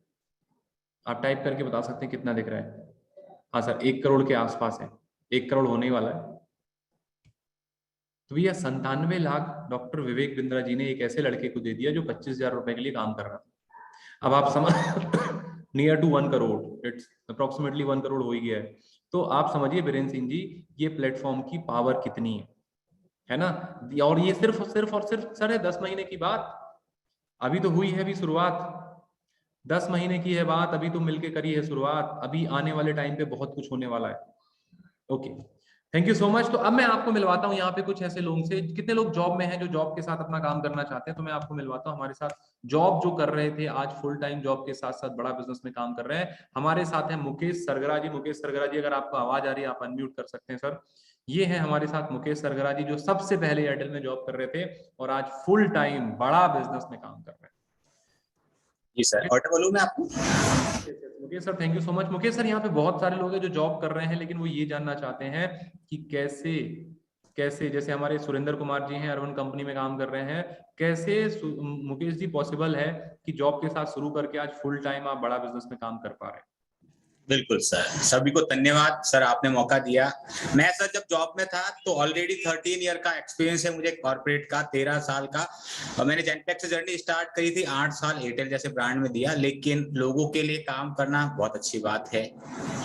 आप टाइप करके बता सकते हैं कितना दिख रहा है। हाँ सर, 1 करोड़ के आसपास है, 1 करोड़ होने वाला है। तो भैया 97 लाख डॉक्टर विवेक बिंद्रा जी ने एक ऐसे लड़के को दे दिया जो 25,000 रुपए के लिए काम कर रहा था। अब आप समझ near to 1 crore, it's approximately 1 crore हो ही गया है। तो आप समझिए बीरेन्द्र सिंह जी, ये प्लेटफॉर्म की पावर कितनी है ना। और ये सिर्फ सर है 10 महीने की बात, अभी तो हुई है अभी शुरुआत, 10 महीने की है बात, अभी तो मिलके करी है शुरुआत, अभी आने वाले टाइम पे बहुत कुछ होने वाला है। Okay, thank you so much. तो अब मैं आपको मिलवाता हूँ यहाँ पे कुछ ऐसे लोगों से, कितने लोग जॉब में हैं जो जॉब के साथ अपना काम करना चाहते हैं, तो मैं आपको मिलवाता हूँ हमारे साथ जॉब जो कर रहे थे, आज फुल टाइम जॉब के साथ साथ बड़ा बिजनेस में काम कर रहे हैं। हमारे साथ है मुकेश सरगरा जी। मुकेश सरगरा जी, अगर आपको आवाज आ रही है आप अनम्यूट कर सकते हैं सर। ये है हमारे साथ मुकेश सरगरा जी, जो सबसे पहले एयरटेल में जॉब कर रहे थे और आज फुल टाइम बड़ा बिजनेस में काम कर रहे हैं। जी सर, ऑडिबल हूं मैं आपको? Mukesh sir, thank you so much. Mukesh sir, यहाँ पे बहुत सारे लोग हैं जो जॉब कर रहे हैं, लेकिन वो ये जानना चाहते हैं कि कैसे कैसे, जैसे हमारे सुरेंद्र कुमार जी हैं, अर्बन कंपनी में काम कर रहे हैं, कैसे मुकेश जी पॉसिबल है कि जॉब के साथ शुरू करके आज फुल टाइम आप बड़ा बिजनेस में काम कर पा रहे हैं? बिल्कुल सर, सभी को धन्यवाद सर, आपने मौका दिया। मैं सर जब जॉब में था तो ऑलरेडी 13 ईयर का एक्सपीरियंस है मुझे कॉर्पोरेट का, 13 साल का। और मैंने जेनटेक से जर्नी स्टार्ट करी थी, 8 साल एयरटेल जैसे ब्रांड में दिया। लेकिन लोगों के लिए काम करना बहुत अच्छी बात है।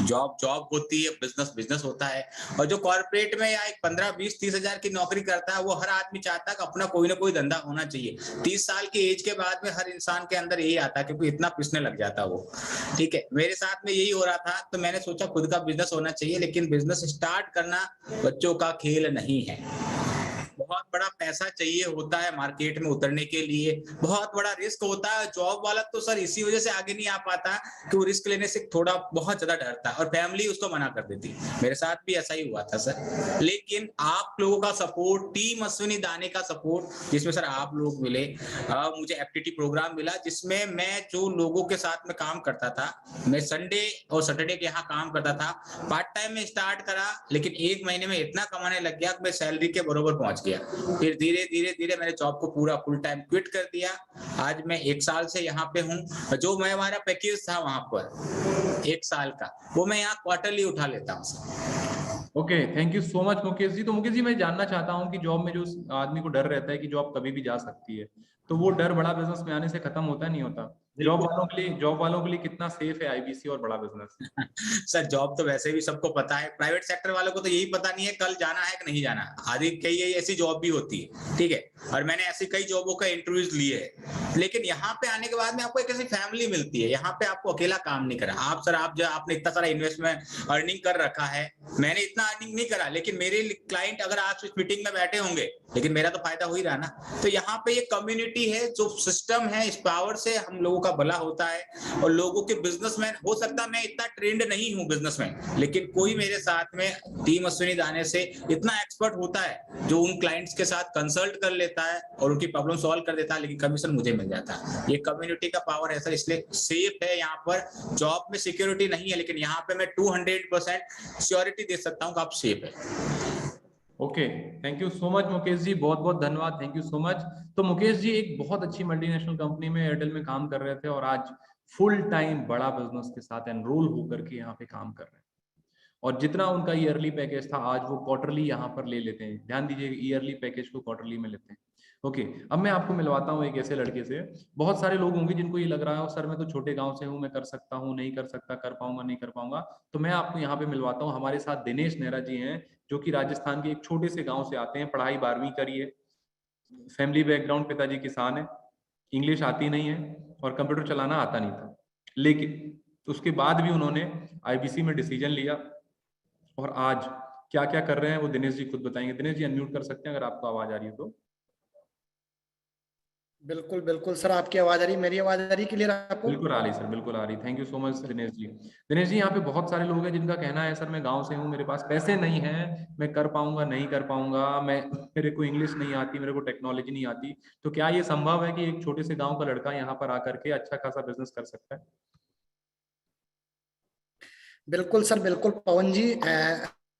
जॉब जॉब होती है, बिजनेस बिजनेस होता है। और जो कॉर्पोरेट में या एक 15, 20, 30 हजार की नौकरी करता है, वो हर आदमी चाहता है कि अपना कोई ना कोई धंधा होना चाहिए। 30 साल की एज के बाद में हर इंसान के अंदर यही आता है, क्योंकि इतना पिसने लग जाता है वो। ठीक है, मेरे साथ में यही हो रहा था, तो मैंने सोचा खुद का बिजनेस होना चाहिए। लेकिन बिजनेस स्टार्ट करना बच्चों का खेल नहीं है, बहुत बड़ा पैसा चाहिए होता है मार्केट में उतरने के लिए, बहुत बड़ा रिस्क होता है। जॉब वाला तो सर इसी वजह से आगे नहीं आ पाता कि वो रिस्क लेने से थोड़ा बहुत ज्यादा डरता है और फैमिली उसको मना कर देती। मेरे साथ भी ऐसा ही हुआ था सर। लेकिन आप लोगों का सपोर्ट, टीम अश्विनी दाने का सपोर्ट, जिसमें सर आप लोग मिले, मुझे एफटीटी प्रोग्राम मिला, जिसमें मैं जो लोगों के साथ में काम करता था, मैं संडे और सैटरडे के यहाँ काम करता था। पार्ट टाइम में स्टार्ट करा, लेकिन 1 महीने में इतना कमाने लग गया कि मैं सैलरी के बरोबर पहुंच गया। फिर धीरे धीरे धीरे मैंने जॉब को पूरा फुल टाइम क्विट कर दिया। आज मैं 1 साल से यहाँ पे हूँ। जो मैं हमारा पैकेज था वहां पर 1 साल का, वो मैं यहाँ क्वार्टरली उठा लेता हूँ। Okay, thank you so much Mukesh ji. तो मुकेश जी, मैं जानना चाहता हूँ कि जॉब में जो आदमी को डर रहता है कि जॉब कभी भी जा सकती है, तो वो डर बड़ा बिजनेस में आने से खत्म होता नहीं होता? जॉब वालों के लिए कितना सेफ है आईबीसी और बड़ा बिजनेस? सर जॉब तो वैसे भी सबको पता है, प्राइवेट सेक्टर वालों को तो यही पता नहीं है कल जाना है कि नहीं जाना। आदि कई ऐसी जॉब भी होती है, ठीक है, और मैंने ऐसी कई जॉबों का इंटरव्यूज लिए है। लेकिन यहाँ पे आने के बाद में आपको एक ऐसी फैमिली मिलती है। यहाँ पे आपको अकेला काम नहीं करा। आप सर आपने इतना सारा इन्वेस्टमेंट अर्निंग कर रखा है, मैंने इतना अर्निंग नहीं करा, लेकिन मेरे क्लाइंट अगर आप इस मीटिंग में बैठे होंगे, लेकिन मेरा तो फायदा हो ही रहा ना। तो यहाँ पे ये कम्युनिटी है, जो सिस्टम है, इस पावर से हम लोगों का भला होता है। और लोगों के बिजनेसमैन, हो सकता है मैं इतना ट्रेंड नहीं हूँ बिजनेसमैन, लेकिन कोई मेरे साथ में टीम अश्विनी दाने से इतना एक्सपर्ट होता है जो उन क्लाइंट्स के साथ कंसल्ट कर लेता है और उनकी प्रॉब्लम सॉल्व कर देता है, लेकिन कमीशन मुझे मिल जाता है। ये कम्युनिटी का पावर है सर, इसलिए सेफ है। यहाँ पर जॉब में सिक्योरिटी नहीं है, लेकिन यहाँ पे मैं 200% सिक्योरिटी दे सकता हूँ कि आप सेफ है। Okay, thank you so much Mukesh ji, बहुत बहुत धन्यवाद, थैंक यू सो मच। तो मुकेश जी एक बहुत अच्छी मल्टीनेशनल कंपनी में एयरटेल में काम कर रहे थे और आज फुल टाइम बड़ा बिजनेस के साथ एनरोल होकर के यहाँ पे काम कर रहे हैं। और जितना उनका ईयरली पैकेज था, आज वो क्वार्टरली यहाँ पर ले लेते हैं। ध्यान दीजिए, ईयरली पैकेज को क्वार्टरली में लेते हैं। ओके, अब मैं आपको मिलवाता हूँ एक ऐसे लड़के से। बहुत सारे लोग होंगे जिनको ये लग रहा है सर मैं तो छोटे गांव से हूँ, मैं कर सकता हूँ, नहीं कर सकता, कर पाऊंगा, नहीं कर पाऊंगा। तो मैं आपको यहाँ पे मिलवाता हूँ, हमारे साथ दिनेश नेहरा जी हैं, जो कि राजस्थान के एक छोटे से गाँव से आते हैं। पढ़ाई 12वीं करी है, फैमिली बैकग्राउंड, पिताजी किसान है, इंग्लिश आती नहीं है और कंप्यूटर चलाना आता नहीं था, लेकिन उसके बाद भी उन्होंने आईबीसी में डिसीजन लिया और आज क्या क्या कर रहे हैं वो दिनेश जी खुद बताएंगे। दिनेश जी अनम्यूट कर सकते हैं अगर आपको आवाज आ रही है तो। बिल्कुल बिल्कुल सर, आपकी आवाज आ रही, मेरी आवाज आ रही क्लियर आपको? बिल्कुल आ रही सर, बिल्कुल आ रही। Thank you so much Dinesh ji. Dinesh ji, यहाँ पे बहुत सारे लोग हैं जिनका कहना है सर मैं गांव से हूँ, मेरे पास पैसे नहीं है, मैं कर पाऊंगा, नहीं कर पाऊंगा, मेरे को इंग्लिश नहीं आती, मेरे को टेक्नोलॉजी नहीं आती। तो क्या ये संभव है कि एक छोटे से गाँव का लड़का यहाँ पर आकर के अच्छा खासा बिजनेस कर सकता है? बिल्कुल सर, बिल्कुल पवन जी।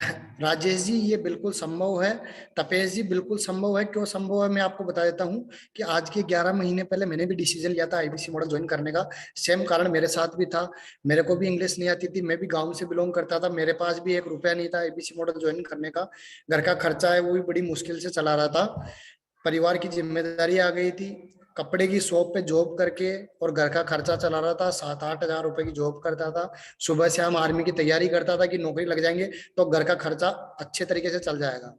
राजेश जी, ये बिल्कुल संभव है। तपेश जी, बिल्कुल संभव है। क्यों संभव है, मैं आपको बता देता हूँ कि आज के 11 महीने पहले मैंने भी डिसीजन लिया था आईबीसी मॉडल ज्वाइन करने का। सेम कारण मेरे साथ भी था। मेरे को भी इंग्लिश नहीं आती थी, मैं भी गांव से बिलोंग करता था, मेरे पास भी 1 रुपया नहीं था आईबीसी मॉडल ज्वाइन करने का। घर का खर्चा है वो भी बड़ी मुश्किल से चला रहा था। परिवार की जिम्मेदारी आ गई थी। कपड़े की शॉप पे जॉब करके और घर का खर्चा चला रहा था। 7-8 हजार रुपए की जॉब करता था। सुबह से हम आर्मी की तैयारी करता था कि नौकरी लग जाएंगे तो घर का खर्चा अच्छे तरीके से चल जाएगा।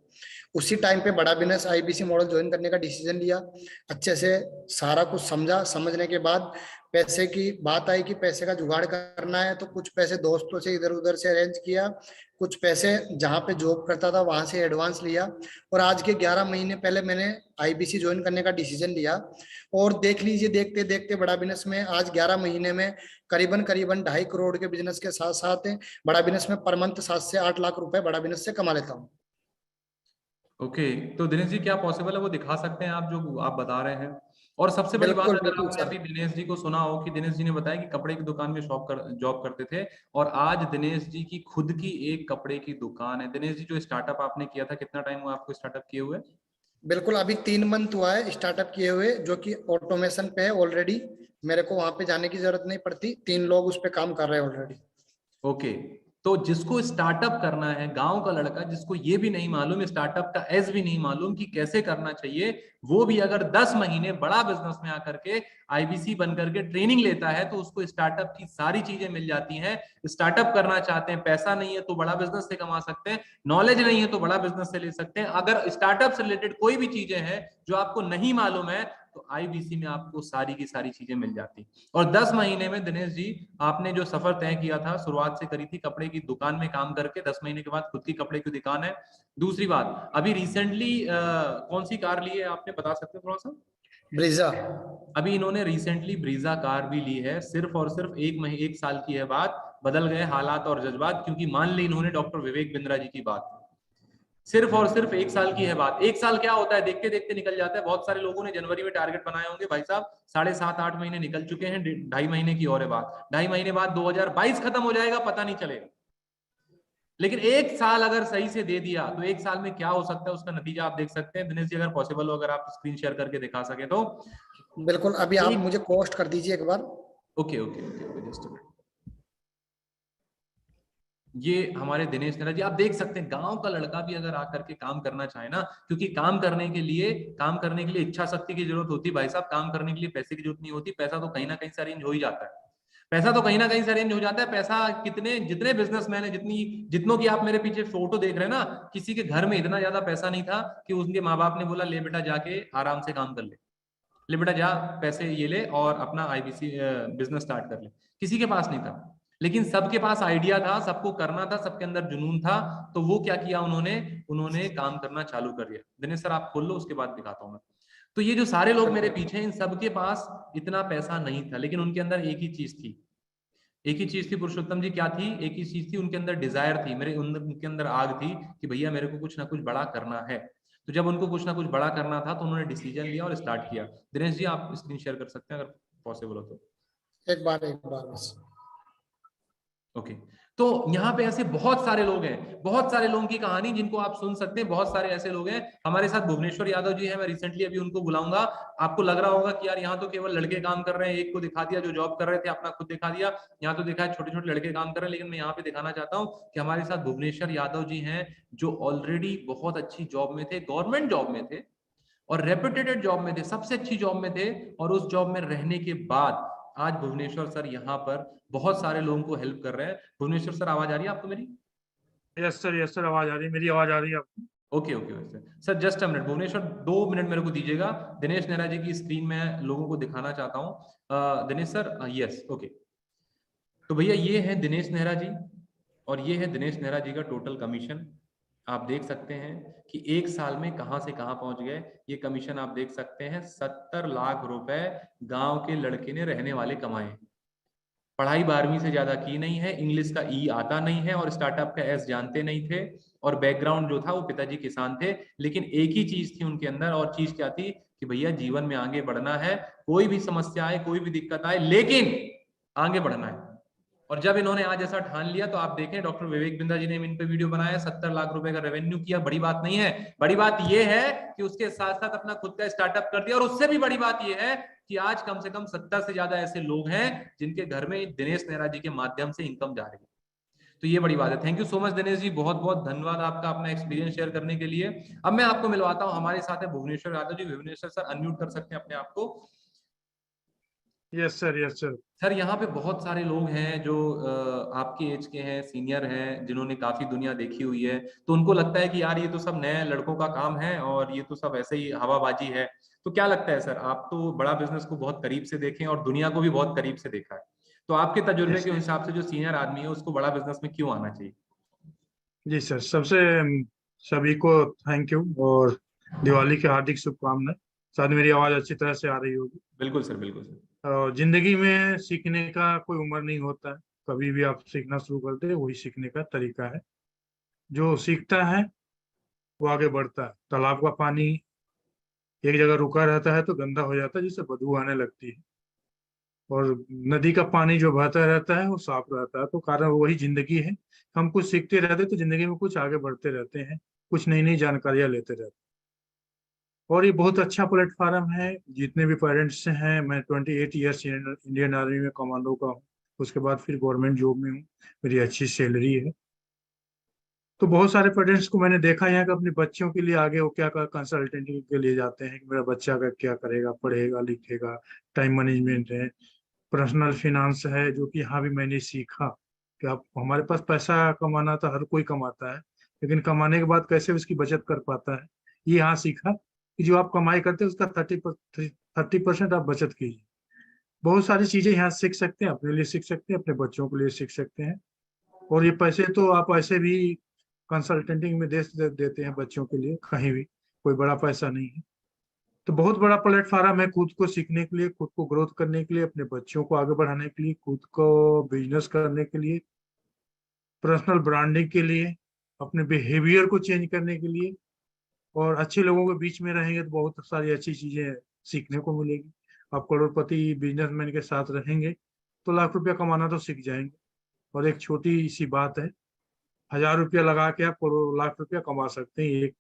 उसी टाइम पे बड़ा बिजनेस आईबीसी मॉडल ज्वाइन करने का डिसीजन लिया। अच्छे से सारा कुछ समझा। समझने के बाद पैसे की बात आई कि पैसे का जुगाड़ करना है, तो कुछ पैसे दोस्तों से इधर उधर से अरेंज किया। कुछ पैसे जहाँ पे जॉब करता था वहां से एडवांस लिया। और आज के 11 महीने पहले मैंने आईबीसी ज्वाइन करने का डिसीजन लिया। और देख लीजिए, देखते देखते बड़ा बिजनेस में आज 11 महीने में करीबन करीबन 2.5 करोड़ के बिजनेस के साथ साथ बड़ा बिजनेस में पर मंथ 7 से 8 लाख रुपए बड़ा बिजनेस से कमा लेता हूँ। ओके, तो दिनेश जी क्या पॉसिबल है वो दिखा सकते हैं आप जो आप बता रहे हैं? और सबसे बड़ी बात, बिल्कुल अगर बिल्कुल आपने सर। अभी दिनेश जी को सुना हो कि दिनेश जी ने बताया कि कपड़े की दुकान में जॉब करते थे, और आज दिनेश जी की खुद की एक कपड़े की दुकान है। दिनेश जी, जो स्टार्टअप आपने किया था, कितना टाइम हुआ आपको स्टार्टअप किए हुए? बिल्कुल, अभी 3 मंथ हुआ है स्टार्टअप किए हुए, जो कि ऑटोमेशन पे है ऑलरेडी। मेरे को वहां पे जाने की जरूरत नहीं पड़ती। 3 लोग उस पे काम कर रहे हैं ऑलरेडी। ओके, तो जिसको स्टार्टअप करना है, गांव का लड़का जिसको ये भी नहीं मालूम, स्टार्टअप का एस भी नहीं मालूम कि कैसे करना चाहिए, वो भी अगर 10 महीने बड़ा बिजनेस में आकर के आईबीसी बन करके ट्रेनिंग लेता है तो उसको स्टार्टअप की सारी चीजें मिल जाती हैं। स्टार्टअप करना चाहते हैं, पैसा नहीं है तो बड़ा बिजनेस से कमा सकते हैं, नॉलेज नहीं है तो बड़ा बिजनेस से ले सकते हैं। अगर स्टार्टअप से रिलेटेड कोई भी चीजें हैं जो आपको नहीं मालूम है तो आईबीसी में आपको सारी की सारी चीजें मिल जाती। और 10 महीने में दिनेश जी, आपने जो सफर तय किया था, शुरुआत से करी थी कपड़े की दुकान में काम करके, 10 महीने के बाद खुद की कपड़े की दुकान है। दूसरी बात, अभी रिसेंटली कौन सी कार ली है आपने, बता सकते हो थोड़ा सा? ब्रीजा। अभी इन्होंने रिसेंटली ब्रीजा कार भी ली है। सिर्फ और सिर्फ 1 साल की है बात, बदल गए हालात और जज्बात, क्योंकि मान ली इन्होंने डॉक्टर विवेक बिंद्रा जी की बात। सिर्फ और सिर्फ 1 साल की है बात। 1 साल क्या होता है, देखते देखते निकल जाता है। बहुत सारे लोगों ने जनवरी में टारगेट बनाए होंगे, भाई साहब 7.5-8 महीने निकल चुके हैं, 2.5 महीने की और है बात। 2.5 महीने बाद 2022 खत्म हो जाएगा, पता नहीं चलेगा। लेकिन 1 साल अगर सही से दे दिया तो 1 साल में क्या हो सकता है उसका नतीजा आप देख सकते हैं। दिनेश जी, अगर पॉसिबल हो, अगर आप स्क्रीन शेयर करके दिखा सके तो। बिल्कुल, अभी आप मुझे कॉस्ट कर दीजिए एक बार। ओके ओके ओके, जस्ट ये हमारे दिनेश नेहरा जी, आप देख सकते हैं गांव का लड़का भी अगर आकर के काम करना चाहे ना, क्योंकि काम करने के लिए इच्छा शक्ति की जरूरत होती है भाई साहब। काम करने के लिए पैसे की जरूरत नहीं होती, पैसा तो कहीं ना कहीं से अरेंज हो ही जाता है। पैसा तो कहीं ना कहीं से अरेंज हो जाता है। पैसा जितने बिजनेसमैन है, जितनों की आप मेरे पीछे फोटो देख रहे हैं ना, किसी के घर में इतना ज्यादा पैसा नहीं था कि उनके माँ बाप ने बोला ले बेटा जाके आराम से काम कर ले बेटा जा पैसे ये ले और अपना आईबीसी बिजनेस स्टार्ट कर ले। किसी के पास नहीं था, लेकिन सबके पास आइडिया था, सबको करना था, सबके अंदर जुनून था। तो वो क्या किया उन्होंने काम करना चालू कर दिया। दिनेश सर आप खोल लो, उसके बाद दिखाता हूं मैं। तो ये जो सारे लोग मेरे पीछे हैं, इन सबके पास इतना पैसा नहीं था, लेकिन उनके अंदर एक ही चीज थी। एक ही चीज थी पुरुषोत्तम जी, क्या थी? एक ही चीज थी, उनके अंदर डिजायर थी, उनके अंदर आग थी कि भैया मेरे को कुछ ना कुछ बड़ा करना है। तो जब उनको कुछ ना कुछ बड़ा करना था तो उन्होंने डिसीजन लिया और स्टार्ट किया। दिनेश जी, आप स्क्रीन शेयर कर सकते हैं अगर पॉसिबल हो तो। एक बार बस। ओके, तो यहाँ पे ऐसे बहुत सारे लोग हैं, बहुत सारे लोगों की कहानी जिनको आप सुन सकते हैं। बहुत सारे ऐसे लोग हैं हमारे साथ। भुवनेश्वर यादव जी हैं, मैं रिसेंटली अभी उनको बुलाऊंगा। आपको लग रहा होगा कि यार यहाँ तो केवल लड़के काम कर रहे हैं, एक को दिखा दिया जो जॉब कर रहे थे, अपना खुद दिखा दिया। यहाँ तो दिखा है छोटे छोटे लड़के काम कर रहे हैं, लेकिन मैं यहाँ पे दिखाना चाहता हूँ कि हमारे साथ भुवनेश्वर यादव जी हैं, जो ऑलरेडी बहुत अच्छी जॉब में थे, गवर्नमेंट जॉब में थे और रेपुटेटेड जॉब में थे, सबसे अच्छी जॉब में थे। और उस जॉब में रहने के बाद आज भुवनेश्वर सर यहाँ पर बहुत सारे लोगों को हेल्प कर रहे हैं। भुवनेश्वर सर, आवाज आ रही है आपको मेरी? यस सर, आवाज आ रही है। मेरी आवाज आ रही है आपको? Okay okay sir, just a minute. Bhubaneswar 2 minute मेरे को दीजिएगा। दिनेश नेहरा जी की स्क्रीन में लोगों को दिखाना चाहता हूँ। Dinesh sir, yes, okay. तो भैया ये है दिनेश नेहरा जी और ये है दिनेश नेहरा जी का टोटल कमीशन। आप देख सकते हैं कि 1 साल में कहां से कहां पहुंच गए। ये कमीशन आप देख सकते हैं, 70 लाख रुपए गांव के लड़के ने रहने वाले कमाए। पढ़ाई 12वीं से ज्यादा की नहीं है, इंग्लिश का ई आता नहीं है और स्टार्टअप का एस जानते नहीं थे, और बैकग्राउंड जो था वो पिताजी किसान थे। लेकिन एक ही चीज थी उनके अंदर, और चीज क्या थी कि भैया जीवन में आगे बढ़ना है, कोई भी समस्या आए, कोई भी दिक्कत आए, लेकिन आगे बढ़ना है। और जब इन्होंने आज ऐसा ठान लिया तो आप देखें डॉक्टर विवेक बिंद्रा जी ने इन पे वीडियो बनाया, 70 लाख रुपए का रेवेन्यू किया। बड़ी बात नहीं है, बड़ी बात यह है कि उसके साथ साथ अपना खुद का स्टार्टअप कर दिया। और उससे भी बड़ी बात यह है कि आज कम से कम 70 से ज्यादा ऐसे लोग हैं जिनके घर में दिनेश नेहरा जी के माध्यम से इनकम जा रही है। तो ये बड़ी बात है। Thank you so much Dinesh ji, बहुत बहुत धन्यवाद आपका अपना एक्सपीरियंस शेयर करने के लिए। अब मैं आपको मिलवाता हूं, हमारे साथ है भुवनेश्वर यादव जी। भुवनेश्वर सर अनम्यूट कर सकते हैं अपने आप को। Yes sir, yes sir. Sir यहाँ पे बहुत सारे लोग हैं जो आपके एज के हैं, सीनियर हैं, जिन्होंने काफी दुनिया देखी हुई है। तो उनको लगता है कि यार ये तो सब नए लड़कों का काम है और ये तो सब ऐसे ही हवाबाजी है। तो क्या लगता है सर, आप तो बड़ा बिजनेस को बहुत करीब से देखें और दुनिया को भी बहुत करीब से देखा है, तो आपके तजुर्बे के हिसाब से जो सीनियर आदमी है उसको बड़ा बिजनेस में क्यों आना चाहिए? जी सर, सबसे सभी को थैंक यू और दिवाली की हार्दिक शुभकामनाएं। शायद मेरी आवाज अच्छी तरह से आ रही होगी। बिल्कुल सर, बिल्कुल सर। और जिंदगी में सीखने का कोई उम्र नहीं होता है, कभी भी आप सीखना शुरू कर दे वही सीखने का तरीका है। जो सीखता है वो आगे बढ़ता है। तालाब का पानी एक जगह रुका रहता है तो गंदा हो जाता है, जिससे बदबू आने लगती है। और नदी का पानी जो बहता रहता है वो साफ रहता है। तो कारण वही जिंदगी है। हम कुछ सीखते रहते तो जिंदगी में कुछ आगे बढ़ते रहते हैं, कुछ नई नई जानकारियां लेते रहते हैं। और ये बहुत अच्छा प्लेटफॉर्म है। जितने भी पेरेंट्स हैं, मैं 28 ईयर्स इंडियन आर्मी में कमांडो का हूँ, उसके बाद फिर गवर्नमेंट जॉब में हूँ, मेरी अच्छी सैलरी है। तो बहुत सारे पेरेंट्स को मैंने देखा यहाँ कि अपने बच्चों के लिए आगे वो क्या कंसल्टेंट के लिए जाते हैं कि मेरा बच्चा का क्या करेगा, पढ़ेगा लिखेगा, टाइम मैनेजमेंट है, पर्सनल फिनांस है, जो कि यहाँ भी मैंने सीखा कि आप हमारे पास पैसा कमाना तो हर कोई कमाता है, लेकिन कमाने के बाद कैसे उसकी बचत कर पाता है, ये यहाँ सीखा कि जो आप कमाई करते हैं उसका 30% आप बचत कीजिए। बहुत सारी चीजें यहाँ सीख सकते हैं, अपने लिए सीख सकते हैं, अपने बच्चों के लिए सीख सकते हैं। और ये पैसे तो आप ऐसे भी कंसल्टेंटिंग में देते हैं बच्चों के लिए, कहीं भी कोई बड़ा पैसा नहीं है। तो बहुत बड़ा प्लेटफॉर्म है खुद को सीखने के लिए, खुद को ग्रोथ करने के लिए, अपने बच्चों को आगे बढ़ाने के लिए, खुद को बिजनेस करने के लिए, पर्सनल ब्रांडिंग के लिए, अपने बिहेवियर को चेंज करने के लिए। और अच्छे लोगों के बीच में रहेंगे तो बहुत सारी अच्छी चीजें सीखने को मिलेगी। आप करोड़पति बिजनेसमैन के साथ रहेंगे तो लाख रुपया कमाना तो सीख जाएंगे। और एक छोटी सी बात है, 1000 रुपया लगा के आप करोड़ लाख रुपया कमा सकते हैं। एक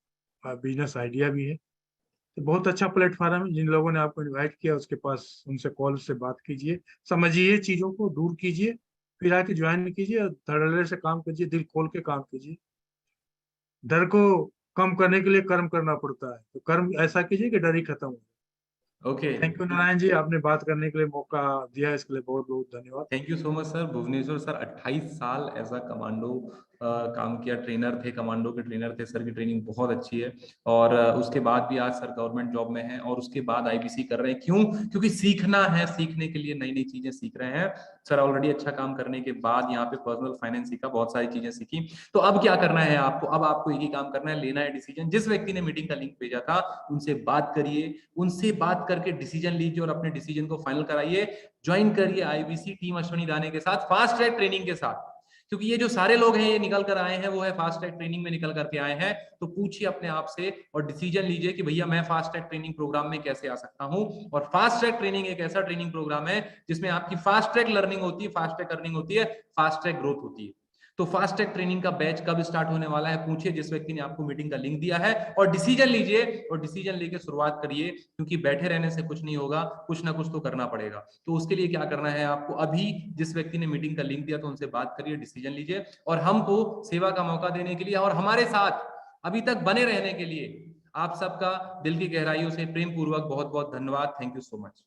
बिजनेस आइडिया भी है। तो बहुत अच्छा प्लेटफॉर्म है। जिन लोगों ने आपको इनवाइट किया उसके पास उनसे कॉल से बात कीजिए, समझिए, चीजों को दूर कीजिए, फिर आके ज्वाइन कीजिए और धड़ल्ले से काम कीजिए, दिल खोल के काम कीजिए। डर को कम करने के लिए कर्म करना पड़ता है, तो कर्म ऐसा कीजिए कि डर ही खत्म हो। Okay, thank you Narayan ji, आपने बात करने के लिए मौका दिया, इसके लिए बहुत बहुत धन्यवाद। Thank you so much sir. Bhubaneswar sir 28 साल एज अ कमांडो काम किया, ट्रेनर थे, कमांडो के ट्रेनर थे। सर की ट्रेनिंग बहुत अच्छी है और उसके बाद भी आज सर गवर्नमेंट जॉब में हैं और उसके बाद आईबीसी कर रहे हैं। क्यों? क्योंकि सीखना है, सीखने के लिए नई नई चीजें सीख रहे हैं। सर ऑलरेडी अच्छा काम करने के बाद यहाँ पे पर्सनल फाइनेंस सीखा, बहुत सारी चीजें सीखी। तो अब क्या करना है आपको? अब आपको एक ही काम करना है, लेना है डिसीजन। जिस व्यक्ति ने मीटिंग का लिंक भेजा था उनसे बात करिए, उनसे बात करके डिसीजन लीजिए और अपने डिसीजन को फाइनल कराइए। ज्वाइन करिए आईबीसी टीम अश्विनी दाने के साथ, फास्ट ट्रैक ट्रेनिंग के साथ। क्योंकि ये जो सारे लोग हैं ये निकल कर आए हैं, वो है फास्ट ट्रैक ट्रेनिंग में निकल करके आए हैं। तो पूछिए अपने आप से और डिसीजन लीजिए कि भैया मैं फास्ट ट्रैक ट्रेनिंग प्रोग्राम में कैसे आ सकता हूं। और फास्ट ट्रैक ट्रेनिंग एक ऐसा ट्रेनिंग प्रोग्राम है जिसमें आपकी फास्ट ट्रैक लर्निंग होती है, फास्ट ट्रैक अर्निंग होती है, फास्ट ट्रैक ग्रोथ होती है। तो फास्ट ट्रैक ट्रेनिंग का बैच कब स्टार्ट होने वाला है पूछिए जिस व्यक्ति ने आपको मीटिंग का लिंक दिया है, और डिसीजन लीजिए और डिसीजन लेके शुरुआत करिए। क्योंकि बैठे रहने से कुछ नहीं होगा, कुछ ना कुछ तो करना पड़ेगा। तो उसके लिए क्या करना है आपको? अभी जिस व्यक्ति ने मीटिंग का लिंक दिया तो उनसे बात करिए, डिसीजन लीजिए और हमको सेवा का मौका देने के लिए और हमारे साथ अभी तक बने रहने के लिए आप सबका दिल की गहराइयों से प्रेम पूर्वक बहुत बहुत धन्यवाद। Thank you so much.